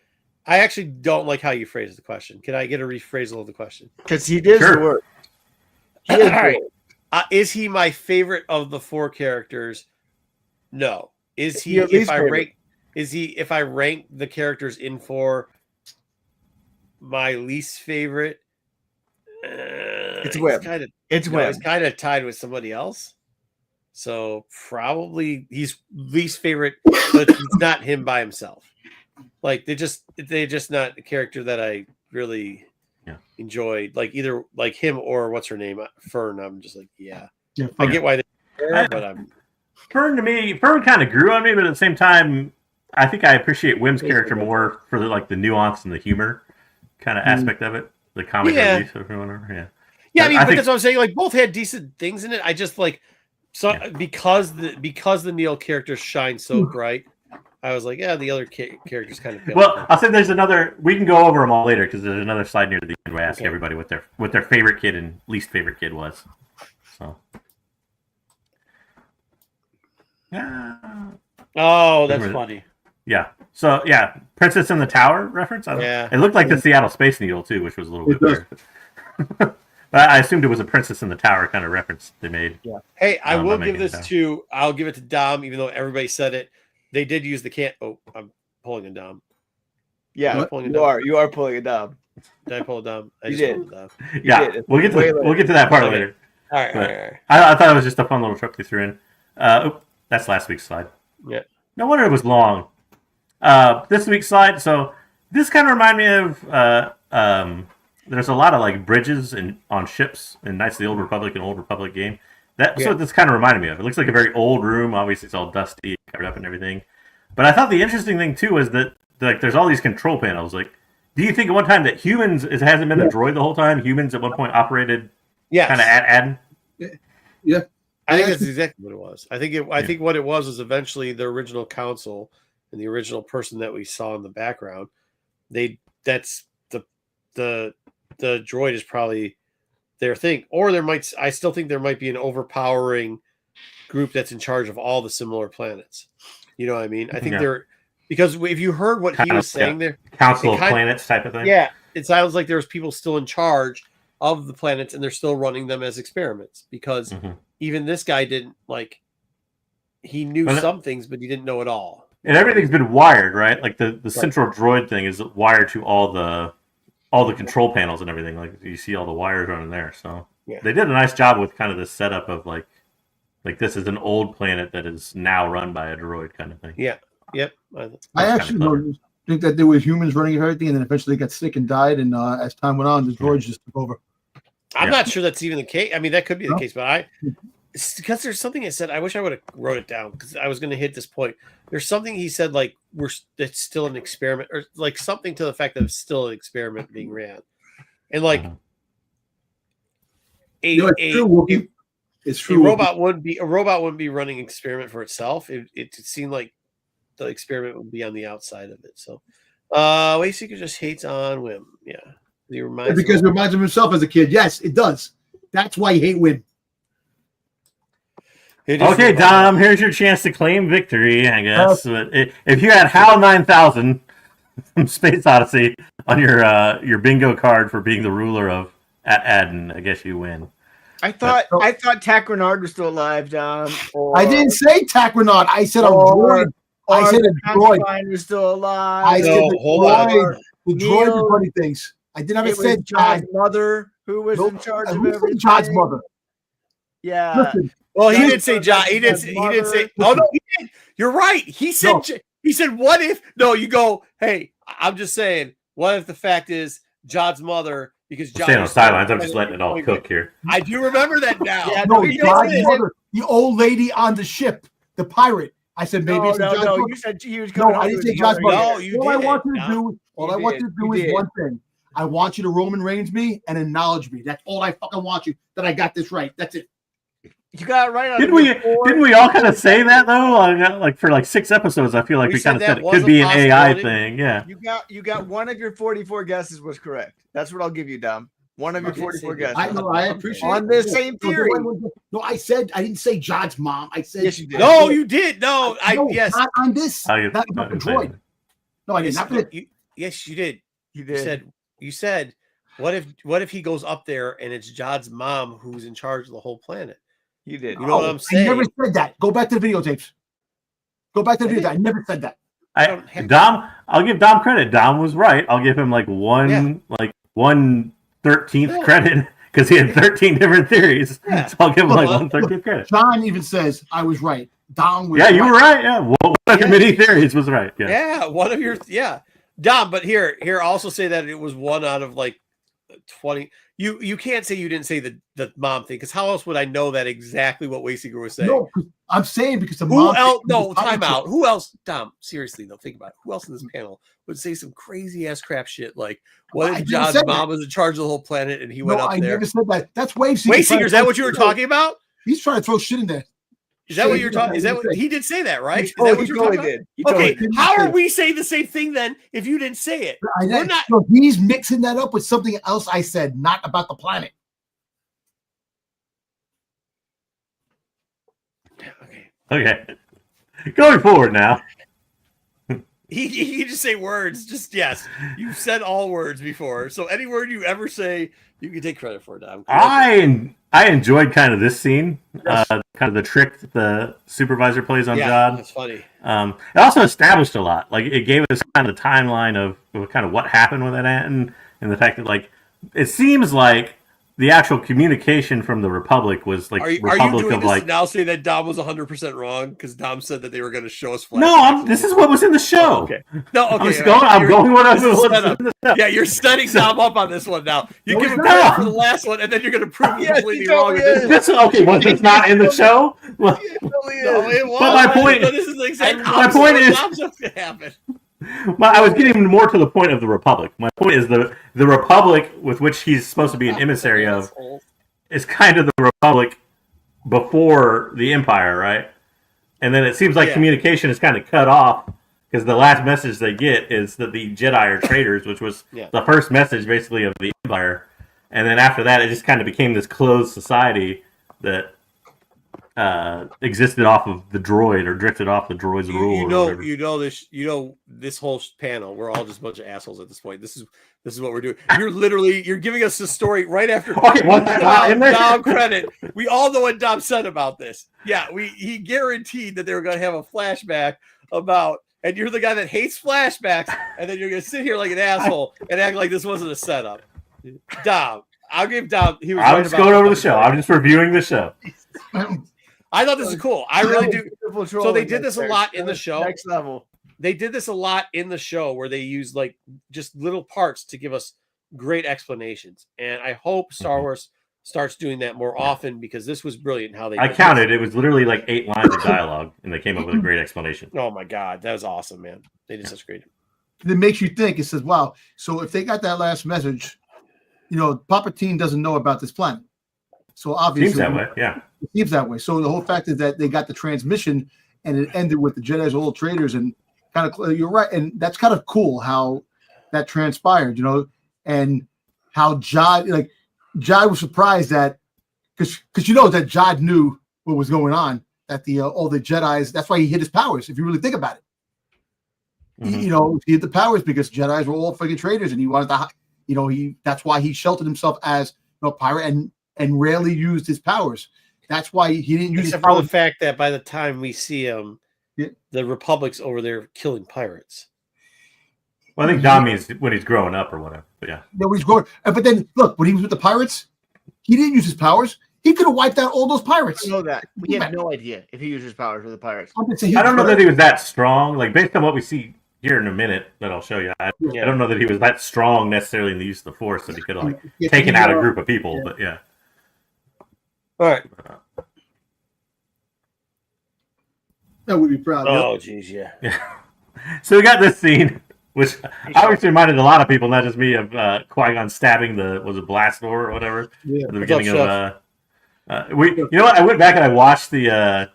I actually don't like how you phrased the question. Can I get a rephrasal of the question? Because he did the work. All right. Is he my favorite of the 4 characters? No. Is he? If I rank the characters in 4, my least favorite? It's Wim. He's kind of tied with somebody else. So probably he's least favorite, but he's not him by himself. Like they're just not a character that I really enjoyed. Like either like him or what's her name, Fern. I'm just like, I get why they're there, but Fern kind of grew on me, but at the same time, I think I appreciate Wim's character more for the nuance and the humor kind of aspect of it, the comic relief or whatever. Yeah, I think that's what I'm saying. Like both had decent things in it. I just like because the Neil character shines so bright. I was like, the other characters kind of pale. Well, I'll say there's another. We can go over them all later because there's another slide near the end where I ask everybody what their favorite kid and least favorite kid was. So. Oh, that's funny. Yeah. So Princess in the Tower reference. It looked like the Seattle Space Needle too, which was a little bit weird. But I assumed it was a Princess in the Tower kind of reference they made. Yeah. Hey, I will give this to. I'll give it to Dom, even though everybody said it. They did use the can. Oh, I'm pulling a Dom. Yeah, you are pulling a Dom. Did I pull a Dom? You did. Yeah, we'll get to that part later. All right. I thought it was just a fun little truck they threw in. That's last week's slide. Yeah. No wonder it was long. This week's slide. So this kind of reminded me of. There's a lot of like bridges on ships in Knights of the Old Republic, an Old Republic game. That's what this kind of reminded me of. It looks like a very old room. Obviously, it's all dusty, covered up and everything. But I thought the interesting thing too was that like there's all these control panels. Like, do you think at one time that humans hasn't been a droid the whole time? Humans at one point operated kind of at Adden. Yeah, I think that's exactly what it was. I think what it was eventually the original council and the original person that we saw in the background. That's the droid is probably their thing, or I still think there might be an overpowering group that's in charge of all the similar planets. You know what I mean? I think because if you heard what he was saying there, Council of Planets type of thing. Yeah, it sounds like there's people still in charge of the planets and they're still running them as experiments because even this guy didn't he knew some things, but he didn't know it all. And everything's been wired, right? Like the central droid thing is wired to all the control panels and everything. Like you see all the wires running there. So they did a nice job with kind of this setup of like this is an old planet that is now run by a droid kind of thing. Yeah. Yep. I actually think that there was humans running everything, and then eventually they got sick and died. And as time went on, the droids just took over. I'm not sure that's even the case. I mean, that could be the case, but because there's something I said. I wish I would have wrote it down because I was going to hit this point. There's something he said it's still an experiment, or like something to the fact that it's still an experiment being ran, and it's true. A robot wouldn't be running experiment for itself. It seemed like the experiment would be on the outside of it. So, Wayseeker just hates on Wim. Yeah, it reminds of himself as a kid. Yes, it does. That's why you hate Wim. Okay, Dom, here's your chance to claim victory, I guess. But if you had HAL 9000 from Space Odyssey on your bingo card for being the ruler of Adden, I guess you win. I thought Tack Renard was still alive, Dom. I didn't say Tack Renard. I said a droid. I said a droid. Was still alive. I said the droid. The droid was funny things. I did not say Jod's mother who was in charge of everything. Jod's mother. Yeah. Listen, well, he didn't say Jod. He didn't say. Oh no, he did. You're right. He said. He said, "What if?" No, you go. Hey, I'm just saying. What if the fact is Jod's mother? Because Jod Staying on the sidelines, I'm just letting it all cook here. I do remember that now. Yeah, No, he Jod's did. mother, the old lady on the ship, the pirate. I said maybe it's Jod's mother. You said he was coming. No, I didn't say Jod's Jod's mother. No, you all did. I want you to do, all You I want did. you to do You is did. one thing. I want you to Roman Reigns me and acknowledge me. That's all I fucking want you. That I got this right. That's it. You got it right on. Didn't we all kind of say that though? Like for like 6 episodes, I feel like we kind of said it could be an AI thing. Yeah. You got one of your 44 guesses was correct. That's what I'll give you, Dom. One of your 44 guesses. I know. I appreciate on this same theory. No, I didn't say Jod's mom. I said Yes, you did. No, you did. No, yes. Not on this. Not about the droid. No, I did not. Yes, you did. You did. You said, what if he goes up there and it's Jod's mom who's in charge of the whole planet? You did. You know what I'm saying? I never said that. Go back to the videotapes. Go back to the videotapes. I never said that. Dom, I'll give Dom credit. Dom was right. I'll give him like 1/13th credit because he had 13 different theories. Yeah. So I'll give him like 1/13th credit. John even says I was right. Dom was you were right. Yeah. One of your many theories was right. Yeah. Yeah. One of your Dom, but here also say that it was one out of like 20. You can't say you didn't say the mom thing, because how else would I know that exactly what Wayseeker was saying? No, I'm saying because the mom. Who else? No, time out. Who else? Dom, seriously though, think about it. Who else in this panel would say some crazy ass crap shit like, what if Jod's mom was in charge of the whole planet and he went up there? I never said that. That's Wayseeker. Wayseeker, is that what you were talking about? He's trying to throw shit in there. Is that what you're talking? Is that what he did say that, right? Is that what you're talking about? Okay, how are we saying the same thing then if you didn't say it? We're not. No, he's mixing that up with something else I said, not about the planet. Okay. Going forward now. He just say words. Just yes. You've said all words before. So any word you ever say, you can take credit for it, Dom. I enjoyed kind of this scene. Yes. Kind of the trick that the supervisor plays on Jod. That's funny. It also established a lot. Like it gave us kind of the timeline of kind of what happened with that Anton, and the fact that like it seems like the actual communication from the Republic was like Republic are you doing of this like to now say that Dom was 100% wrong because Dom said that they were going to show us flashbacks. No, this is what was in the show. Oh, okay. No, okay. I'm going what I was. Yeah, you're setting Dom up on this one now. You give him credit for the last one, and then you're going to prove me completely wrong with this one. Okay, once it's not in the show. Well, it was. But my point. So this is the exact my point is. Going to happen. I was getting more to the point of the Republic. My point is the Republic with which he's supposed to be an emissary of is kind of the Republic before the Empire, right? And then it seems like communication is kind of cut off because the last message they get is that the Jedi are traitors, which was the first message basically of the Empire. And then after that, it just kind of became this closed society that existed off of the droid or drifted off the droid's rule. This whole panel, we're all just a bunch of assholes at this point. This is what we're doing. You're giving us the story right after Dom credit. We all know what Dom said about this. Yeah, he guaranteed that they were going to have a flashback about, and you're the guy that hates flashbacks, and then you're going to sit here like an asshole and act like this wasn't a setup. Dom, I'll give Dom. I'm just going over the show. I'm just reviewing the show. I thought this was cool. I really do. So they did this a lot in the show. Next level. They did this a lot in the show where they used like just little parts to give us great explanations. And I hope Star Wars starts doing that more often because this was brilliant how they. I counted. It was literally like 8 lines of dialogue, and they came up with a great explanation. Oh my god, that was awesome, man! They did such great. It makes you think. It says, "Wow." So if they got that last message, Palpatine doesn't know about this planet. So obviously, seems that way. Yeah, it seems that way. So the whole fact is that they got the transmission, and it ended with the Jedi's all traitors, and kind of you're right, and that's kind of cool how that transpired, and how Jod was surprised that because that Jod knew what was going on, that all the Jedi's. That's why he hid his powers. If you really think about it, he hid the powers because Jedi's were all freaking traitors, and he wanted to. That's why he sheltered himself as a pirate and rarely used his powers. That's why he didn't use Except for the fact that by the time we see him, the Republic's over there killing pirates. Well, I think Dom means when he's growing up or whatever. But yeah. No, he's growing. But then look, when he was with the pirates, he didn't use his powers. He could have wiped out all those pirates. I know that. We have no idea if he used his powers for the pirates. I don't know that he was that strong. Like, based on what we see here in a minute that I'll show you, I don't know that he was that strong necessarily in the use of the Force that he could have like taken out a group of people. But yeah. All right. That would be proud. Oh, geez, yeah. So we got this scene, which obviously reminded a lot of people, not just me, of Qui-Gon stabbing the blast door or whatever at the beginning of. You know what? I went back and I watched the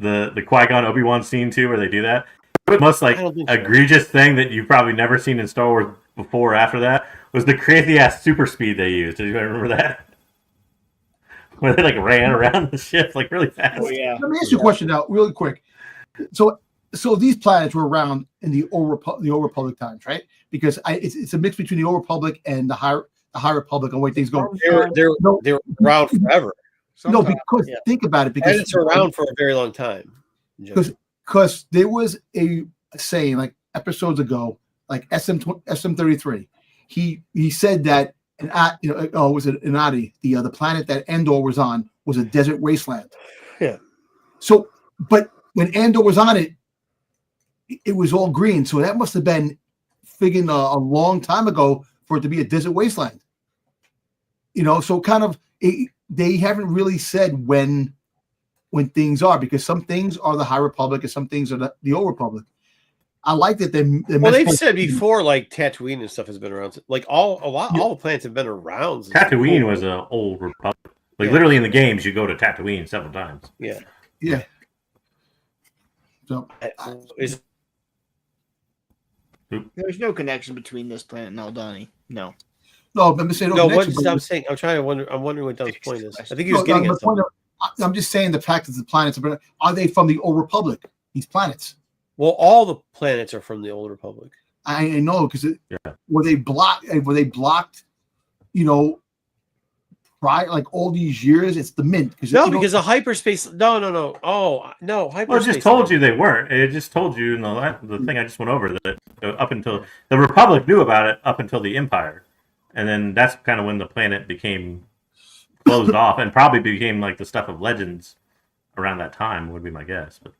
Qui-Gon Obi-Wan scene too, where they do that. The most like egregious thing that you've probably never seen in Star Wars before or after that was the crazy ass super speed they used. Did you remember that? Where they like ran around the ship like really fast. Oh yeah. Let me ask you a question now, really quick. So these planets were around in the Old Republic times, right? Because it's a mix between the Old Republic and the High Republic and the way things go. They were around forever. No, because think about it. Because it's around for a very long time. Because there was a saying like episodes ago, like SM-33. He said that was it Inadi, the planet that Andor was on was a desert wasteland. Yeah. So, but when Andor was on it, it was all green. So that must have been figuring a long time ago for it to be a desert wasteland. So kind of they haven't really said when things are, because some things are the High Republic and some things are the Old Republic. I like that they've said before, like Tatooine and stuff has been around. Like all the planets have been around. Tatooine was an Old Republic. Like literally in the games, you go to Tatooine several times. Yeah. Yeah. So there's no connection between this planet and Aldani. No. No, I'm saying I'm saying. I'm wondering what Don's point is. I think he was getting at something. I'm just saying the fact that the planets are they from the Old Republic? These planets. Well, all the planets are from the Old Republic. I know because were they blocked? Prior, like all these years, it's the mint. Because of hyperspace. No. Oh no, hyperspace. Well, it just told you they weren't. It just told you in the thing I just went over that up until the Republic knew about it up until the Empire, and then that's kind of when the planet became closed off and probably became like the stuff of Legends around that time would be my guess. But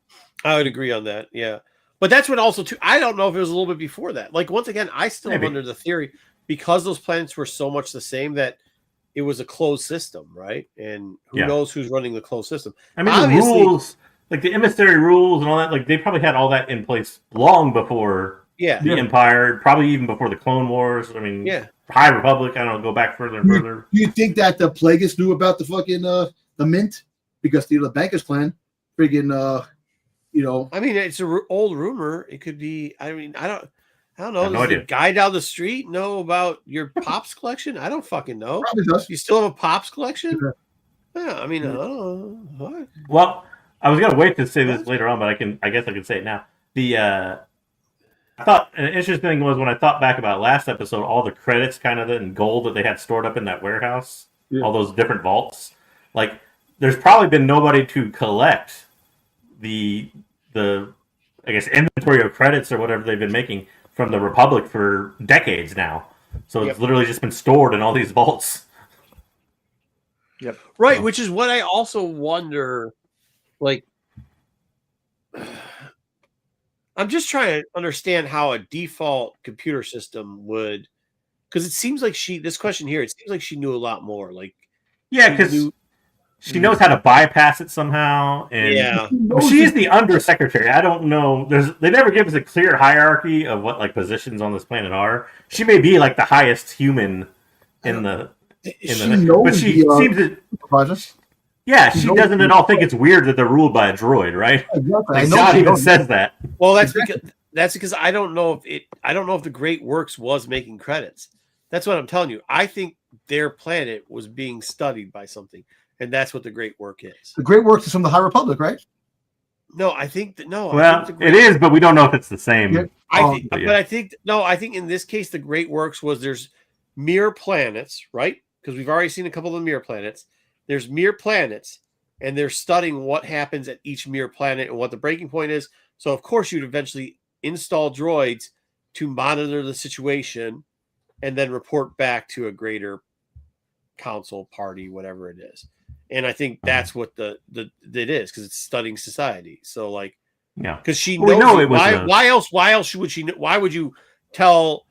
I would agree on that. Yeah. But that's when also too, I don't know if it was a little bit before that. Like once again, I still am under the theory because those planets were so much the same that it was a closed system, right? And who knows who's running the closed system. I mean, obviously, the rules, like the emissary rules and all that, like they probably had all that in place long before the Empire, probably even before the Clone Wars. I mean, High Republic, I don't know, go back further and further. Do you think that the Plagueis knew about the fucking the mint? Because the Bankers clan friggin' I mean, it's an old rumor. It could be. I mean, I don't know. No idea. The guy down the street know about your Pops collection? I don't fucking know. Probably does. You still have a Pops collection? Yeah. I mean, I don't know. Well, I was gonna wait to say this later on, but I guess I can say it now. I thought an interesting thing was when I thought back about last episode, all the credits kind of in gold that they had stored up in that warehouse, all those different vaults. Like, there's probably been nobody to collect the I guess inventory of credits or whatever they've been making from the Republic for decades now. So it's literally just been stored in all these vaults. Yep. Right, which is what I also wonder. Like, I'm just trying to understand how a default computer system would, because it seems like this question here, it seems like she knew a lot more. Like, because she knows how to bypass it somehow, and she is the undersecretary. I don't know. They never give us a clear hierarchy of what like positions on this planet are. She may be like the highest human in the but she seems to. Yeah, she doesn't at all think it's weird that they're ruled by a droid, right? Exactly. Like John even says that. Well, that's because I don't know if the Great Works was making credits. That's what I'm telling you. I think their planet was being studied by something. And that's what the Great Work is. The Great Works is from the High Republic, right? No, I think Well, it is, but we don't know if it's the same. Yeah. I think in this case, the Great Works was there's mirror planets, right? Because we've already seen a couple of mirror planets. There's mirror planets, and they're studying what happens at each mirror planet and what the breaking point is. So, of course, you'd eventually install droids to monitor the situation and then report back to a greater council party, whatever it is. And I think that's what it is, because it's studying society. So like, Yeah, because she Well, we knows know it. it was Why else would she? Why would you tell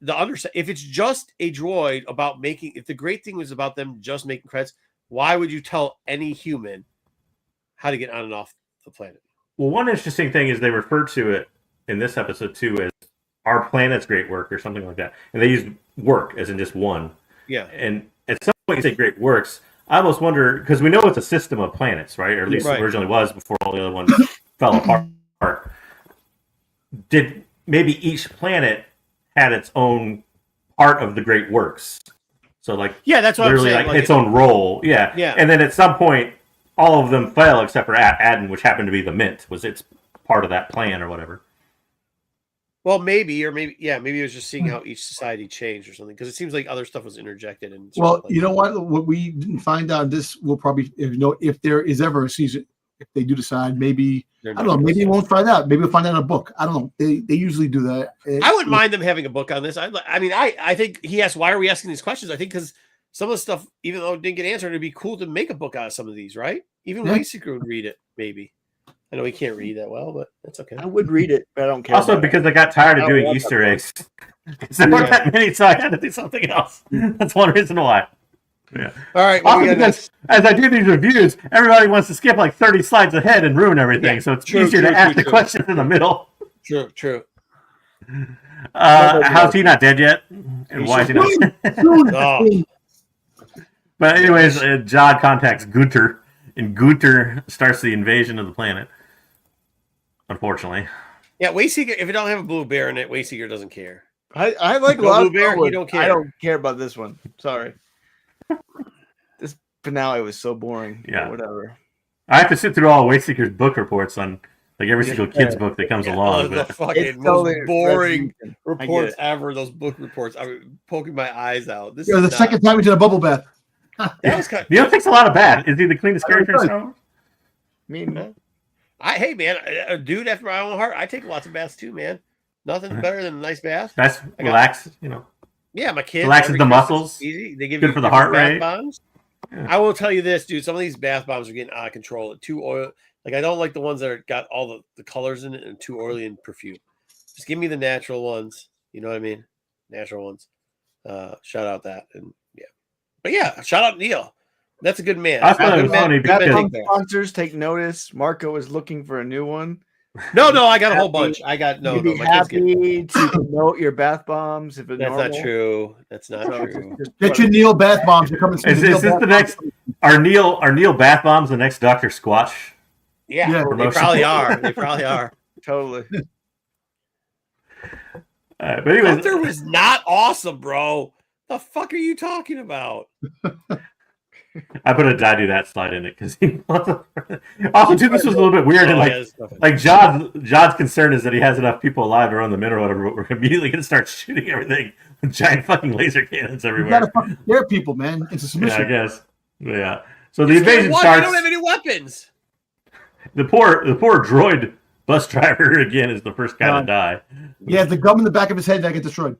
the other side if it's just a droid about making? If the great thing was about them just making credits, why would you tell any human how to get on and off the planet? Well, one interesting thing is they refer to it in this episode too as our planet's great work or something like that, and they use work as in just one. Yeah, and at some point you say great works. I almost wonder, because we know it's a system of planets, right? Or at least Right. it originally was before all the other ones fell apart. Did maybe each planet had its own part of the great works? So like, yeah, that's what I'm literally saying. like its own role. Yeah. Yeah. And then at some point, all of them fell except for Adden, which happened to be the Mint, was its part of that plan or whatever. Well, maybe it was just seeing how each society changed or something, because it seems like other stuff was interjected. And Well, you know what we didn't find out, this will probably, if there is ever a season, if they do decide, maybe, I don't know, maybe we won't find out. Maybe we'll find out in a book. I don't know. They usually do that. I wouldn't mind them having a book on this. I think he asked, why are we asking these questions? I think because some of the stuff, even though it didn't get answered, it'd be cool to make a book out of some of these, right? Even Wayseeker would read it, maybe. I know he can't read that well, but that's okay. I would read it, but I don't care. Also, because I got tired of doing Easter eggs. There weren't that many, so I had to do something else. That's one reason why. Yeah. All right. Also, because as I do these reviews, everybody wants to skip like 30 slides ahead and ruin everything, Yeah, so it's easier to ask the questions in the middle. True. How's he not dead yet? And why is he not? Oh. But anyways, Jod contacts Gunter, and Gunter starts the invasion of the planet. Unfortunately. Yeah, Wayseeker, if it don't have a blue bear in it, Wayseeker doesn't care. I like a No lot blue of bear, Star Wars. you don't care. I don't care about this one. Sorry. This finale was so boring. Yeah. Whatever. I have to sit through all of Wayseeker's book reports on like every single kid's book that comes along. The But fucking It's most totally boring resolution. reports ever. Those book reports. I'm poking my eyes out. This Yeah, is the second time we did a bubble bath. that was kind Neil thinks a lot of bad. Is he the cleanest character in Star Wars? I mean, hey man, a dude after my own heart. I take lots of baths too, man. Nothing's better than a nice bath. That's relax, Yeah, my kids relaxes every the Christmas, muscles. Easy. They give Good you for the different heart bath rate. bombs. Yeah. I will tell you this, dude. Some of these bath bombs are getting out of control. Too oil. Like I don't like the ones that are got all the colors in it and too oily and perfume. Just give me the natural ones. You know what I mean? Natural ones. Shout out that and yeah. But yeah, shout out Neil. That's a good man. I thought it was funny Bath because Bomb sponsors take notice. Marco is looking for a new one. No, I got a whole bunch. I got no. You'd be My kids get. happy to promote your bath bombs if it's That's normal. not true. That's not So true. Get your Neil bath bombs. You're coming. is this the next? Are Neil bath bombs the next Dr. Squatch? Yeah, Yeah. they probably are. They probably are. Totally. But anyways, Gunther was not awesome, bro. The fuck are you talking about? I put a "I do that" slide in it because he also too. This was a little bit weird. And like Jod's concern is that he has enough people alive around the Mint or whatever, but we're immediately going to start shooting everything with giant fucking laser cannons You everywhere. gotta fucking scare people, man. It's a Yeah, submission. I guess. Yeah. So the invasion What? starts. They don't have any weapons. The poor droid bus driver again is the first guy to die. Yeah, the gum in the back of his head that get destroyed.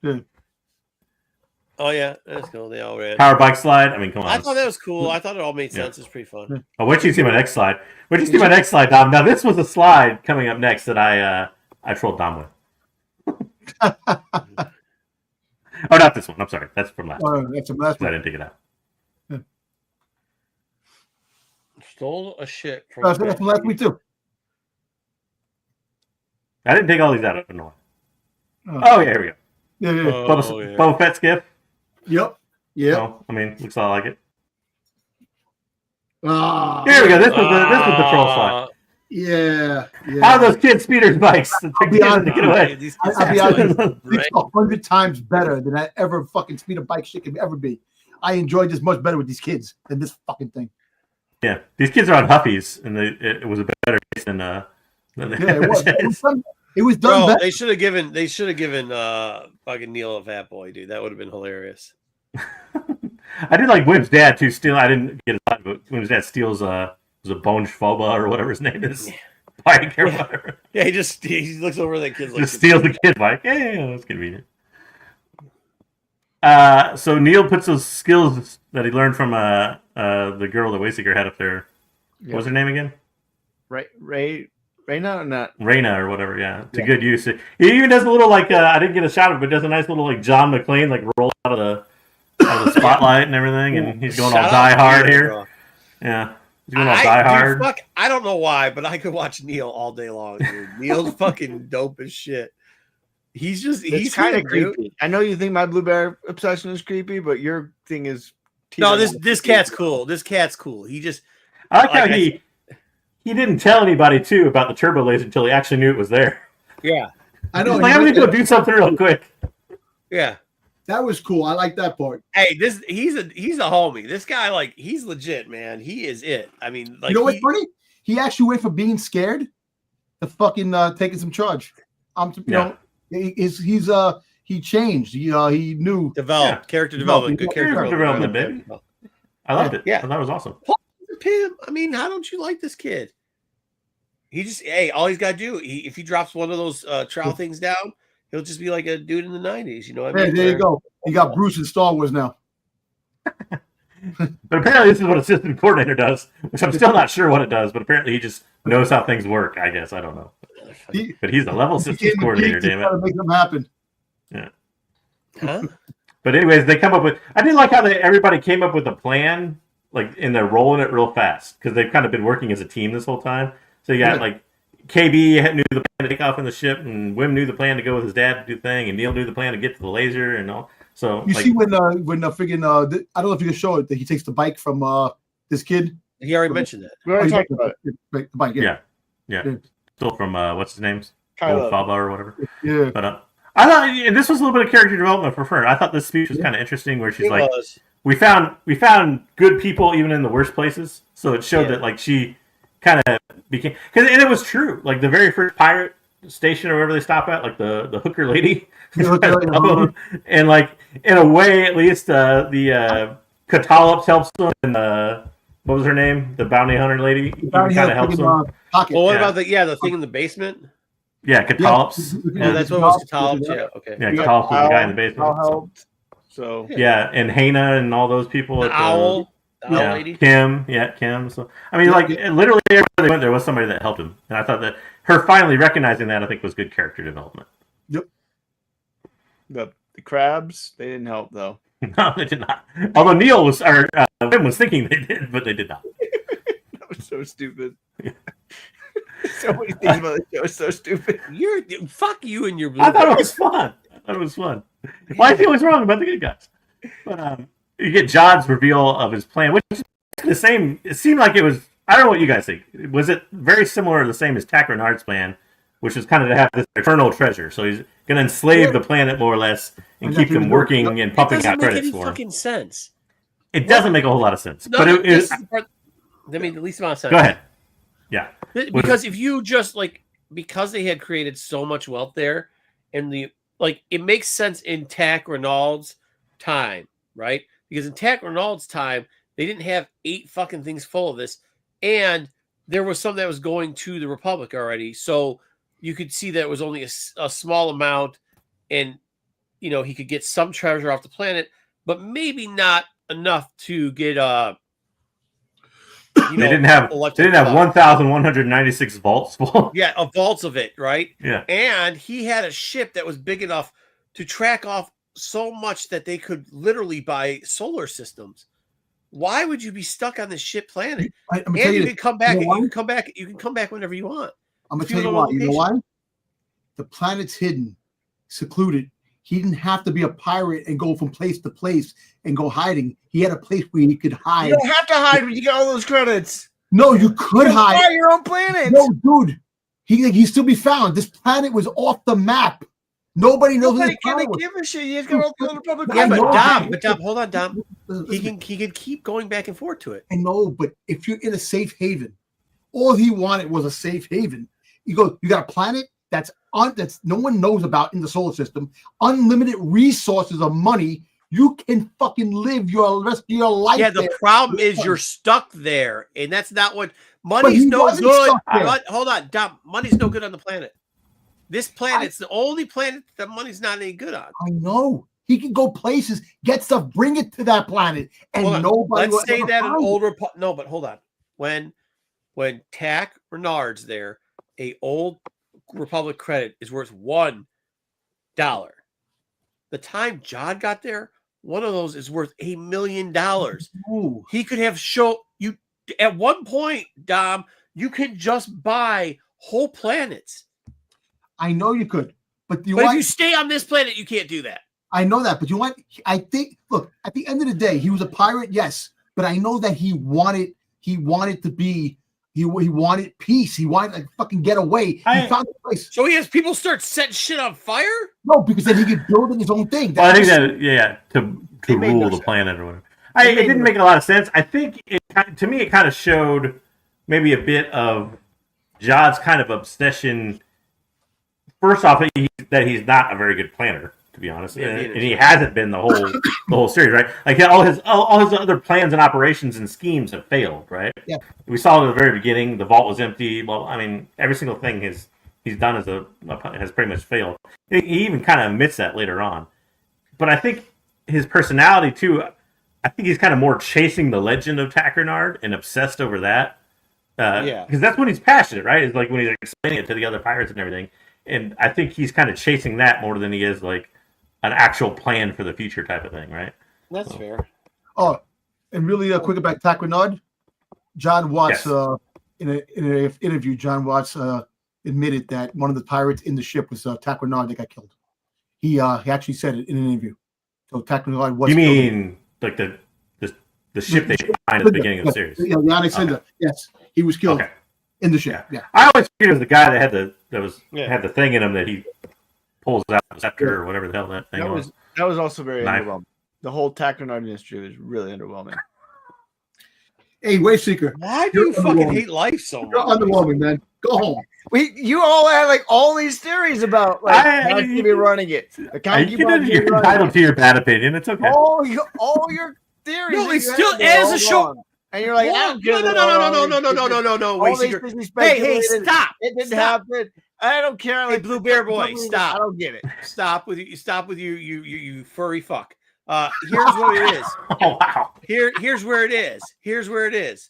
Yeah. Oh yeah, that's cool. They all ran. Power bike slide. I mean, come on. I thought that was cool. I thought it all made sense. It's pretty fun. Oh, wait till you see my next slide. Wait till you see my next slide, Dom. Now this was a slide coming up next that I trolled Dom with. Oh, not this one. I'm sorry. That's from last. That's the last I one. didn't take it out. Stole a shit from. That's from last week too. I didn't take all these out. I don't know why. Oh yeah, here we go. Yeah, yeah. Boba Fett skiff. Yep. Yep. Oh, I mean, looks all like it. Ah, Here we go. This was the troll slide. yeah. How are those kids' speeders bikes? I'll be honest. To get away. These I'll be honest. Right. It's 100 times better than I ever fucking speed a bike shit could ever be. I enjoyed this much better with these kids than this fucking thing. Yeah, these kids are on Huffies, and it was a better race than Yeah, it was. It was done Bro, better. they should have given fucking Neil a fat boy, dude. That would have been hilarious. I did like Wim's dad too. I didn't get it, but Wim's dad steals was a Bone Phoba or whatever his name is, bike or whatever. Yeah, he looks over at that kid's like Just steals the kid bike. Yeah, that's convenient. So Neil puts those skills that he learned from the girl that Wayseeker had up there. Yep. What was her name again? Reyna or not? Reyna or whatever, yeah. To good use. He even does a little like I didn't get a shot of it, but does a nice little like John McClane like roll out of the spotlight and everything, and he's going all Die Hard here. Bro. Yeah. He's going all Die Hard. Fuck, I don't know why, but I could watch Neil all day long, dude. Neil's fucking dope as shit. He's kind of creepy. Dude. I know you think my blueberry obsession is creepy, but your thing is no. This cat's cool. This cat's cool. He just I like how he didn't tell anybody too about the turbo laser until he actually knew it was there. Yeah, I know. Like, I'm gonna go do something real quick. Yeah, that was cool. I like that part. Hey, he's a homie. This guy, like, he's legit, man. He is it. I mean, like, you know what's funny? He actually went from being scared to fucking taking some charge. You know, he changed. He knew character development. Good character development, baby. I loved it. Yeah, I thought that was awesome. Him. I mean, how don't you like this kid? He just all he's got to do, if he drops one of those trial things down, he'll just be like a dude in the 90s. You know what I mean? There you go. You got Bruce in Star Wars now. But apparently this is what assistant coordinator does, which I'm still not sure what it does, but apparently he just knows how things work, I guess. I don't know. But he's the level assistant coordinator, damn it. Make them happen. Yeah. Huh? But anyways, they come up with, I did like how everybody came up with a plan, like, and they're rolling it real fast, because they've kind of been working as a team this whole time. So you got, like, KB knew the plan to take off in the ship, and Wim knew the plan to go with his dad to do the thing, and Neil knew the plan to get to the laser and all. So you see when freaking I don't know if you can show it that he takes the bike from this kid. He already mentioned that. We already talked about it. The bike, yeah. Still from what's his name? Kylo Faba or whatever. Yeah. But I thought, and this was a little bit of character development for her. I thought this speech was kind of interesting, where she's like, we found good people even in the worst places. So it showed that, like, she kind of became, and it was true. Like, the very first pirate station or wherever they stop at, like the hooker lady, and like, in a way, at least the Catalops helps them, and what was her name? The bounty hunter lady kind of helps them. Well, what about the thing in the basement? Yeah, Catalops. Yeah, that's what it was. Catalops. Yeah, okay. Yeah, Catalops was the guy in the basement. Helped. So yeah, and Hana and all those people. The owl. The owl lady. Kim. So I mean, literally everywhere they went, there was somebody that helped him, and I thought that her finally recognizing that, I think, was good character development. Yep. The crabs, they didn't help though. No, they did not. Although Wim was thinking they did, but they did not. That was so stupid. So many things about the show are so stupid. Fuck you and your blue. I thought it was fun. Why is he always wrong about the good guys? But you get Jod's reveal of his plan, which is the same. It seemed like it was. I don't know what you guys think. Was it very similar or the same as Tack Renard's plan, which is kind of to have this eternal treasure? So he's going to enslave the planet more or less and keep them working and pumping out credits for him. Fucking sense. It doesn't make a whole lot of sense. No, but I mean, the least amount of sense. Go ahead. Yeah. Because if you just because they had created so much wealth there, and it makes sense in Tack Renaud's time, right? Because in Tack Renaud's time, they didn't have 8 fucking things full of this, and there was some that was going to the Republic already. So you could see that it was only a small amount, and he could get some treasure off the planet, but maybe not enough to get they didn't have 1,196 vaults full. Yeah, vaults of it, right? Yeah. And he had a ship that was big enough to track off so much that they could literally buy solar systems. Why would you be stuck on this shit planet? You can come back. You can come back. You can come back whenever you want. I'm gonna tell you why. You know why? The planet's hidden, secluded. He didn't have to be a pirate and go from place to place and go hiding. He had a place where he could hide. You don't have to hide when you get all those credits. No, you could hide. Fly your own planet. No, dude. He'd still be found. This planet was off the map. Nobody knows. Nobody can give a shit. You just got to go to the public. Yeah, but Dom, hold on, Dom. He can keep going back and forth to it. I know, but if you're in a safe haven, all he wanted was a safe haven. You got a planet that's no one knows about in the solar system, unlimited resources of money. You can fucking live your rest of your life. Yeah, the problem is you're stuck there, and that's not what money's no good. Hold on, Dom. Money's no good on the planet. This planet's the only planet that money's not any good on. I know. He can go places, get stuff, bring it to that planet, and nobody. Let's say that an old no, but hold on. When Tack Renard's there, a old Republic credit is worth $1. The time John got there, one of those is worth $1 million. Ooh. He could have shown you at one point, Dom. You can just buy whole planets. I know you could, but if you stay on this planet, you can't do that. I know that, but I think, look, at the end of the day, he was a pirate, yes, but I know that he wanted to be, he wanted peace. He wanted to fucking get away. He found a place. So he has people start setting shit on fire? No, because then he could build his own thing. Well, I think that, to rule the planet or whatever. It didn't make a lot of sense. I think, to me, it kind of showed maybe a bit of Jod's kind of obsession. First off, that he's not a very good planner, to be honest, and he hasn't been the whole series, right? Like all his other plans and operations and schemes have failed, right? Yeah. We saw it at the very beginning. The vault was empty. Well, I mean, every single thing he's done has pretty much failed. He even kind of admits that later on. But I think his personality too. I think he's kind of more chasing the legend of Tack Renard and obsessed over that. Because that's when he's passionate, right? It's like when he's explaining it to the other pirates and everything. And I think he's kind of chasing that more than he is like an actual plan for the future type of thing, right? That's fair. Oh, and really quick about Tack Renard. John Watts, in an interview, John Watts admitted that one of the pirates in the ship was Tack Renard that got killed. He actually said it in an interview. So Tack Renard was. You mean like the ship they find at the beginning of the series? Yeah, the Onyx Cinder. Yes, he was killed in the ship. Yeah. I always figured it was the guy that had the thing in him that he pulls out the scepter or whatever the hell that thing was. That was also very underwhelming. The whole Tack Renard mystery was really underwhelming. Hey, Wave Seeker. Why do you fucking hate life so much? You're underwhelming, man. Go home. You all had like all these theories about like how to be running it. You're entitled to your bad opinion. It's okay. All your theories. No, it's still as a show. Wrong. And you're like, I don't no. Hey, stop! It didn't happen. I don't care. Hey, Blue Bear Boy, stop! I don't get it. Stop with you, you furry fuck. Here's what it is. Oh wow. Here's where it is. Here's where it is.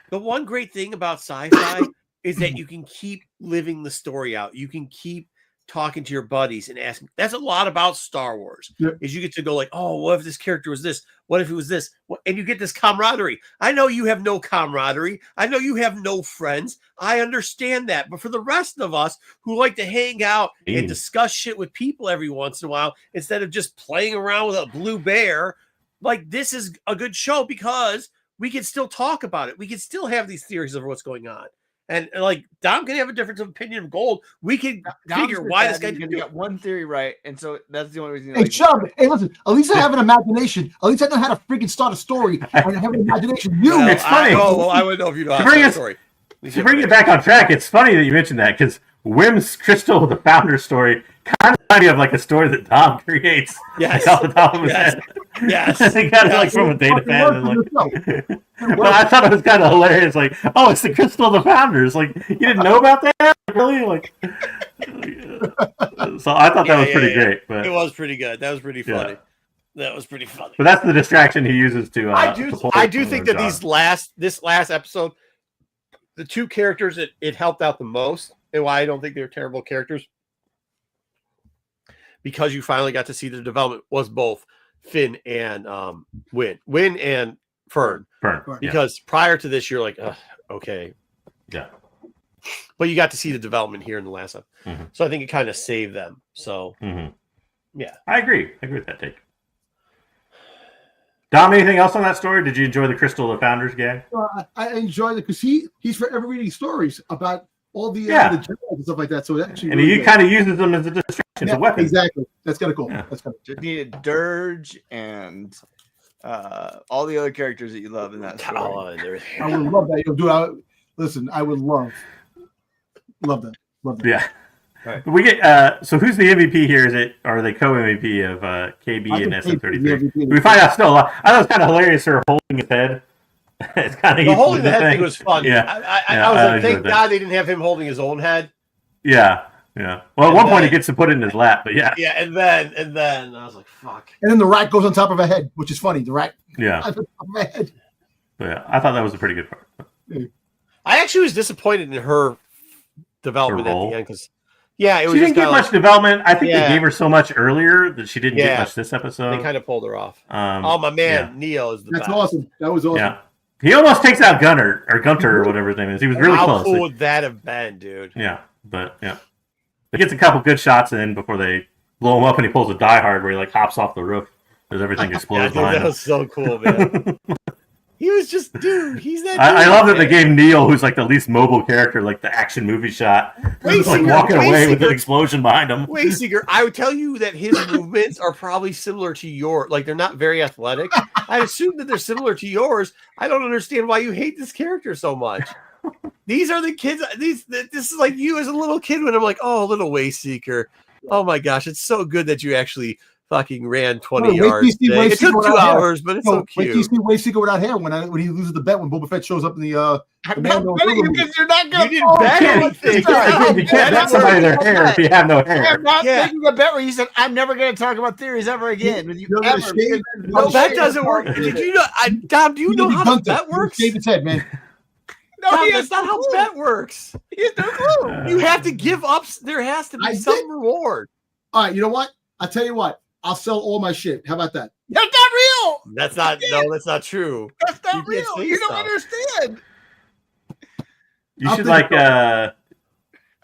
The one great thing about sci-fi is that you can keep living the story out. You can keep talking to your buddies and asking. That's a lot about Star Wars. Yep. Is you get to go like, oh, what if this character was this? What if it was this? And you get this camaraderie. I know you have no camaraderie. I know you have no friends. I understand that. But for the rest of us who like to hang out and discuss shit with people every once in a while, instead of just playing around with a blue bear, like this is a good show because we can still talk about it. We can still have these theories of what's going on. And like Dom can have a difference of opinion of Gold. We can figure why this guy didn't get one theory right, and so that's the only reason. Hey, Chubb. Hey, listen. At least I have an imagination. At least I know how to freaking start a story. I have an imagination. It's funny. I would know if you know how to start a story. To bring it back on track, it's funny that you mentioned that because Wim's Crystal, the founder story, kind of reminds me of like a story that Dom creates. Yes. Like, off the top of his head. Yes. He got it like from a data fan. And, like, well, I thought it was kind of hilarious. Like, oh, it's the Crystal of the Founders. Like, you didn't know about that? Really? Like, so I thought that was pretty great. But it was pretty good. That was pretty funny. That was pretty funny. But that's the distraction he uses to. I do think that this last episode, the two characters it helped out the most, and why I don't think they're terrible characters, because you finally got to see the development was both Finn and Win and Fern. Because prior to this, you're like, okay. Yeah. But you got to see the development here in the last episode. Mm-hmm. So I think it kind of saved them. So, yeah. I agree. I agree with that take. Dom, anything else on that story? Did you enjoy the Crystal of the Founders gag? I enjoyed it because he's forever reading stories about all the Jedi and stuff like that. So actually, and he kind of uses them as a distraction, as a weapon. Exactly. That's kind of cool. Yeah. That's kind of just needed Dirge and all the other characters that you love in that story. I would love that. Dude, listen, I would love that. Love that. Yeah. Right. We get so who's the MVP here? Are they co-MVP of KB and SM33? We find out still a lot. I thought it was kind of hilarious her holding his head. It's kind of the holding the head thing was fun. Yeah. I was like, thank God they didn't have him holding his own head. Yeah. Yeah. Well, at one point he gets to put it in his lap, but yeah. Yeah, and then I was like, fuck. And then the rat goes on top of her head, which is funny. The rat. Yeah. On top of her head. But yeah, I thought that was a pretty good part. I actually was disappointed in her development Her at role? the end because, it was She didn't just get kinda much development. I think Yeah. they gave her so much earlier that she didn't get Yeah. much this episode. they kind of pulled her off. Oh My man, Neo is the That's best. awesome. That was awesome. Yeah. He almost takes out Gunter or Gunter or whatever his name is. He was really How close. cool would that have been, dude? Yeah, but yeah. He gets a couple good shots in before they blow him up, and he pulls a Die Hard where he like hops off the roof as everything explodes Dude, behind that him. was so cool, man. He was just, dude, he's that. I dude, love that man. they gave Neil, who's like the least mobile character, like the action movie shot. He's like walking away with an explosion behind him. Wayseeker, I would tell you that his movements are probably similar to your, like they're not very athletic. I assume that they're similar to yours. I don't understand why you hate this character so much. These are the kids. This is like you as a little kid when I'm like, oh, little Wayseeker. Oh my gosh, it's so good that you actually fucking ran 20 yards. It took 2 hours, but it's so cute. Wait till you see Wayseeker without hair when he loses the bet when Boba Fett shows up in the I'm not betting you because you're not going You didn't bet anything. You can't bet somebody their hair if you have no hair. I'm not making a bet where you said I'm never going to talk about theories ever again with you ever. No, bet doesn't work. Did you know, Dom? Do you know how the bet works? Shave his head, man. No, Dom, that's not how bet works. He has no clue. You have to give up. There has to be some reward. All right, you know what? I'll tell you what. I'll sell all my shit. How about that? That's not real. That's not. No, that's not true. That's not You can't real. say You don't stuff. understand. You should like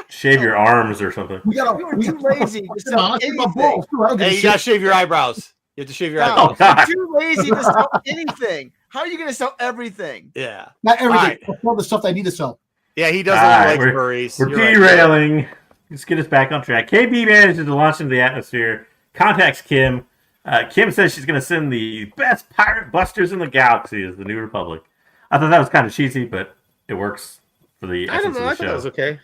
shave your arms or something. We got You were too lazy to sell anything. Hey, you gotta shave your eyebrows. You have to shave your No, eyebrows. Oh, God. you're too lazy to sell anything. How are you going to sell everything? Yeah. Not everything. All right. I'll sell the stuff that I need to sell. Yeah, he doesn't All right, like we're- furries. We're You're right. derailing. Let's get us back on track. KB manages to launch into the atmosphere, contacts Kim. Kim says she's going to send the best pirate busters in the galaxy as the New Republic. I thought that was kind of cheesy, but it works for the I don't essence know. of I the thought show. that was okay.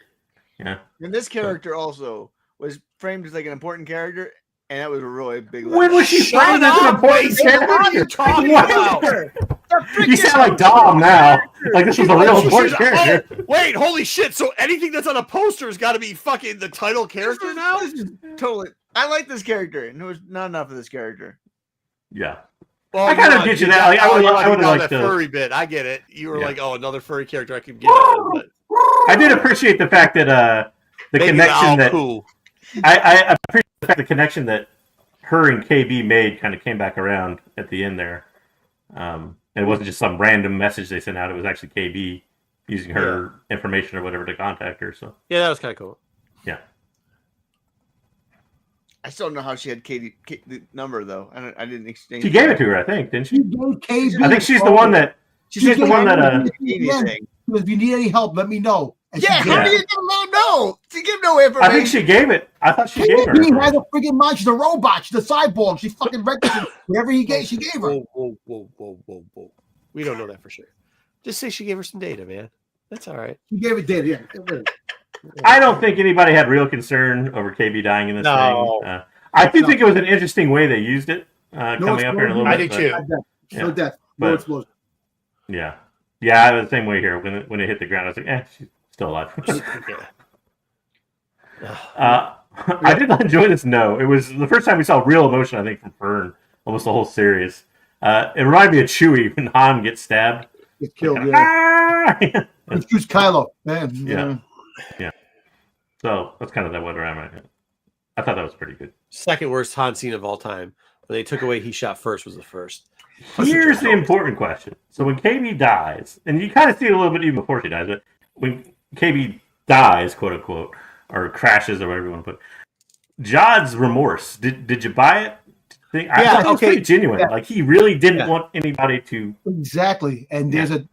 Yeah. And this character also was framed as like an important character, and that was a really big. When was she Shut framed as an up, important Wayne. What are you character? talking What? about? You sound like Dom now. Like this was a real important character. Oh, wait, holy shit. So anything that's on a poster has got to be fucking the title character now? This is totally. I like this character, and there was not enough of this character. Yeah. Well, I kinda get you that. Like, I would've liked that to- furry bit. I get it. You were Yeah. like, oh, another furry character I could get. But I did appreciate the fact that the maybe connection that cool. I appreciate the fact the connection that her and KB made kind of came back around at the end there. It wasn't just some random message they sent out. It was actually KB using her information or whatever to contact her. So Yeah, that was kind of cool. yeah, I still don't know how she had Katie the number though. I didn't exchange. she gave it to her, I think, didn't she? She gave KB I think she's the one that. She's the one that. anything. If you need any help, let me know. And Yeah, she how did. do you not know? To give no information. I think she gave it. I thought she gave her. KB has a freaking mind. She's a robot. She's a cyborg. She fucking registered whatever he gave. She gave her. Whoa. We don't know that for sure. Just say she gave her some data, man. That's all right. She gave it data. Yeah. I don't think anybody had real concern over KB dying in this No. thing. I do think it was an interesting way they used it coming up here in a little I bit. do too. No Yeah. death. No But- explosion. Yeah. Yeah, I was the same way here. When it hit the ground, I was like, she's still alive. I did not enjoy this. No, it was the first time we saw real emotion, I think, from Fern, almost the whole series. It reminded me of Chewie when Han gets stabbed. Get killed. Yeah. Ah! Excuse Kylo. Man. Yeah. So that's kind of that what around my head. I thought that was pretty good. Second worst Han scene of all time. When they took away he shot first was the first. Here's the important question. So when KB dies, and you kind of see it a little bit even before she dies, but when KB dies, quote unquote, or crashes or whatever you want to put, Jod's remorse. Did you buy it? I thought it was pretty genuine. Yeah. Like he really didn't want anybody to. Exactly. And there's and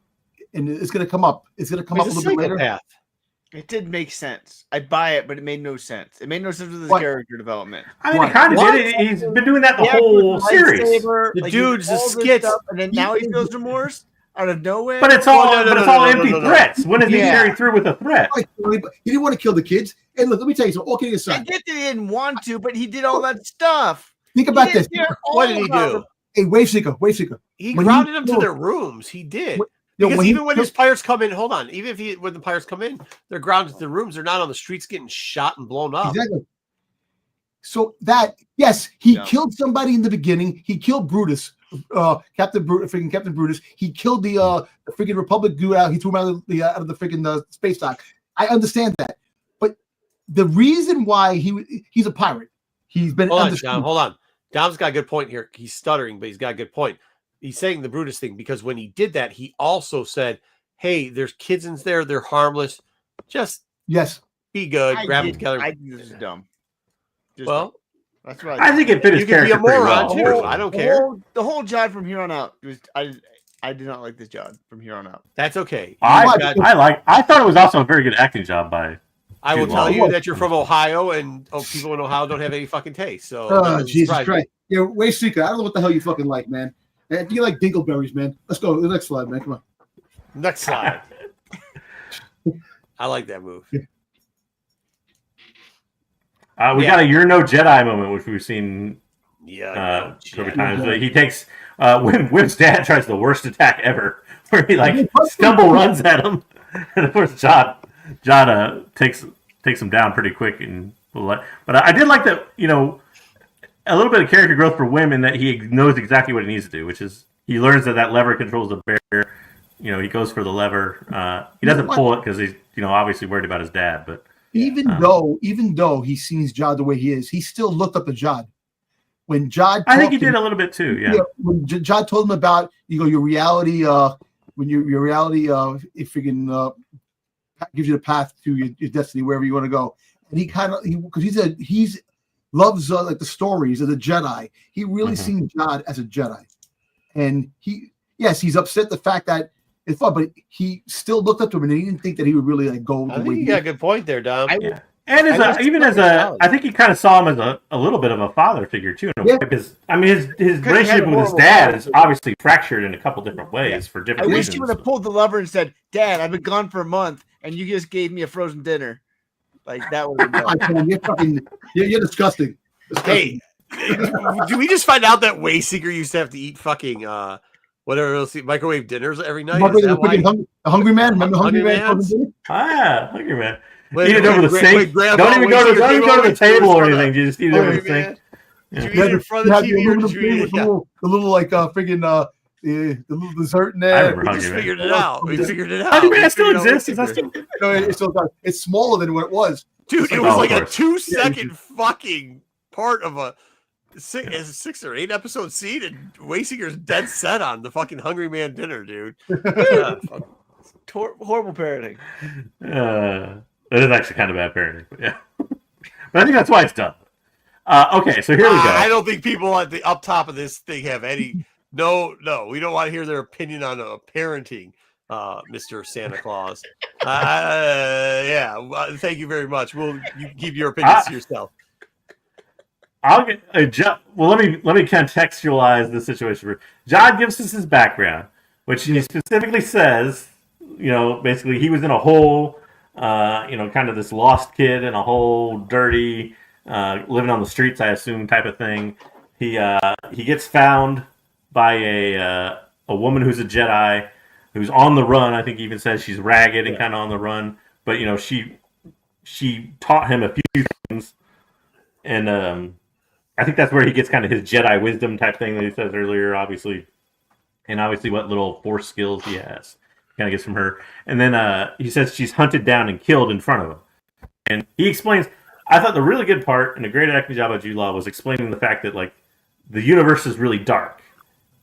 it's gonna come up. It's gonna come up a little bit later. It did make sense. I buy it, but it made no sense. It made no sense with his What? character development. I mean, it kind of did. He's been doing that the whole series. The dude's a skit. And then now he feels remorse out of nowhere. But it's all, empty threats. When did he carry through with a threat? He didn't want to kill the kids. And look, let me tell you something. All kidding I aside, get that he didn't want to, but he did all that stuff. think about this. What did he do? Hey, Wave Seeker. He When grounded them you- to their rooms. He did. Because even when his pirates come in, hold on. Even if when the pirates come in, they're grounded in the rooms. They're not on the streets getting shot and blown up. Exactly. So yes, he killed somebody in the beginning. He killed Brutus, Captain Brutus. He killed the freaking Republic dude out. He threw him out of the freaking space dock. I understand that, but the reason why he's a pirate, he's been hold on. Dom's got a good point here. He's stuttering, but he's got a good point. He's saying the Brutus thing because when he did that, he also said, "Hey, there's kids in there. They're harmless. Just be good. Grab them together." I think this is dumb. That's right. I think it fit his character pretty well. Too. I don't care. The whole Jod from here on out was I did not like this Jod from here on out. That's okay. I thought it was also a very good acting job by. I will tell you that you're from Ohio, and people in Ohio don't have any fucking taste. So, Jesus Christ, way secret. I don't know what the hell you fucking like, man. You like dingleberries, man. Let's go. The next slide, man. Come on. Next slide. I like that move. Yeah. We got a "You're no Jedi" moment, which we've seen several times. But he takes when Wim's dad tries the worst attack ever, where he stumble runs at him, and of course Jod takes him down pretty quick. But I did like that, a little bit of character growth for Wim in that he knows exactly what he needs to do, which is he learns that lever controls the bear. He goes for the lever. He doesn't pull it because he's obviously worried about his dad. But even though he sees Jod the way he is, he still looked up to Jod. When Jod, I think he did a little bit too. Yeah. When Jod told him about your reality, when your reality, if you can gives you the path to your destiny wherever you want to go, and because he's loves the stories of the Jedi. He really seen Jod as a Jedi, and he's upset the fact that it's fun, but he still looked up to him, and he didn't think that he would really go. I think you got a good point there, Dom. I think he kind of saw him as a little bit of a father figure too, because his relationship with his dad is obviously fractured in a couple different ways for different reasons. I wish he would have pulled the lever and said, "Dad, I've been gone for a month, and you just gave me a frozen dinner." Like that would have been. You're disgusting. Hey, do we just find out that Wayseeker used to have to eat fucking whatever else, microwave dinners every night? The Hungry Man? Remember Hungry Man? Hungry Man. Eat it over the sink. Don't even go to the table or anything. You just eat it over the sink. Did you eat it in front of the TV or did you eat it? The little the little dessert in there. We just figured it out. Hungry Man still exists. It's smaller than what it was. Dude, it was like a 2-second fucking part of a 6 or 8 episode scene, and Wayseeker's dead set on the fucking Hungry Man dinner, dude. Horrible parenting. That is actually kind of bad parenting, but yeah. But I think that's why it's done. Okay, so here we go. I don't think people at the up top of this thing have any. No, we don't want to hear their opinion on parenting, Mr. Santa Claus. Thank you very much. You keep your opinions to yourself. Let me contextualize the situation. Jod gives us his background, which he specifically says, basically he was in a hole, kind of this lost kid in a hole, dirty, living on the streets, I assume, type of thing. He gets found by a woman who's a Jedi, who's on the run. I think he even says she's ragged and kind of on the run, but she taught him a few things, and I think that's where he gets kind of his Jedi wisdom type thing that he says earlier, obviously what little force skills he has, kind of gets from her. And then he says she's hunted down and killed in front of him, and he explains. I thought the really good part and a great acting job by Jude Law was explaining the fact that the universe is really dark.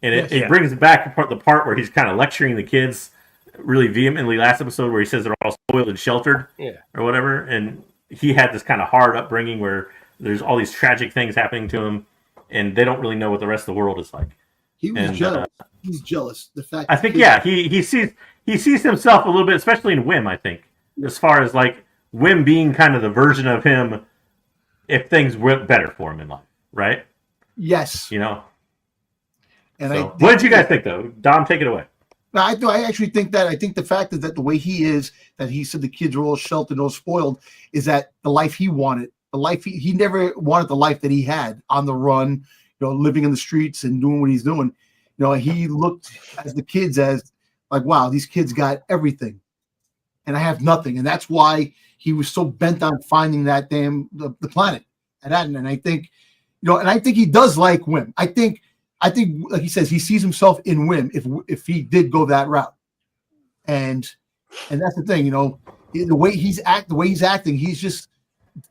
And it brings back the part where he's kind of lecturing the kids really vehemently last episode where he says they're all spoiled and sheltered or whatever. And he had this kind of hard upbringing where there's all these tragic things happening to him and they don't really know what the rest of the world is like. He was jealous. He's jealous. The fact I think, he sees himself a little bit, especially in Wim, I think, as far as Wim being kind of the version of him if things went better for him in life, right? Yes. And what did you guys think, though? Dom, take it away. No, I actually think that. I think the fact is that the way he is, that he said the kids are all sheltered, all spoiled, is that the life he wanted, the life he never wanted the life that he had on the run, living in the streets and doing what he's doing. He looked as the kids as like, wow, these kids got everything, and I have nothing, and that's why he was so bent on finding that the planet. And I think, and I think he does like Wim. I think, like he says, he sees himself in Wim if he did go that route, and that's the thing, the way he's acting, he's just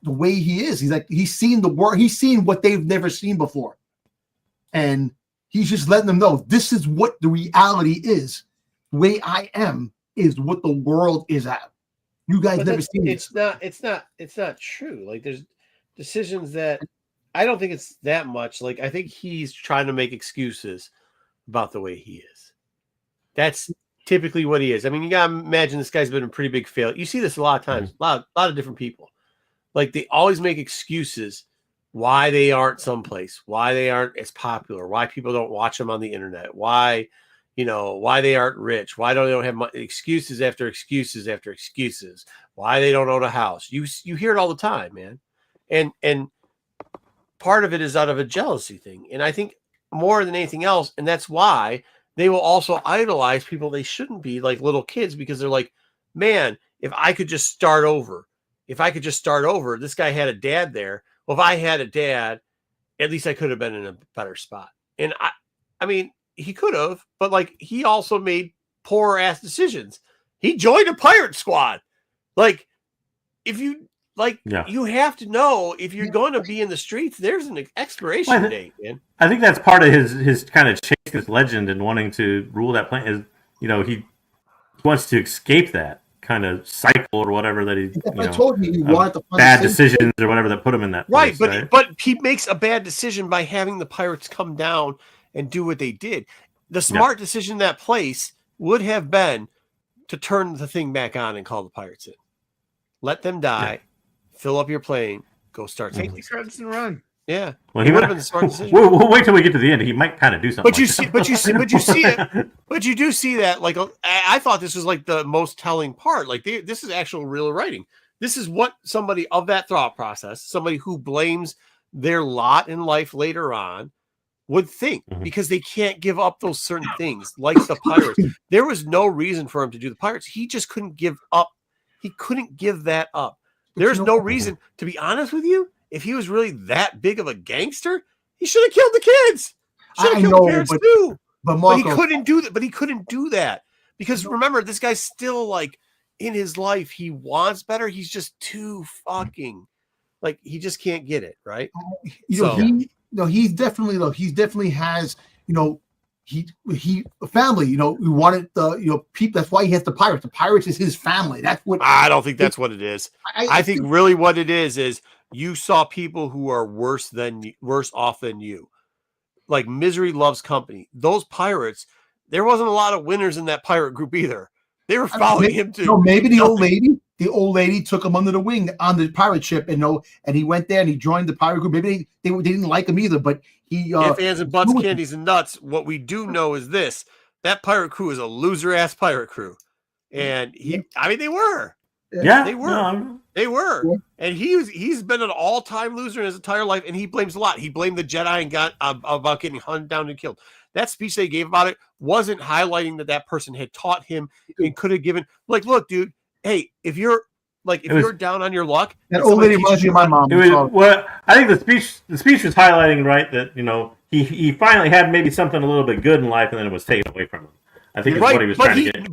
the way he is. He's like, he's seen the world, he's seen what they've never seen before, and he's just letting them know this is what the reality is. The way I am is what the world is at. You guys never seen it. It's not true. Like, there's decisions that I don't think it's that much. Like, I think he's trying to make excuses about the way he is. That's typically what he is. I mean, you gotta imagine this guy's been a pretty big failure. You see this a lot of times, a lot of different people. Like, they always make excuses why they aren't someplace, why they aren't as popular, why people don't watch them on the internet, why they aren't rich, why they don't have money, excuses after excuses after excuses, why they don't own a house. You hear it all the time, man. And part of it is out of a jealousy thing. And I think more than anything else, and that's why they will also idolize people they shouldn't be, like little kids, because they're like, man, if I could just start over, this guy had a dad there. Well, if I had a dad, at least I could have been in a better spot. And I mean, he could have, but like, he also made poor ass decisions. He joined a pirate squad. Like, if you you have to know, if you're going to be in the streets, there's an expiration date, man. I think that's part of his kind of chase this legend and wanting to rule that planet is, he wants to escape that kind of cycle or whatever that he told me he wanted to find bad decisions or whatever that put him in that place, but he makes a bad decision by having the pirates come down and do what they did. The smart decision in that place would have been to turn the thing back on and call the pirates in. Let them die, fill up your plane, go start sailing. Credits and run. Yeah. Well, he would have been the smart decision. We'll wait till we get to the end. He might kind of do something. But you do see that. Like, I thought this was like the most telling part. Like, this is actual real writing. This is what somebody of that thought process, somebody who blames their lot in life later on, would think, because they can't give up those certain things, like the pirates. There was no reason for him to do the pirates. He just couldn't give up. He couldn't give that up. There's no reason, to be honest with you. If he was really that big of a gangster, he should have killed the kids. Should have killed the parents too. But he couldn't do that. But he couldn't do that because remember, this guy's still like in his life. He wants better. He's just too fucking like he just can't get it right. He definitely has he a family. We wanted the people. That's why he has the pirates. The pirates is his family. That's what I don't think that's what it is. I think really what it is you saw people who are worse off than you. Like Misery Loves Company. Those pirates, there wasn't a lot of winners in that pirate group either. They were following him too. No, maybe the old lady took him under the wing on the pirate ship, and he went there and he joined the pirate group. Maybe they didn't like him either, but he fans and butts, candies and nuts. What we do know is this: that pirate crew is a loser ass pirate crew, and they were. Yeah, they were. No, they were, and he's been an all-time loser in his entire life, and he blames a lot. He blamed the Jedi and got about getting hunted down and killed. That speech they gave about it wasn't highlighting that person had taught him and could have given. Like, look, dude, hey, if you're down on your luck, that old lady reminds me of my mom. I think the speech was highlighting that he finally had maybe something a little bit good in life, and then it was taken away from him. I think that's what he was trying to get.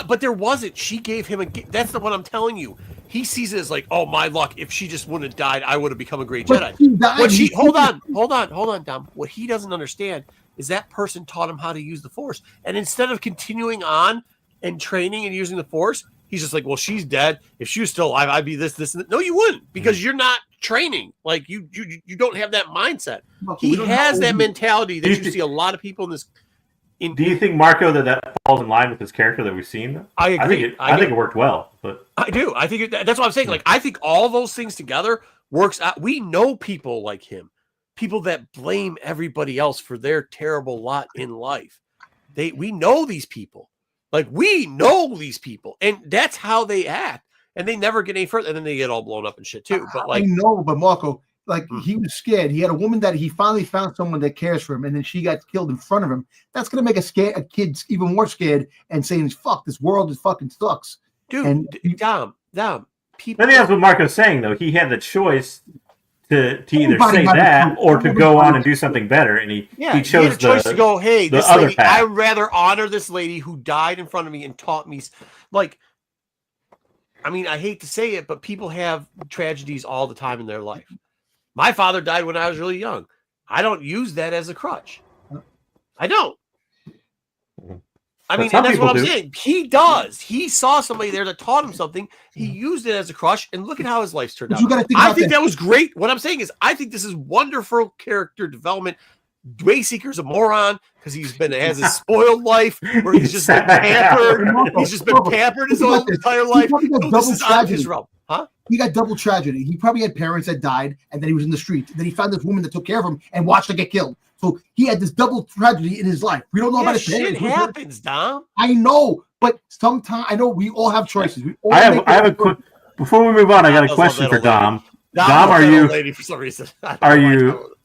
But there wasn't. She gave him that's the one I'm telling you. He sees it as like, oh, my luck. If she just wouldn't have died, I would have become a great Jedi. Hold on, Dom. What he doesn't understand is that person taught him how to use the Force. And instead of continuing on and training and using the Force, he's just like, well, she's dead. If she was still alive, I'd be this, and that. No, you wouldn't, because you're not training. Like, you don't have that mindset. He has that mentality that you see a lot of people in this. Do you think, Marco, that falls in line with his character that we've seen? I agree. I think it worked well, but I do. I think that's what I'm saying. Like, I think all those things together works out. We know people like him, people that blame everybody else for their terrible lot in life. We know these people. Like, we know these people, and that's how they act. And they never get any further, and then they get all blown up and shit too. But like, I know, but Marco, like he was scared. He had a woman that he finally found someone that cares for him, and then she got killed in front of him. That's gonna make a kid even more scared and saying, "Fuck, this world is fucking sucks." Dude, And Dom, people. I think that's what Marco's saying, though. He had the choice to either Everybody say had a that choice. or to go on Everybody- and do something better, and he He chose had a choice to go, hey, the this other lady, path. I'd rather honor this lady who died in front of me and taught me. Like, I mean, I hate to say it, but people have tragedies all the time in their life. My father died when I was really young. I don't use that as a crutch. I don't. I mean, and that's what I'm saying. He does. He saw somebody there that taught him something. He used it as a crutch, and look at how his life's turned out. I think that was great. What I'm saying is, I think this is wonderful character development. Wayseeker's a moron because has a spoiled life where he's just been pampered. He's just been pampered his whole entire life. This is out of his realm. Huh? He got double tragedy. He probably had parents that died, and then he was in the street. Then he found this woman that took care of him and watched her get killed. So he had this double tragedy in his life. We don't know about his shit happens, Dom. I know, but sometimes I know we all have choices. I have a quick. Before we move on, I got a question for Dom. Dom, are you? Lady for some reason. Are you?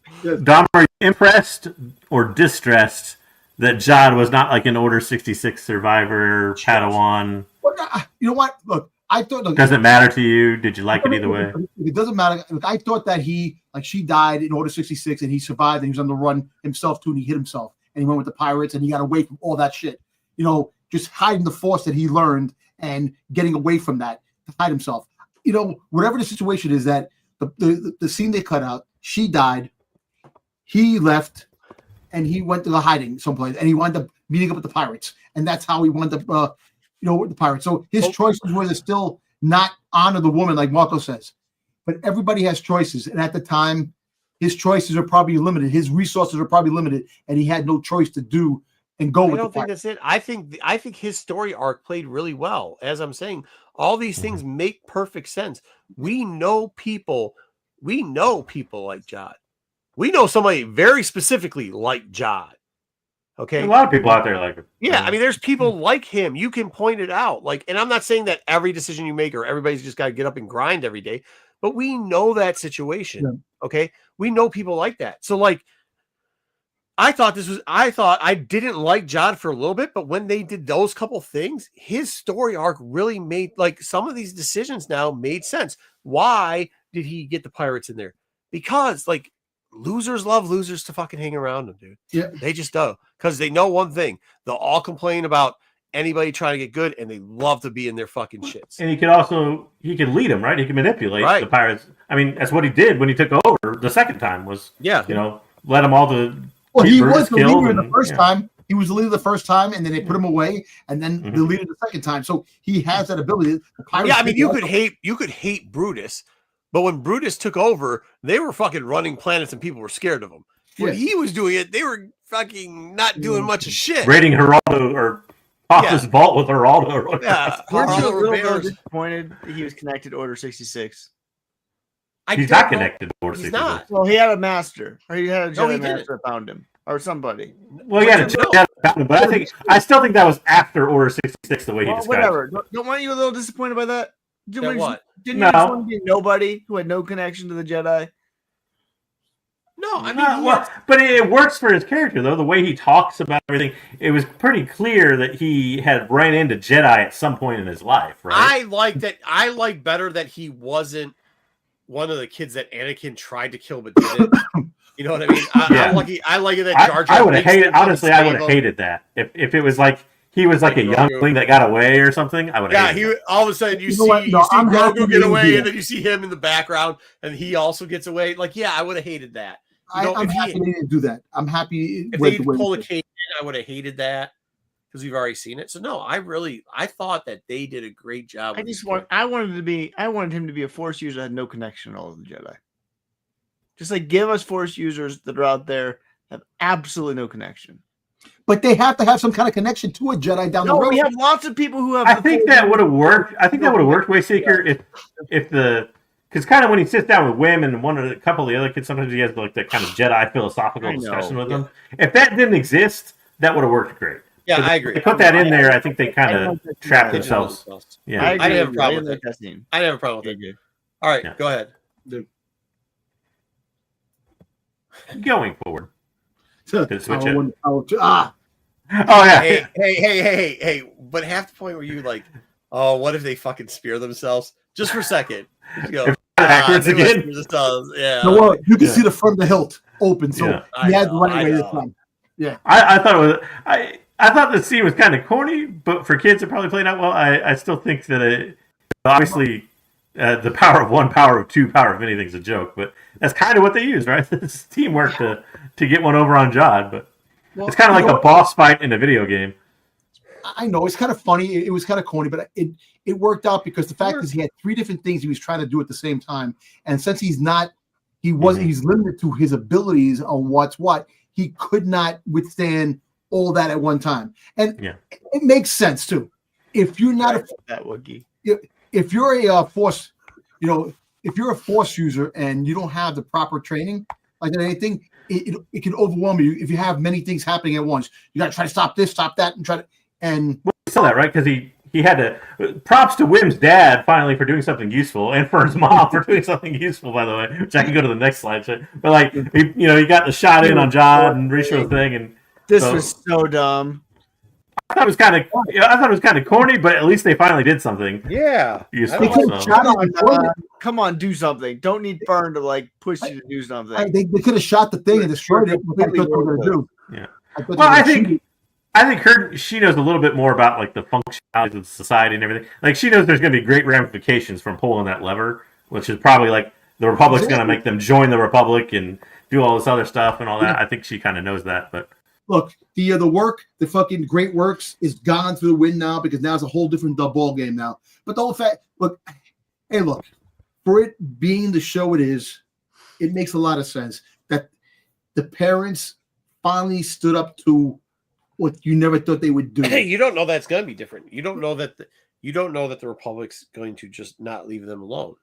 Dom, are you impressed or distressed that Jad was not like an Order 66 survivor, Padawan? Well, you know what? Look, I thought. Look, does it matter to you? Did you like it either way? It doesn't matter. Look, I thought that she died in Order 66 and he survived and he was on the run himself too and he hit himself and he went with the pirates and he got away from all that shit. You know, just hiding the force that he learned and getting away from that to hide himself. You know, whatever the situation is, that the scene they cut out, she died. He left, and he went to the hiding someplace, and he wound up meeting up with the pirates, and that's how he wound up, with the pirates. So his choices were to still not honor the woman, like Marco says. But everybody has choices, and at the time, his choices are probably limited. His resources are probably limited, and he had no choice to do and go with the pirates. I don't think that's it. I think his story arc played really well. As I'm saying, all these things make perfect sense. We know people like Jad. We know somebody very specifically like Jad. Okay. A lot of people out there like him. Yeah. I mean, there's people like him. You can point it out. Like, and I'm not saying that every decision you make or everybody's just got to get up and grind every day, but we know that situation. Yeah. Okay. We know people like that. So, like, I thought I didn't like Jad for a little bit, but when they did those couple things, his story arc really made, like, some of these decisions now made sense. Why did he get the pirates in there? Because, like, losers love losers to fucking hang around them, dude. Yeah. They just do. Because they know one thing. They'll all complain about anybody trying to get good, and they love to be in their fucking shits. And he could lead them, right? He can manipulate the pirates. I mean, that's what he did when he took over the second time was, let them all to... Well, he was the leader the first time. He was the leader the first time, and then they put him away, and then the leader the second time. So he has that ability. I mean, you could hate Brutus, but when Brutus took over, they were fucking running planets, and people were scared of him. When he was doing it, they were fucking not doing much of shit. Raiding Geraldo or Hoffa's vault with Geraldo. Yeah, weren't you a little disappointed that he was connected to Order 66? He's not connected to Order 66. He's not. Well, he had a master, or he had a Jedi master that found him, or somebody. Well, he had a Jedi that found him, but I still think that was after Order 66 the way he described whatever. it. Don't want you a little disappointed by that? Didn't you what? Didn't you just want to be nobody who had no connection to the Jedi? No, I mean, but it works for his character though. The way he talks about everything, it was pretty clear that he had ran into Jedi at some point in his life, right? I like that. I like better that he wasn't one of the kids that Anakin tried to kill but didn't. You know what I mean? I like it that Jar Jar. I would have hated. Honestly, I would have hated that if it was like he was like a youngling that got away or something. I would have. Yeah, all of a sudden you see Grogu get away, and then you see him in the background, and he also gets away. Like, yeah, I would have hated that. I'm happy they didn't do that. I'm happy if they pull a cage in, I would have hated that because we've already seen it. So no, I thought that they did a great job. I wanted him to be a Force user that had no connection to all of the Jedi. Just like give us Force users that are out there have absolutely no connection. But they have to have some kind of connection to a Jedi down the road. We have lots of people who have. I think that would have worked. I think that would have worked, Wayseeker, if the. Because kind of when he sits down with Wim and a couple of the other kids, sometimes he has like that kind of Jedi philosophical discussion with them. If that didn't exist, that would have worked great. Yeah, I agree. They put that in there. I think they kind of trapped themselves. Yeah, I didn't have a problem with that. I didn't have a problem with that. All right, go ahead. going forward. Could switch it. Oh yeah. Hey! But half the point where you like, oh, what if they fucking spear themselves just for a second? You go backwards again. Yeah. So well, you can see the front of the hilt open, so he had the right way this time. Yeah. I thought it was. I thought the scene was kind of corny, but for kids, it probably played out well. I still think that obviously the power of one, power of two, power of anything is a joke, but that's kind of what they use, right? It's teamwork to get one over on Jod, but it's kind of like a boss fight in a video game. I know it's kind of funny. It was kind of corny, but it worked out because the fact is he had three different things he was trying to do at the same time, and since he's limited to his abilities on what's what, he could not withstand all that at one time, and it makes sense too. If you're not if you're a force, if you're a force user and you don't have the proper training, like anything, it can overwhelm you if you have many things happening at once. You got to try to stop this, stop that, and try to. And we saw that, right? Because he had to. Props to Wim's dad finally for doing something useful, and for his mom for doing something useful. By the way, which I can go to the next slide. But like, he got the shot in on Jod and Risho the thing, and this was so dumb. I thought it was kind of corny, but at least they finally did something. Yeah, useful. Come on, do something. Don't need Fern to like push you to do something. They could have shot the thing and destroyed it. What they were going to do. Yeah. Well, I think she knows a little bit more about like the functionalities of society and everything. Like she knows there's going to be great ramifications from pulling that lever, which is probably like the Republic's going to make them join the Republic and do all this other stuff and all that. I think she kind of knows that. But look, the fucking great works is gone through the wind now because now it's a whole different ball game now. But the whole fact, look, for it being the show it is, it makes a lot of sense that the parents finally stood up to what you never thought they would do. Hey, you don't know that's going to be different. You don't know that the Republic's going to just not leave them alone.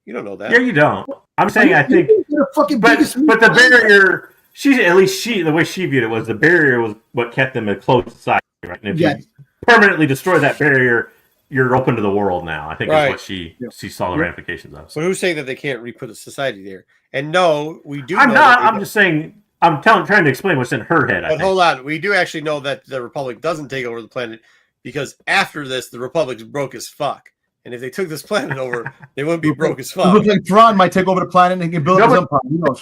You don't know that. Yeah, you don't. I'm saying I think, but the barrier. The way she viewed it was the barrier was what kept them a close society, right? And if you permanently destroy that barrier, you're open to the world now. I think that's what she saw the ramifications of. So who's saying that they can't re-put a society there? And no, we do. I'm just saying. I'm trying to explain what's in her head. But hold on, we do actually know that the Republic doesn't take over the planet because after this, the Republic's broke as fuck. And if they took this planet over, they wouldn't be broke as fuck. It looks like Thrawn might take over the planet and build his empire. Who knows?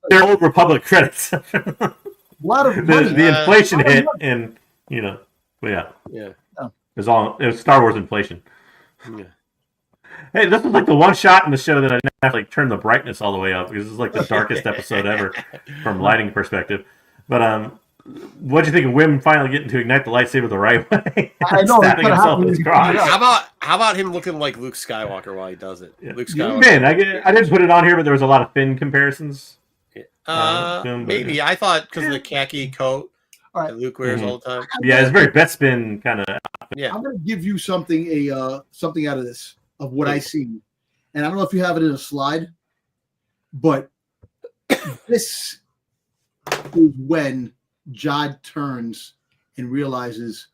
Their old Republic credits. A lot of money. The inflation hit, and it was Star Wars inflation. Yeah. Hey, this was like the one shot in the show that I didn't have to like turn the brightness all the way up because this is like the darkest episode ever from lighting perspective. But what'd you think of Wim finally getting to ignite the lightsaber the right way? I know. Stabbing himself in his cross. How about him looking like Luke Skywalker while he does it? Yeah. Luke Skywalker. Finn, I didn't put it on here, but there was a lot of Finn comparisons. Maybe I thought because of the khaki coat that Luke wears all the time. Yeah, it's very Bespin kind of. Yeah, I'm going to give you something something out of this. Of what I see, and I don't know if you have it in a slide, but this is when Jod turns and realizes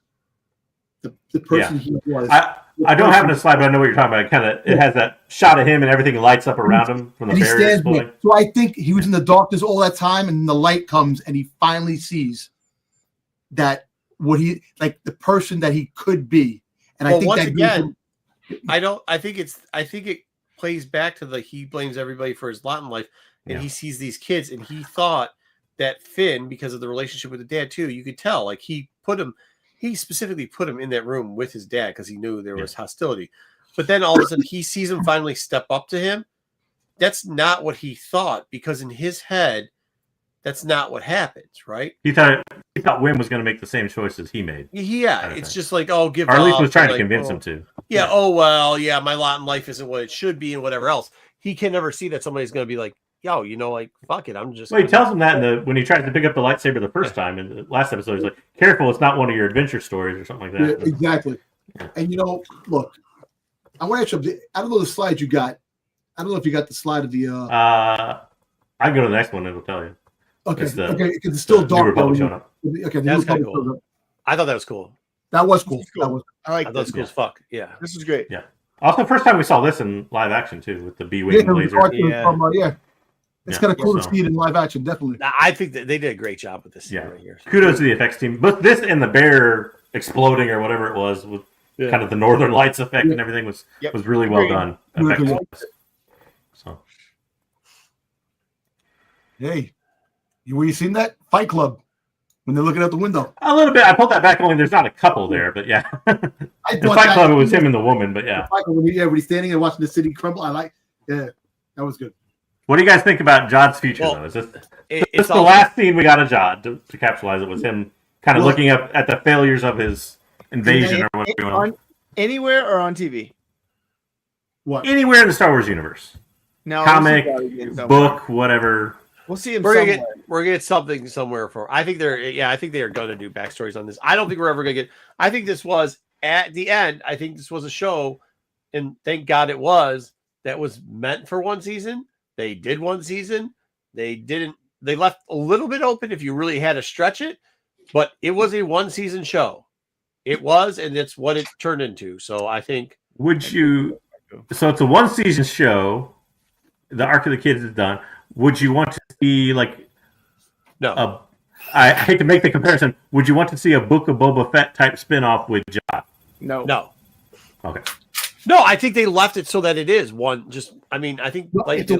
the person he was. I don't have it in a slide, but I know what you're talking about. It has that shot of him and everything lights up around him from the barrier exploding. So I think he was in the darkness all that time, and the light comes, and he finally sees that the person that he could be. And I think once that again. I think it plays back to he blames everybody for his lot in life, and he sees these kids, and he thought that Finn, because of the relationship with the dad too, you could tell he specifically put him in that room with his dad because he knew there was hostility. But then all of a sudden he sees him finally step up to him. That's not what he thought, because in his head, that's not what happens, right? He thought Wim was going to make the same choices he made. Yeah, it's just like, give or at least up, was trying to convince him to. Yeah, my lot in life isn't what it should be and whatever else. He can never see that somebody's going to be like, yo, fuck it, I'm just... Well, he tells him that when he tries to pick up the lightsaber the first time in the last episode, he's like, careful, it's not one of your adventure stories or something like that. Yeah, exactly. And, look, I want to ask you, I don't know the slide you got. I don't know if you got the slide of the... I can go to the next one and it'll tell you. Okay, because it's still dark. Okay, that's kind of cool. I thought that was cool. That was cool. I thought it was cool as fuck. Yeah, this is great. Yeah. Also, first time we saw this in live action too, with the B-wing laser. It's Yeah, kind of cool so- to see it in live action, definitely. I think that they did a great job with this Yeah. right here. Kudos to the effects team. But this and the bear exploding or whatever it was with kind of the Northern Lights effect and everything was really well done. Agreed. Effects. So Hey, you seen that Fight Club when they're looking out the window? a little bit. I pulled that back. Only there's not a couple there, but yeah. I The thought Fight that- Club, it was him and the woman, but yeah. Fight Club, when he's standing and watching the city crumble. That was good. What do you guys think about Jod's future, Well, though? Is this It's the all last scene we got of Jod to capitalize it was him kind of Well- looking up at the failures of his invasion or whatever you want to- Anywhere or on TV? What? anywhere in the Star Wars universe. No, Comic, we'll see Jod again somewhere. book, whatever. We'll see him We're somewhere. gonna get something somewhere for. I think they are gonna do backstories on this. I don't think we're ever gonna get. I think this was at the end. I think this was a show, and thank God it was, that was meant for one season. They did one season. They didn't. They left a little bit open if you really had to stretch it, but it was a one season show. It was, and it's what it turned into. So I think. Would you? So it's a one season show. The Arc of the Kids is done. Would you want to see like No. I hate to make the comparison. Would you want to see a Book of Boba Fett type spinoff with Jod? No. Okay. No, I think they left it so that it is one. Just, I mean, I think like It's a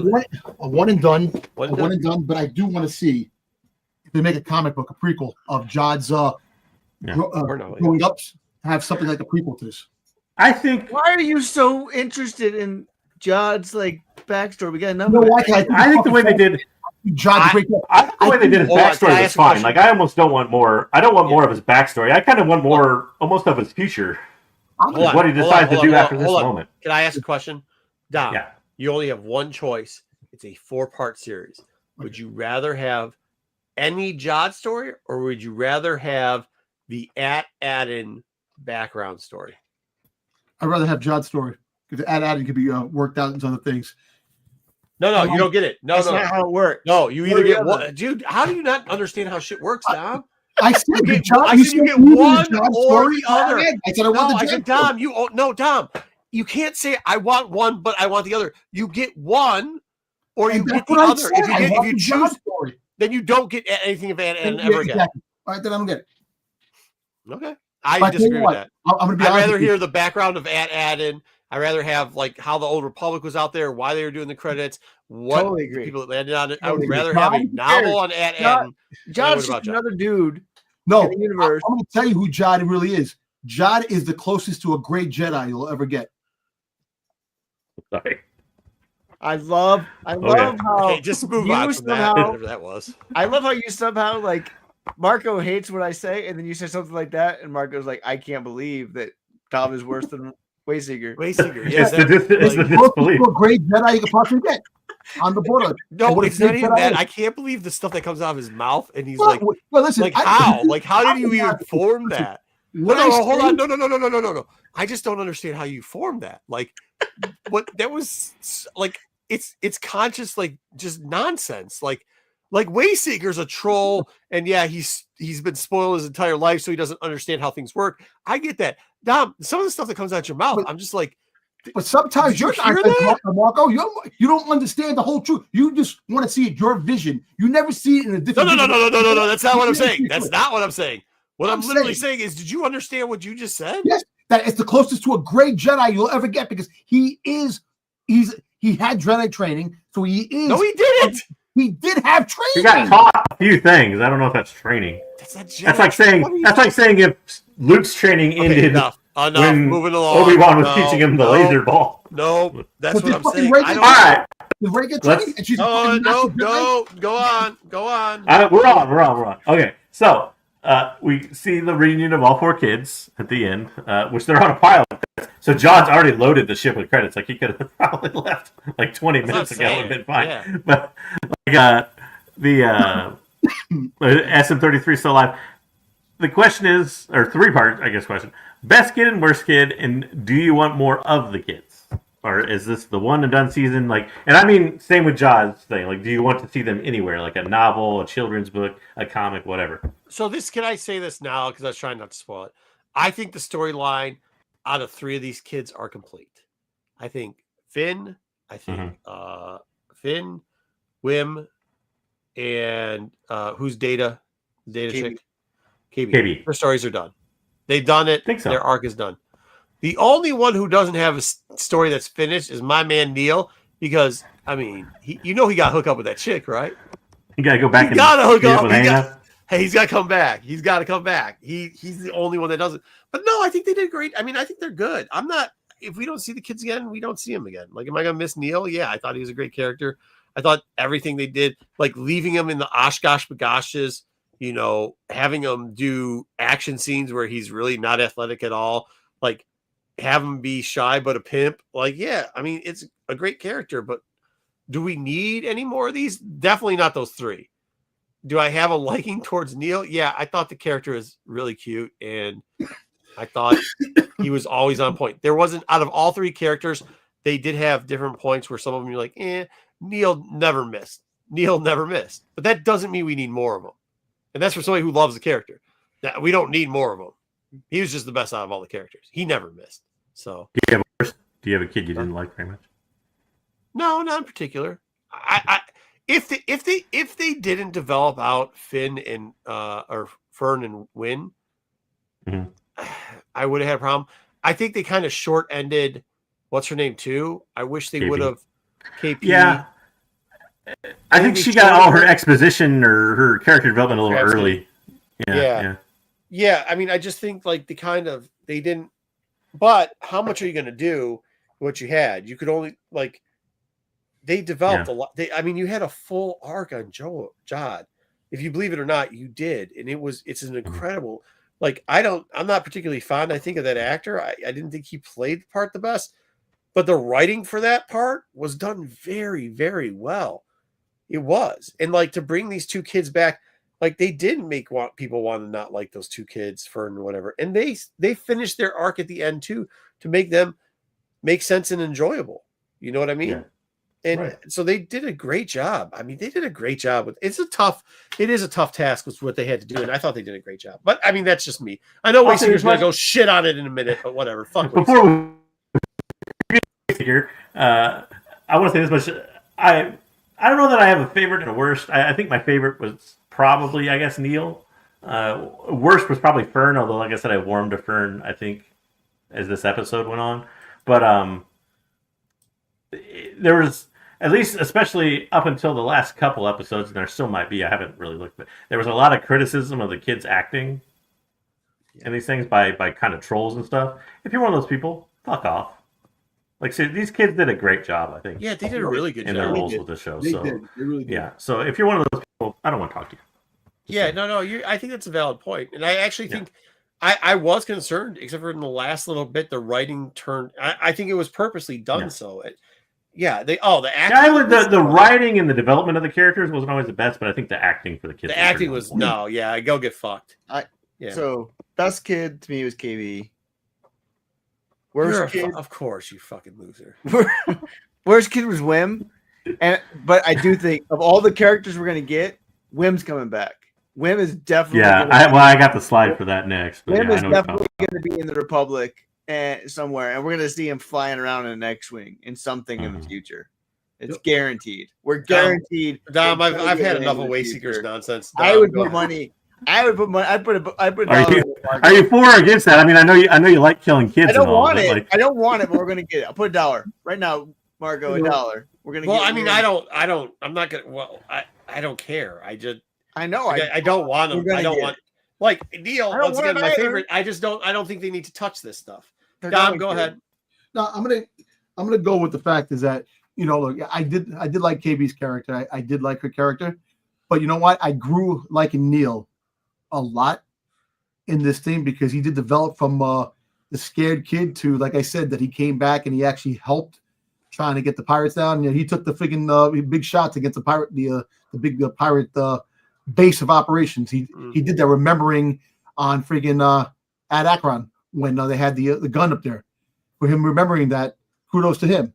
one and done. One A and one and done. But I do want to see if they make a comic book, a prequel of Jod's growing up, have something like a prequel to this. I think Why are you so interested in Jod's like backstory? We got enough. No, of it. I think the way they did Jod's great. I think the way they did his Hold on, can I backstory was ask a fine. question? Like I almost don't want more. I don't want more of his backstory. I kind of want more, almost of his future. Hold on, What he hold decides on, to do after hold this on. moment. Can I ask a question? Dom, Yeah. you only have one choice. It's a 4-part series. Would you rather have any Jod story, or would you rather have the Addin background story? I'd rather have Jod's story because adding could be worked out into other things. No, you don't get it. No, That's no, not how it works. no. You One either or the get other. one, dude. How do you not understand how shit works, Dom? I said You get- Jod, I you said you said get either one Jod's or story the other. I said I No, want the I Jod said, story. Dom. No, Dom. You can't say I want one, but I want the other. You get one, or you And get that's the what I other. said. If you I get, if want you the choose, Jod story. then you don't get anything of Addin Yeah, ever again. exactly. All right, then I don't get it. Okay, I But I tell disagree you with what, that. I'm going to be I'd honest rather with you. hear the background of Addin. I'd rather have like how the Old Republic was out there, why they were doing the credits, what Totally agree. people that landed on it. I Totally would agree. rather have a Jod- novel on Addin. Jod- What Jod's about just Jod? another dude No, in the universe. I'm going to tell you who Jod really is. Jod is the closest to a great Jedi you'll ever get. Sorry. I love Okay. how Okay, just move you on from that. somehow- Whatever that was. I love how you somehow like Marco hates what I say, and then you say something like that, and Marco's like, I can't believe that Tom is worse than Wayseeker. Wayseeker, yeah. It's the it's the like- Closest disbelief. to a great Jedi you could possibly get on the border. No, what a it's not great even Jedi that. is. I can't believe the stuff that comes out of his mouth, and he's Well, like, listen. how? Like, how did you even form that? What no, I hold say- on. No. I just don't understand how you formed that. Like, what that was like. It's conscious, like just nonsense. Like Wayseeker's a troll, and yeah, he's been spoiled his entire life, so he doesn't understand how things work. I get that. Dom, some of the stuff that comes out your mouth, I'm just like, But sometimes Did you you're hear that? Marco. You don't understand the whole truth. You just want to see it your vision. You never see it in a no. different. That's not what I'm saying. That's not what I'm saying. What I'm I'm literally saying- saying is, did you understand what you just said? Yes, that it's the closest to a great Jedi you'll ever get because he had Jedi training, so he is. No, he didn't. He did have training. He got taught a few things. I don't know if that's training. That's not Jedi. That's like saying What are you- if Luke's training Okay, ended enough. when Moving along. Obi-Wan was No, teaching him the no, laser ball. No, that's But what the I'm fucking saying. Reagan- I All don't. right, Did Rey get Let's- training? And she's a Oh, fucking no, master Jedi? go on. we're on. Okay, so we see the reunion of all 4 kids at the end, which they're on a pile. So John's already loaded the ship with credits. Like he could have probably left like 20 That's what minutes I'm ago saying. and been fine. Yeah. But like the SM33 still alive. The question is, or 3-part, I guess, question: best kid and worst kid, and do you want more of the kids, or is this the one and done season? Like, and I mean, same with Jaws thing. Like, do you want to see them anywhere, like a novel, a children's book, a comic, whatever? So can I say this now? Because I was trying not to spoil it. I think the storyline out of 3 of these kids are complete. I think Finn. I think Finn. Wim, and who's Data? Data KB. chick? KB. KB. Their stories are done. They've done it. Think so. Their arc is done. The only one who doesn't have a story that's finished is my man Neil, because I mean, he got hooked up with that chick, right? You gotta go back. He gotta hook meet up. with Hannah. He's got to come back. He's got to come back. He's the only one that doesn't. But no, I think they did great. I mean, I think they're good. I'm not. If we don't see the kids again, we don't see him again. Like, am I gonna miss Neil? Yeah, I thought he was a great character. I thought everything they did, like leaving him in the Oshkosh bagoshes, you know, having him do action scenes where he's really not athletic at all, like have him be shy but a pimp. Like, yeah, I mean, it's a great character, but do we need any more of these? Definitely not those three. Do I have a liking towards Neil? Yeah, I thought the character is really cute, and I thought he was always on point. There wasn't, out of all three characters, they did have different points where some of them you're like, Neil never missed. But that doesn't mean we need more of them. And that's for somebody who loves the character. We don't need more of them. He was just the best out of all the characters. He never missed. So, Do you have a kid you didn't like very much? no, not in particular. If they didn't develop out Finn and or Fern and Win, I would have had a problem. I think they kind of short-ended what's her name too. I wish they would have KP. Yeah. I think she got all her exposition or her character development a little early. Yeah. I mean, I just think like they didn't. But how much are you going to do what you had? You could only like they developed a lot. You had a full arc on Jod. If you believe it or not, you did, and it's an incredible. Like I'm not particularly fond. I think of that actor. I didn't think he played the part the best, but the writing for that part was done very, very well. It was, and like to bring these two kids back, like they didn't make people want to not like those two kids, Fern or whatever, and they finished their arc at the end too to make them make sense and enjoyable. You know what I mean? Yeah. And so they did a great job. I mean, they did a great job with it is a tough task with what they had to do, and I thought they did a great job. But I mean, that's just me. I know Wayseeker's gonna go shit on it in a minute, but whatever. Fuck. Before we Wayseeker, I want to say this much. I don't know that I have a favorite and a worst. I think my favorite was probably, I guess, Neil. Worst was probably Fern, although, like I said, I warmed to Fern, I think, as this episode went on. But there was, at least, especially up until the last couple episodes, and there still might be, I haven't really looked, but there was a lot of criticism of the kids acting and these things by kind of trolls and stuff. If you're one of those people, fuck off. Like, see, these kids did a great job, I think. Yeah, they did a really good job. In their roles with the show. They did. They really did. Yeah, so if you're one of those people, I don't want to talk to you. Yeah, no. I think that's a valid point, and I actually think I was concerned, except for in the last little bit, the writing turned. I think it was purposely done so. The acting. The writing and the development of the characters wasn't always the best, but I think the acting for the kids. The acting was go get fucked. So best kid to me was KB. Worst kid, of course, you fucking loser. Worst kid was Wim, but I do think of all the characters we're gonna get, Wim's coming back. Wim is definitely. Yeah, I got the slide for that next. Wim is definitely going to be in the Republic somewhere, and we're going to see him flying around in an X-wing in something in the future. It's guaranteed. We're guaranteed. Dom, I've had enough of Wayseeker's nonsense. Dom, I would put money. I put Are you for or against that? I mean, I know you like killing kids. I don't want it. I don't want it, but we're going to get it. I'll put $1 right now, Marco. $1. We're going to. Well, I mean, I don't. I'm not going to. Well, I don't care. I know. I don't want them. I don't want. Like Neil, once again, my favorite. I don't think they need to touch this stuff. Dom, go ahead. No, I'm gonna go with the fact is that look, I did like KB's character. I did like her character, but you know what? I grew liking Neil a lot in this thing because he did develop from the scared kid to, like I said, that he came back and he actually helped trying to get the pirates down. He took the freaking big shots against the pirate, the big pirate base of operations. He did that, remembering on freaking Ad Akron when they had the gun up there. For him remembering that, kudos to him.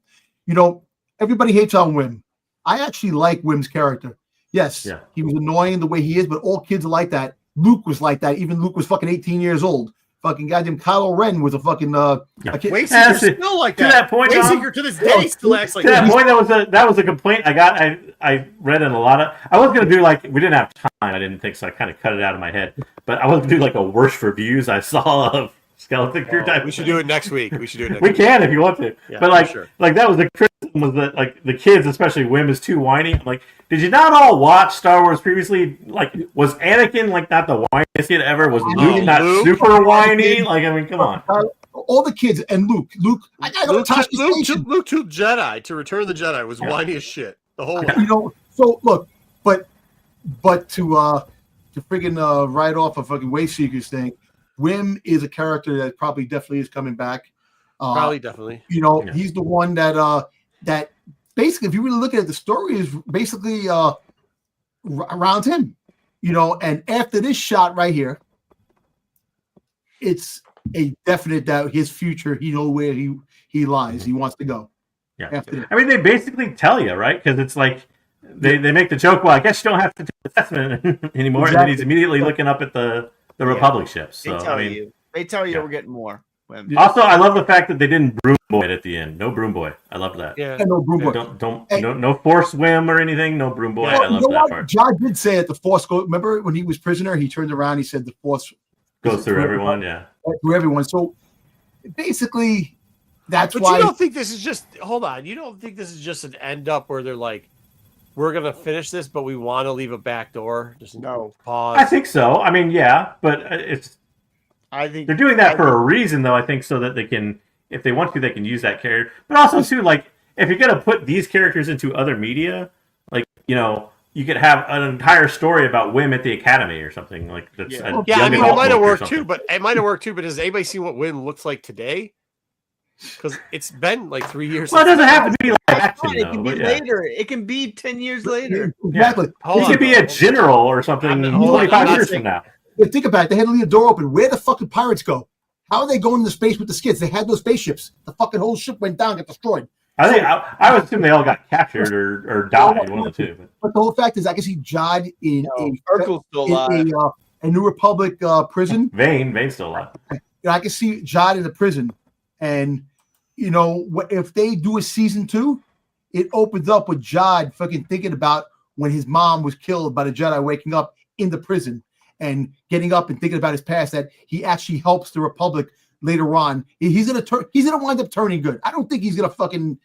Everybody hates on Wim. I actually like Wim's character. Yes, he was annoying the way he is, but all kids are like that. Luke was like that. Even Luke was fucking 18 years old. fucking goddamn Kylo Ren was a fucking a kid. Wayseeker still like to that. that point, Wayseeker to this day still acts like to that that. point, that was a complaint I got. I read in a lot of. I was gonna do like we didn't have time. I didn't think so. I kind of cut it out of my head. But I was gonna do like a worst reviews I saw of skeleton crew type. We should do it next week. We can if you want to. Yeah, but like, sure. like that was the criticism was that like the kids, especially Wim, is too whiny. I'm like, did you not all watch Star Wars previously? Like, was Anakin like not the whiniest kid ever? Was Luke not super whiny? Like, I mean, come on. All the kids and Luke, I gotta go to Tosche Station. Luke to Jedi to Return of the Jedi was whiny as shit the whole way. You know, so look, but to friggin' write off a fucking Wayseekers thing, Wim is a character that probably definitely is coming back. Definitely. You know, he's the one that that basically, if you really look at it, the story is basically around him. You know, and after this shot right here, it's a definite that his future, he knows where he lies. He wants to go. Yeah. After this. I mean, they basically tell you, right? Because it's like they make the joke. Well, I guess you don't have to take the assessment anymore, and then he's immediately looking up at the Republic ships. So they tell you we're getting more. Also, I love the fact that they didn't broom boy it at the end. No broom boy. I love that. Yeah. And no broom boy. No force whim or anything. No broom boy. I love that part. John did say that the force goes. Remember when he was prisoner, he turned around. He said the force goes through everyone. Yeah. Through everyone. So basically, that's but why. You don't think this is just? Hold on. You don't think this is just an end up where they're like, we're gonna finish this, but we want to leave a back door. Just pause. I think so. I mean, yeah, but it's. I think they're doing that for a reason, though. I think so that they can, if they want to, they can use that character. But also, too, like if you're gonna put these characters into other media, like you could have an entire story about Wim at the Academy or something like that's. I mean, it might have worked too. But has anybody seen what Wim looks like today? Because it's been like 3 years. Well, it doesn't have to be like action, it can be later. It can be 10 years later. Exactly. He could be a general or something 25 years from now. But think about it. They had to leave the door open. Where the fucking pirates go? How are they going into space with the skids? They had no spaceships. The fucking whole ship went down, got destroyed. I would assume they all got captured or died, one of the two. But the whole fact is, I can see Jod in a New Republic prison. Vane's still alive. I can see Jod in a prison. And, if they do a season 2, it opens up with Jod fucking thinking about when his mom was killed by the Jedi, waking up in the prison and getting up and thinking about his past, that he actually helps the Republic later on. He's gonna wind up turning good. I don't think he's gonna fucking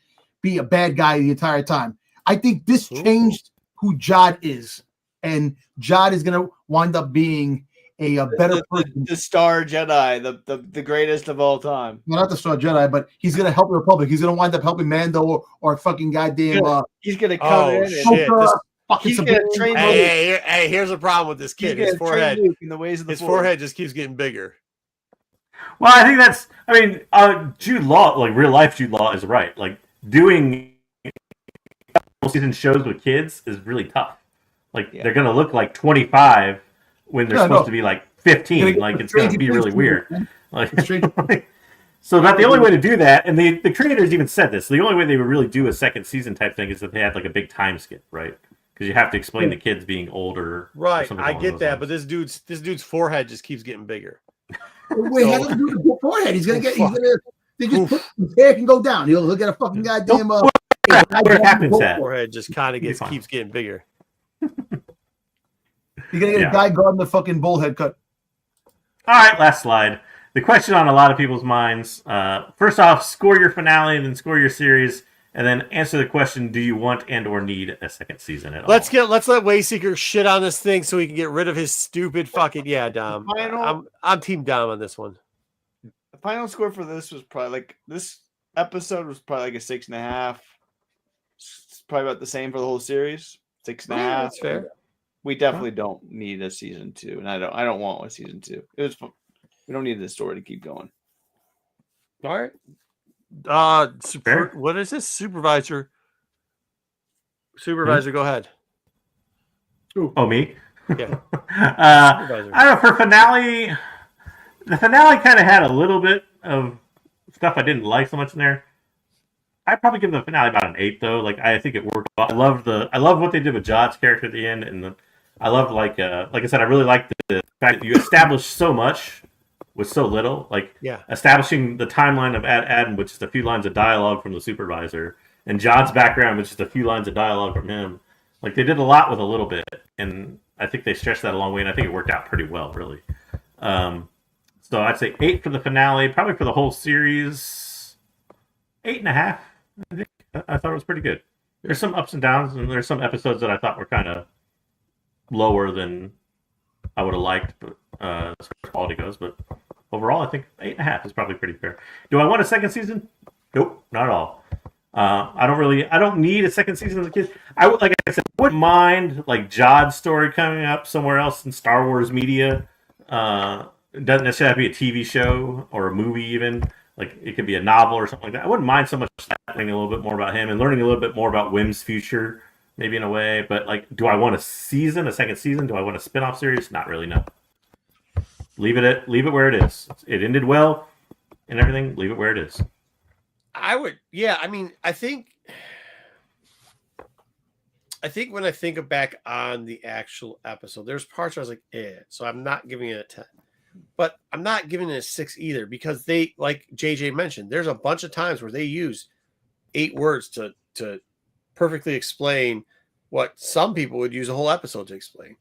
be a bad guy the entire time. I think this changed who Jod is, and Jod is gonna wind up being a better person. The Star Jedi, the greatest of all time. Well, not the Star Jedi, but he's gonna help the Republic. He's gonna wind up helping Mando or fucking goddamn. He's gonna come in. Shit. He's gonna train. Hey, here's a problem with this kid. His forehead, in the ways of the his forehead just keeps getting bigger. Well, I think that's. I mean, Jude Law, like real life Jude Law, is right. Like doing season shows with kids is really tough. Like they're gonna look like 25 when they're supposed to be like 15. Like it's gonna be really weird. Like, so that the only way to do that, and the creators even said this. The only way they would really do a second season type thing is if they had like a big time skip, right? Because you have to explain the kids being older. Right, I get that, but this dude's forehead just keeps getting bigger. Wait, how does he do the forehead? He's gonna they just put his hair can go down. He'll get a fucking goddamn forehead just kind of keeps getting bigger. You're gonna get a guy guarding the fucking bull head cut. All right, last slide. The question on a lot of people's minds. First off, score your finale and then score your series, and then answer the question: do you want and or need a second season at all? Let's let Wayseeker shit on this thing so he can get rid of his stupid fucking Dom. I'm Team Dom on this one. The final score for this was probably like this episode was probably like a 6.5. It's probably about the same for the whole series. 6.5. That's fair. We definitely don't need a season 2, and I don't want a season 2. It was fun. We don't need this story to keep going. All right. What is this? Supervisor, go ahead. Oh, me? Yeah. I don't know, for finale, the finale kind of had a little bit of stuff I didn't like so much in there. I'd probably give the finale about an 8, though. Like, I think it worked well. I love what they did with Jod's character at the end, and I loved like I said, I really liked the fact that you established so much with so little. Like Yeah. establishing the timeline of Adam, which is a few lines of dialogue from the supervisor, and John's background, which is a few lines of dialogue from him. Like they did a lot with a little bit, and I think they stretched that a long way, and I think it worked out pretty well, really. So I'd say 8 for the finale, probably for the whole series, 8.5. I think I thought it was pretty good. There's some ups and downs, and there's some episodes that I thought were kind of lower than I would have liked, but as far as quality goes. But overall, I think 8.5 is probably pretty fair. Do I want a second season? Nope, not at all. I don't need a second season of the kids. Like I said, I wouldn't mind like Jod's story coming up somewhere else in Star Wars media. It doesn't necessarily have to be a TV show or a movie even. Like it could be a novel or something like that. I wouldn't mind so much learning a little bit more about him and learning a little bit more about Wim's future, maybe in a way. But like, do I want a second season? Do I want a spin-off series? Not really, no. Leave it where it is. It ended well and everything. Leave it where it is. I would, yeah. I mean, I think when I think back on the actual episode, there's parts where I was like, eh. So I'm not giving it a 10. But I'm not giving it a 6 either because they, like JJ mentioned, there's a bunch of times where they use 8 words to perfectly explain what some people would use a whole episode to explain.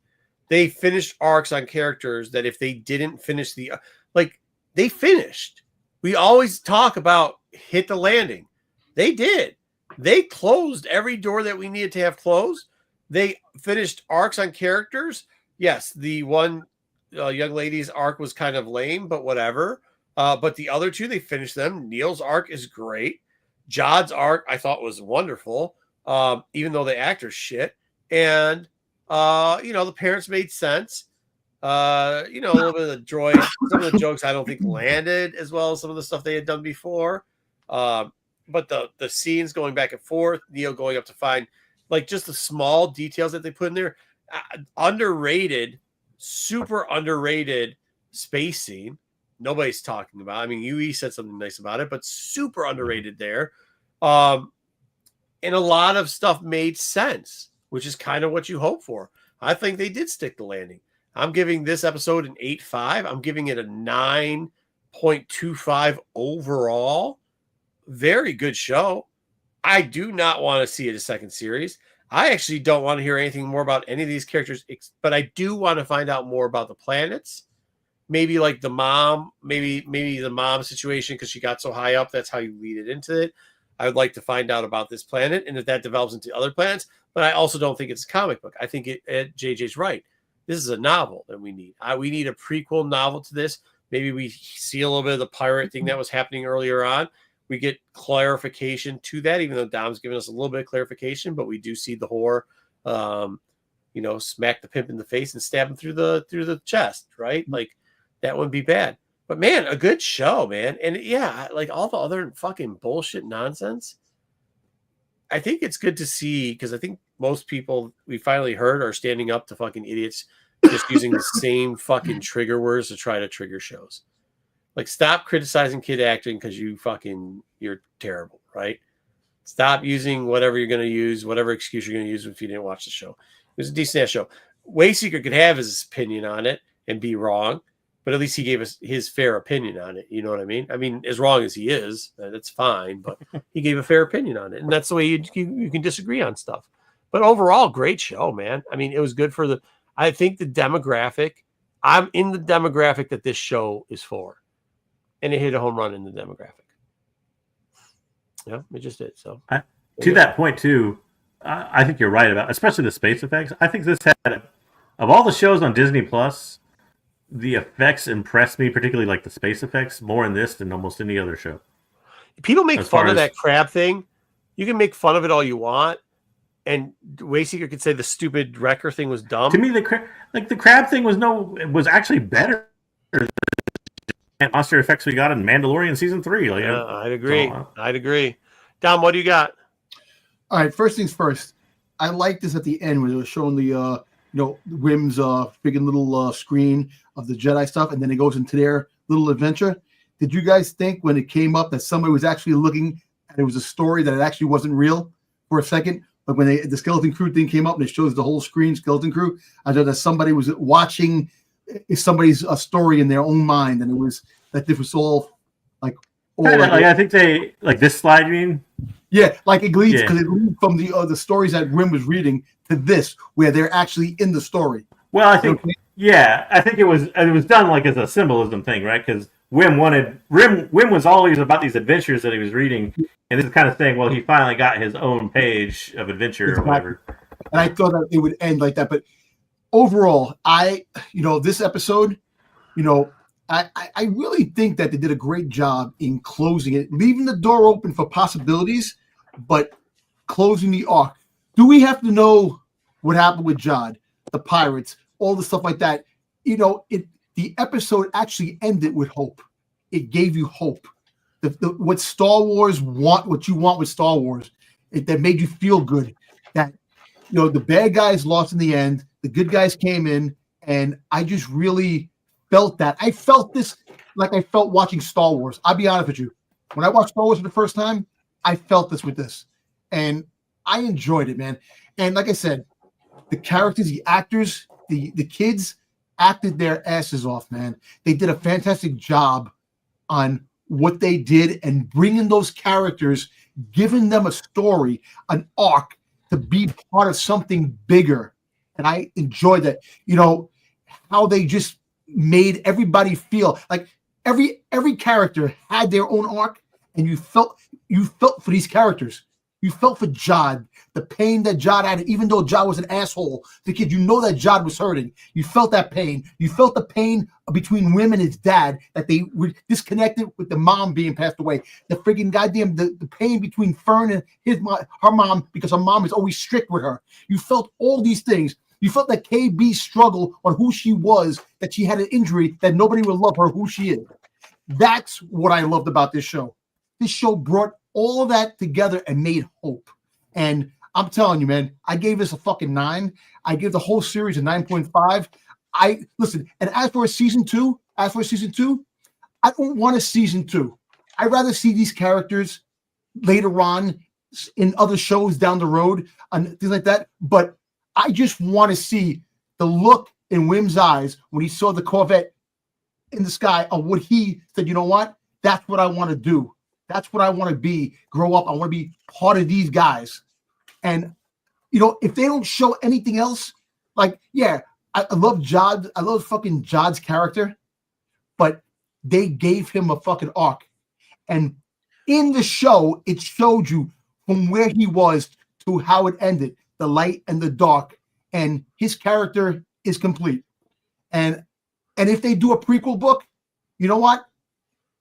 They finished arcs on characters that if they didn't finish they finished. We always talk about hit the landing. They did. They closed every door that we needed to have closed. They finished arcs on characters. Yes, the one young lady's arc was kind of lame, but whatever. But the other 2, they finished them. Neil's arc is great. Jod's arc, I thought, was wonderful, even though the actor's shit. And, the parents made sense. A little bit of the droid, some of the jokes I don't think landed as well as some of the stuff they had done before. But the scenes going back and forth, Neil going up to find, like, just the small details that they put in there. Underrated, super underrated space scene. Nobody's talking about. I mean, UE said something nice about it, but super underrated there. And a lot of stuff made sense, which is kind of what you hope for. I think they did stick the landing. I'm giving this episode an 8.5. I'm giving it a 9.25 overall. Very good show. I do not want to see it a second series. I actually don't want to hear anything more about any of these characters, but I do want to find out more about the planets. Maybe like the mom, maybe the mom situation because she got so high up. That's how you lead it into it. I would like to find out about this planet and if that develops into other planets. But I also don't think it's a comic book. I think JJ's right. This is a novel that we need. We need a prequel novel to this. Maybe we see a little bit of the pirate thing that was happening earlier on. We get clarification to that, even though Dom's giving us a little bit of clarification, but we do see the whore, smack the pimp in the face and stab him through the chest, right? Like that wouldn't be bad. But man, a good show, man. And yeah, like all the other fucking bullshit nonsense. I think it's good to see because I think most people we finally heard are standing up to fucking idiots just using the same fucking trigger words to try to trigger shows. Like, stop criticizing kid acting because you're terrible, right? Stop using whatever you're going to use, whatever excuse you're going to use if you didn't watch the show. It was a decent ass show. Wayseeker could have his opinion on it and be wrong, but at least he gave us his fair opinion on it. You know what I mean? I mean, as wrong as he is, that's fine, but he gave a fair opinion on it. And that's the way you can disagree on stuff. But overall, great show, man. I mean, it was good for I think the demographic, I'm in the demographic that this show is for. And it hit a home run in the demographic. Yeah, it just did. So to that point too, I think you're right about, especially the space effects. I think this had, of all the shows on Disney Plus, the effects impressed me, particularly like the space effects, more in this than almost any other show. People make fun of that crab thing. You can make fun of it all you want, and Wayseeker could say the stupid Wrecker thing was dumb. To me, the crab thing was actually better than monster effects we got in Mandalorian season 3. Like, I'd agree. I'd agree. Dom, what do you got? All right, first things first. I like this at the end when it was showing the Wim's big little screen of the Jedi stuff, and then it goes into their little adventure. Did you guys think when it came up that somebody was actually looking and it was a story that it actually wasn't real for a second? Like when the Skeleton Crew thing came up and it shows the whole screen Skeleton Crew, I thought that somebody was watching somebody's story in their own mind, and it was that this was all like. I think they like this slide. You mean? Yeah, like it leads because it leads from the stories that Rim was reading to this, where they're actually in the story. Well, I think I think it was done like as a symbolism thing, right? Because Wim was always about these adventures that he was reading, and this is kind of saying, well, he finally got his own page of adventure or whatever. And I thought that it would end like that, but overall, this episode, I really think that they did a great job in closing it, leaving the door open for possibilities, but closing the arc. Do we have to know what happened with Jod, the pirates, all the stuff like that? The episode actually ended with hope. It gave you hope. What Star Wars what you want with Star Wars, that made you feel good. That the bad guys lost in the end, the good guys came in, and I just really felt that. I felt this like I felt watching Star Wars. I'll be honest with you. When I watched Star Wars for the first time, I felt this with this. And I enjoyed it, man. And like I said, the characters, the actors, the kids acted their asses off, man. They did a fantastic job on what they did and bringing those characters, giving them a story, an arc to be part of something bigger. And I enjoyed that. How they just made everybody feel like every character had their own arc, and you felt for these characters. You felt for Jod, the pain that Jod had, even though Jod was an asshole. The kid, that Jod was hurting. You felt that pain. You felt the pain between Wim and his dad, that they were disconnected with the mom being passed away. The friggin' goddamn the pain between Fern and her mom, because her mom is always strict with her. You felt all these things. You felt that KB struggle on who she was, that she had an injury, that nobody would love her who she is. That's what I loved about this show. This show brought all of that together and made hope. And I'm telling you, man, I gave this a fucking 9. I gave the whole series a 9.5. And as for a season two, I don't want a season 2. I'd rather see these characters later on in other shows down the road and things like that. But I just want to see the look in Wim's eyes when he saw the Corvette in the sky, of what he said, you know what? That's what I want to do. That's what I want to be. Grow up. I want to be part of these guys. And, if they don't show anything else, I love Jod. I love fucking Jod's character, but they gave him a fucking arc. And in the show, it showed you from where he was to how it ended. The light and the dark, and his character is complete. And if they do a prequel book, you know what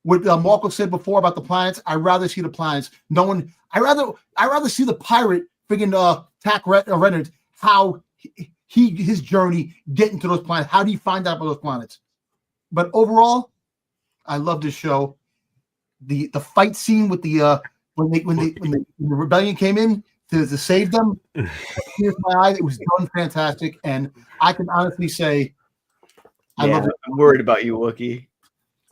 Marco said before about the planets, I'd rather see the planets. I'd rather see the pirate friggin' Tack Reynolds, how his journey getting to those planets. How do you find out about those planets? But overall, I love this show. The fight scene with the when the rebellion came in to save them, here's my eye. It was done fantastic, and I can honestly say, I love it. I'm worried about you, Wookie.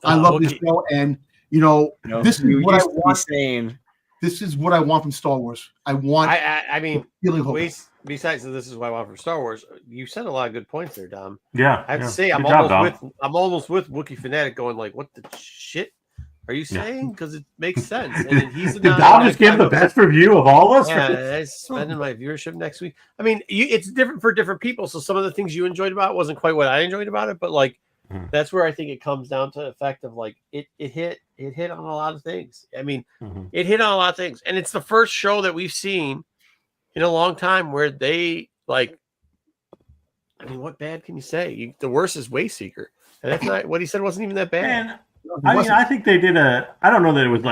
I love this show, and this is what I want. Saying. This is what I want from Star Wars. I mean, besides this is what I want from Star Wars. You said a lot of good points there, Dom. Yeah, I have to say, I'm almost with Wookie Fanatic, going like, what the shit are you saying? Because it makes sense. And then he's did Dom just give the best review of all of us? Yeah, I'm spending my viewership next week. I mean, it's different for different people. So some of the things you enjoyed about it wasn't quite what I enjoyed about it, but that's where I think it comes down to the fact of it hit on a lot of things. I mean, it hit on a lot of things, and it's the first show that we've seen in a long time where they I mean, what bad can you say? The worst is Wayseeker, and that's not what he said. Wasn't even that bad. Man, I think they did I don't know that it was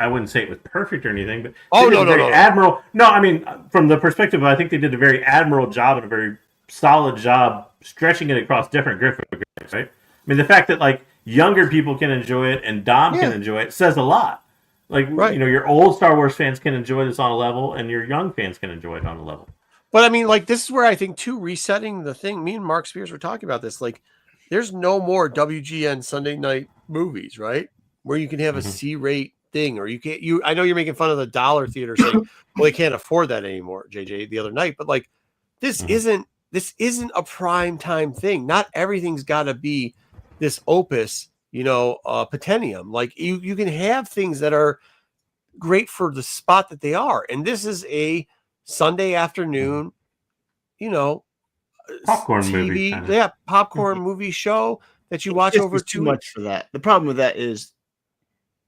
I wouldn't say it was perfect or anything, but admirable. No, I mean, from the perspective, I think they did a very admirable job and a very solid job stretching it across different graphics, right? I mean, the fact that younger people can enjoy it and Dom can enjoy it says a lot. Your old Star Wars fans can enjoy this on a level, and your young fans can enjoy it on a level. But I mean, this is where I think too, resetting the thing. Me and Mark Spears were talking about this. There's no more WGN Sunday night movies, right? Where you can have a C-rate thing, or you can't. I know you're making fun of the dollar theater saying, well, they can't afford that anymore, JJ, the other night, but this isn't this isn't a prime time thing. Not everything's got to be this opus, Patenium. Like you can have things that are great for the spot that they are. And this is a Sunday afternoon, Popcorn TV, movie. yeah, popcorn movie show that you watch This over is too much for that. The problem with that is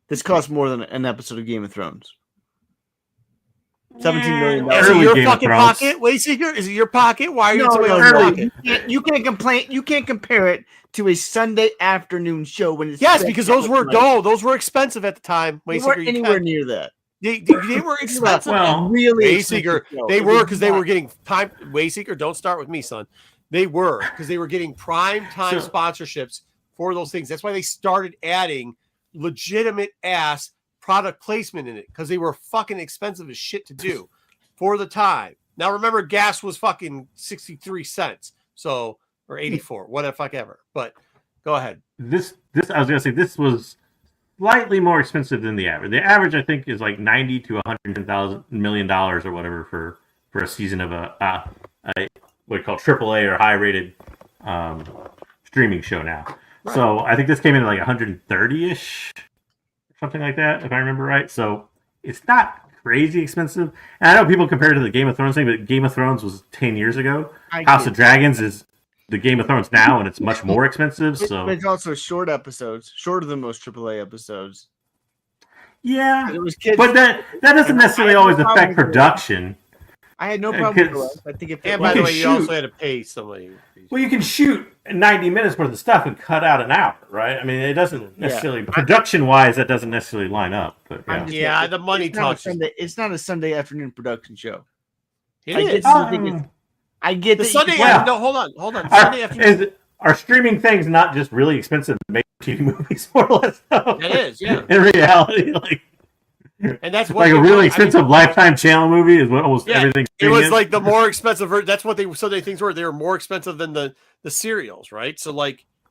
this costs more than an episode of Game of Thrones. $17 million. Is it Early your Game of fucking Thrones. pocket, Wayseeker? Is it your pocket? Why are you No, somebody no, else's no. pocket? You can't complain. You can't compare it to a Sunday afternoon show when it's Yes, because those were expensive at the time. They Wayseeker, weren't anywhere near that. They were expensive. Well, Really, Wayseeker, expensive show. they It were was because they not. were getting time. Wayseeker, don't start with me, son. They were because they were getting prime time sponsorships for those things. That's why they started adding legitimate ass product placement in it because they were fucking expensive as shit to do for the time. Now remember, gas was fucking 63 cents, or 84, whatever, fuck ever. But go ahead. This I was gonna say this was slightly more expensive than the average. The average I think is like $90 to $110 million or whatever for a season of a what you call AAA or high rated streaming show now. Right. So I think this came in at like 130-ish, something like that, if I remember right. So it's not crazy expensive. And I know people compare it to the Game of Thrones thing, but Game of Thrones was 10 years ago. House of Dragons is the Game of Thrones now, and it's much more expensive. So it's also short episodes, shorter than most AAA episodes. Yeah, it was kids. But that doesn't necessarily always affect production. I had no problem with it. I think if and by the way, you also had to pay somebody. Well, you can shoot 90 minutes worth of stuff and cut out an hour, right? I mean, it doesn't necessarily production-wise that doesn't necessarily line up. But yeah, the money talks. It's not a Sunday afternoon production show. It is. I get the Sunday. No, hold on. Sunday afternoon. Are streaming things not just really expensive to make TV movies more or less? It is, yeah. In reality, and that's what like a really expensive Lifetime channel movie is what almost everything. It was like the more expensive. That's what Sunday things were. They were more expensive than the serials, right? So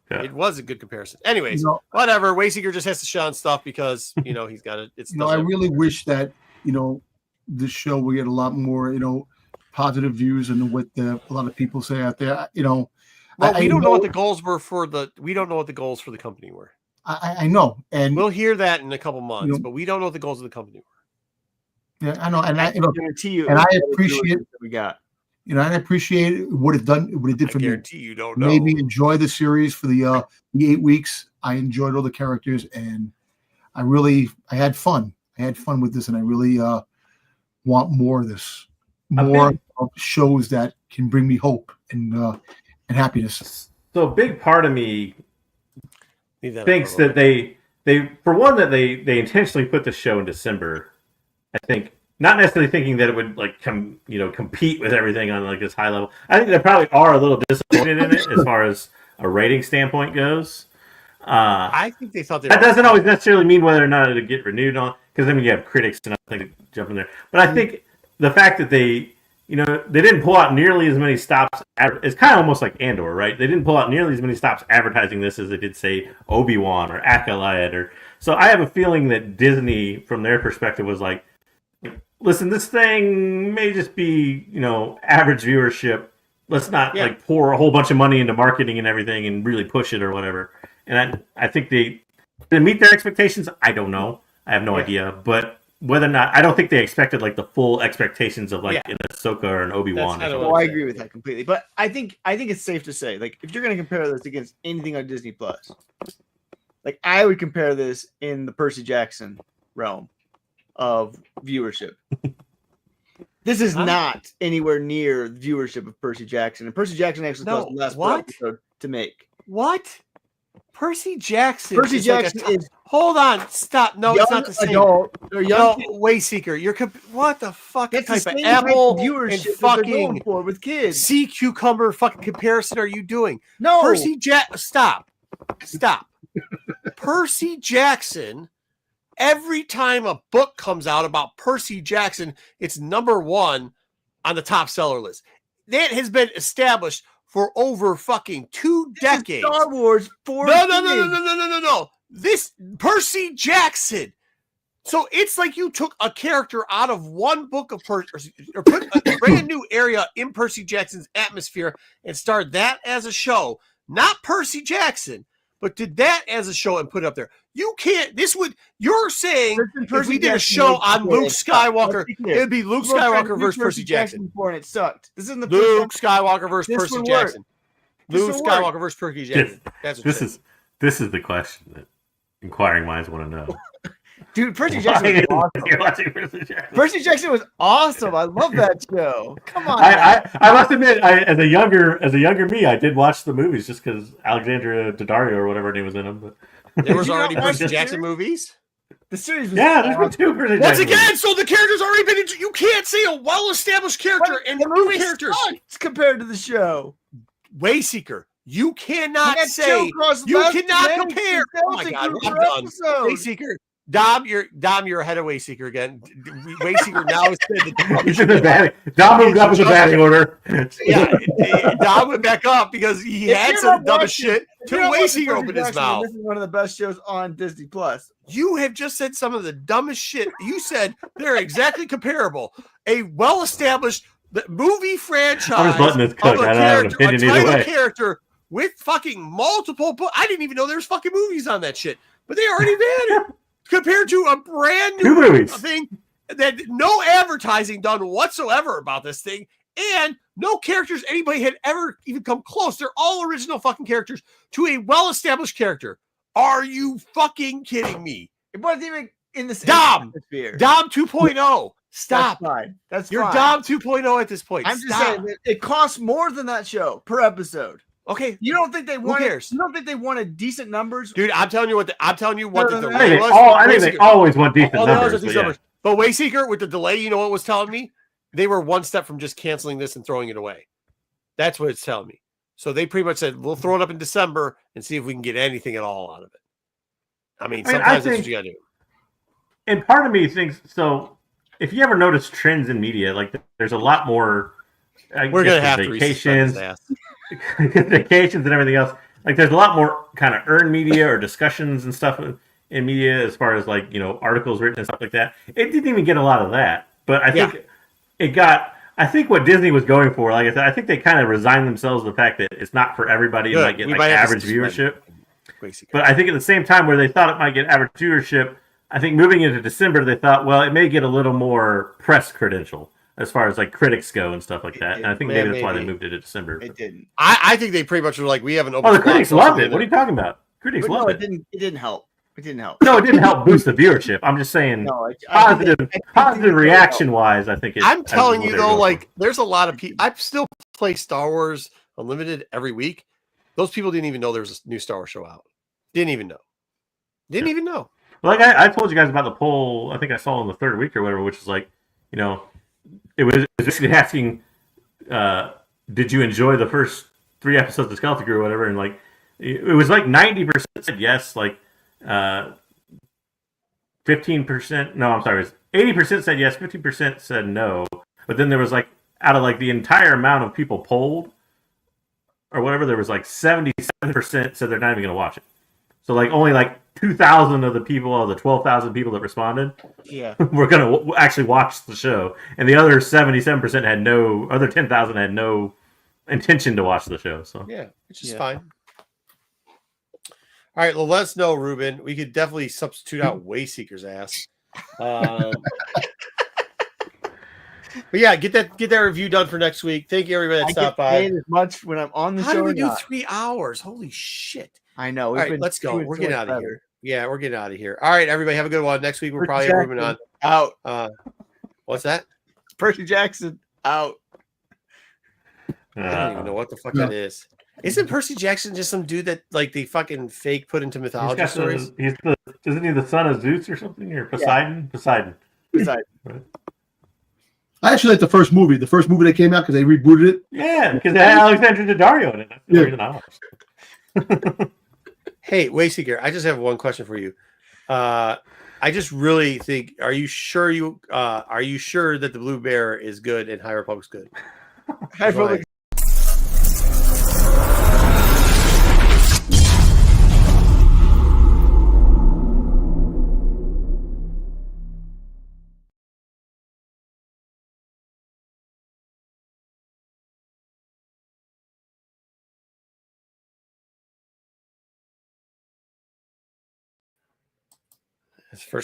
it was a good comparison. Anyways, whatever. Wayseeker just has to shit on stuff because he's got it. It's I really wish that this show will get a lot more positive views and what a lot of people say out there. Well, we don't know what the goals were we don't know what the goals for the company were. I know, and we'll hear that in a couple months, but we don't know what the goals of the company were. Yeah, I know, and I guarantee you, and I appreciate we got. I appreciate what it did for me. I guarantee you don't know. Made me enjoy the series for the 8 weeks. I enjoyed all the characters, and I had fun. I had fun with this, and I really want more of this. More of shows that can bring me hope and happiness. So a big part of me thinks that they for one that they intentionally put the show in December. I think not necessarily thinking that it would compete with everything on like this high level. I think they probably are a little disappointed in it as far as a rating standpoint goes. I think they thought that doesn't always necessarily mean whether or not it'll get renewed on because then you have critics and other things jump in there. But I think the fact that they didn't pull out nearly as many stops. It's kind of almost like Andor, right? They didn't pull out nearly as many stops advertising this as they did, say, Obi-Wan or Acolyte. So I have a feeling that Disney, from their perspective, was like, listen, this thing may just be, average viewership. Let's not pour a whole bunch of money into marketing and everything and really push it or whatever. And I think they meet their expectations. I don't know. I have no idea. But whether or not, I don't think they expected like the full expectations of an Ahsoka or an Obi-Wan. I agree with that completely. But I think it's safe to say, like, if you're going to compare this against anything on Disney Plus, like I would compare this in the Percy Jackson realm of viewership. This is not anywhere near the viewership of Percy Jackson, and Percy Jackson actually cost less per episode to make. What? Percy Jackson is. Hold on, stop. No, it's not the same. Wayseeker. What the fuck? That's type the of same apple viewership and fucking for with kids. Sea cucumber fucking comparison are you doing? No, Stop. Percy Jackson. Every time a book comes out about Percy Jackson, it's number one on the top seller list. That has been established for over fucking 2 decades. Star Wars for No. This Percy Jackson So it's like you took a character out of one book of or put a brand new area in Percy Jackson's atmosphere and started that as a show, not Percy Jackson, but did that as a show and put it up there. You can't. You're saying if we did a show on Luke Skywalker, it would be Luke Skywalker versus Percy Jackson. And it sucked. This isn't the Luke Skywalker versus Percy Jackson. Luke This Skywalker versus Percy Jackson. This is the question that inquiring minds want to know. Dude, Percy Jackson was awesome. Percy Jackson was awesome. I love that show. Come on. I must admit, as a younger me, I did watch the movies just because Alexandria Daddario or whatever her name was in them. But there was already Percy Jackson movies. The series was there's been two Percy Once Jackson again, movies. so the character's already been. You can't say a well-established character and the movie characters compared to the show. Wayseeker. You cannot say. You cannot compare. Oh my God, I'm done. Wayseeker. Dom, you're ahead of Wayseeker again. Wayseeker now is Dom moved up in the batting order. Yeah, Dom went back up because he had some dumbest shit to Wayseeker open his mouth. This is one of the best shows on Disney Plus. You have just said some of the dumbest shit. You said they're exactly comparable. A well-established movie franchise of a character with fucking multiple. I didn't even know there was fucking movies on that shit, but they already had it. Compared to a brand new thing that no advertising done whatsoever about this thing, and no characters anybody had ever even come close. They're all original fucking characters to a well-established character. Are you fucking kidding me? It wasn't even in the same atmosphere. Dom 2.0. Stop. That's fine. You're Dom 2.0 at this point. I'm just saying it costs more than that show per episode. Okay, you don't think they want? Who cares? You don't think they wanted decent numbers, dude? I'm telling you what. I think they always want decent numbers. But Wayseeker with the delay, you know what it was telling me? They were one step from just canceling this and throwing it away. That's what it's telling me. So they pretty much said, "We'll throw it up in December and see if we can get anything at all out of it." I mean, sometimes that's what you gotta do. And part of me thinks so. If you ever notice trends in media, like there's a lot more. We're gonna have vacations. Vacations and everything else. Like there's a lot more kind of earned media or discussions and stuff in media as far as like, you know, articles written and stuff like that. It didn't even get a lot of that. But I think it got, I think what Disney was going for, like I said, I think they kind of resigned themselves to the fact that it's not for everybody. It might get like average viewership. But I think at the same time where they thought it might get average viewership, I think moving into December, they thought, well, it may get a little more press credential as far as like critics go and stuff like that. And I think maybe that's why they moved it to December. It didn't. I think they pretty much were like, we have an open. Oh, the critics loved it. What are you talking about? Critics loved it. It didn't help. It didn't help. No, it didn't help boost the viewership. I'm just saying positive reaction wise, I think I'm telling you though, like there's a lot of people. I still play Star Wars Unlimited every week. Those people didn't even know there was a new Star Wars show out. Didn't even know. Like I told you guys about the poll, I think I saw in the third week or whatever, which is like, you know, it was basically asking, did you enjoy the first 3 episodes of Skeleton Crew or whatever? And like, it was like 90% said yes, like 15%. No, I'm sorry, it was 80% said yes, 15% said no. But then there was like, out of like the entire amount of people polled or whatever, there was like 77% said they're not even going to watch it. So like only like 2,000 of the people, of the 12,000 people that responded, were going to actually watch the show, and the other 77% had no, other 10,000 had no intention to watch the show. So which is fine. All right, well, let us know, Ruben. We could definitely substitute out Wayseeker's ass. But yeah, get that review done for next week. Thank you, everybody that stopped by. As much when I'm on the show. How do we do 3 hours? Holy shit! I know. All right, let's go. We're getting out of here. Yeah, we're getting out of here. All right, everybody, have a good one. Next week we're probably moving on. Out. What's that? Percy Jackson out. I don't even know what the fuck that is. Isn't Percy Jackson just some dude that like they fucking fake put into mythology stories? Isn't he the son of Zeus or something? Or Poseidon? Poseidon. I actually like the first movie. The first movie that came out because they rebooted it. Yeah, because they had Alexandria Daddario in it. That's the reason I watched. Hey, Wayseeker, I just have one question for you. I just really think, are you sure that the Blue Bear is good and High Republic's good? High Republic His first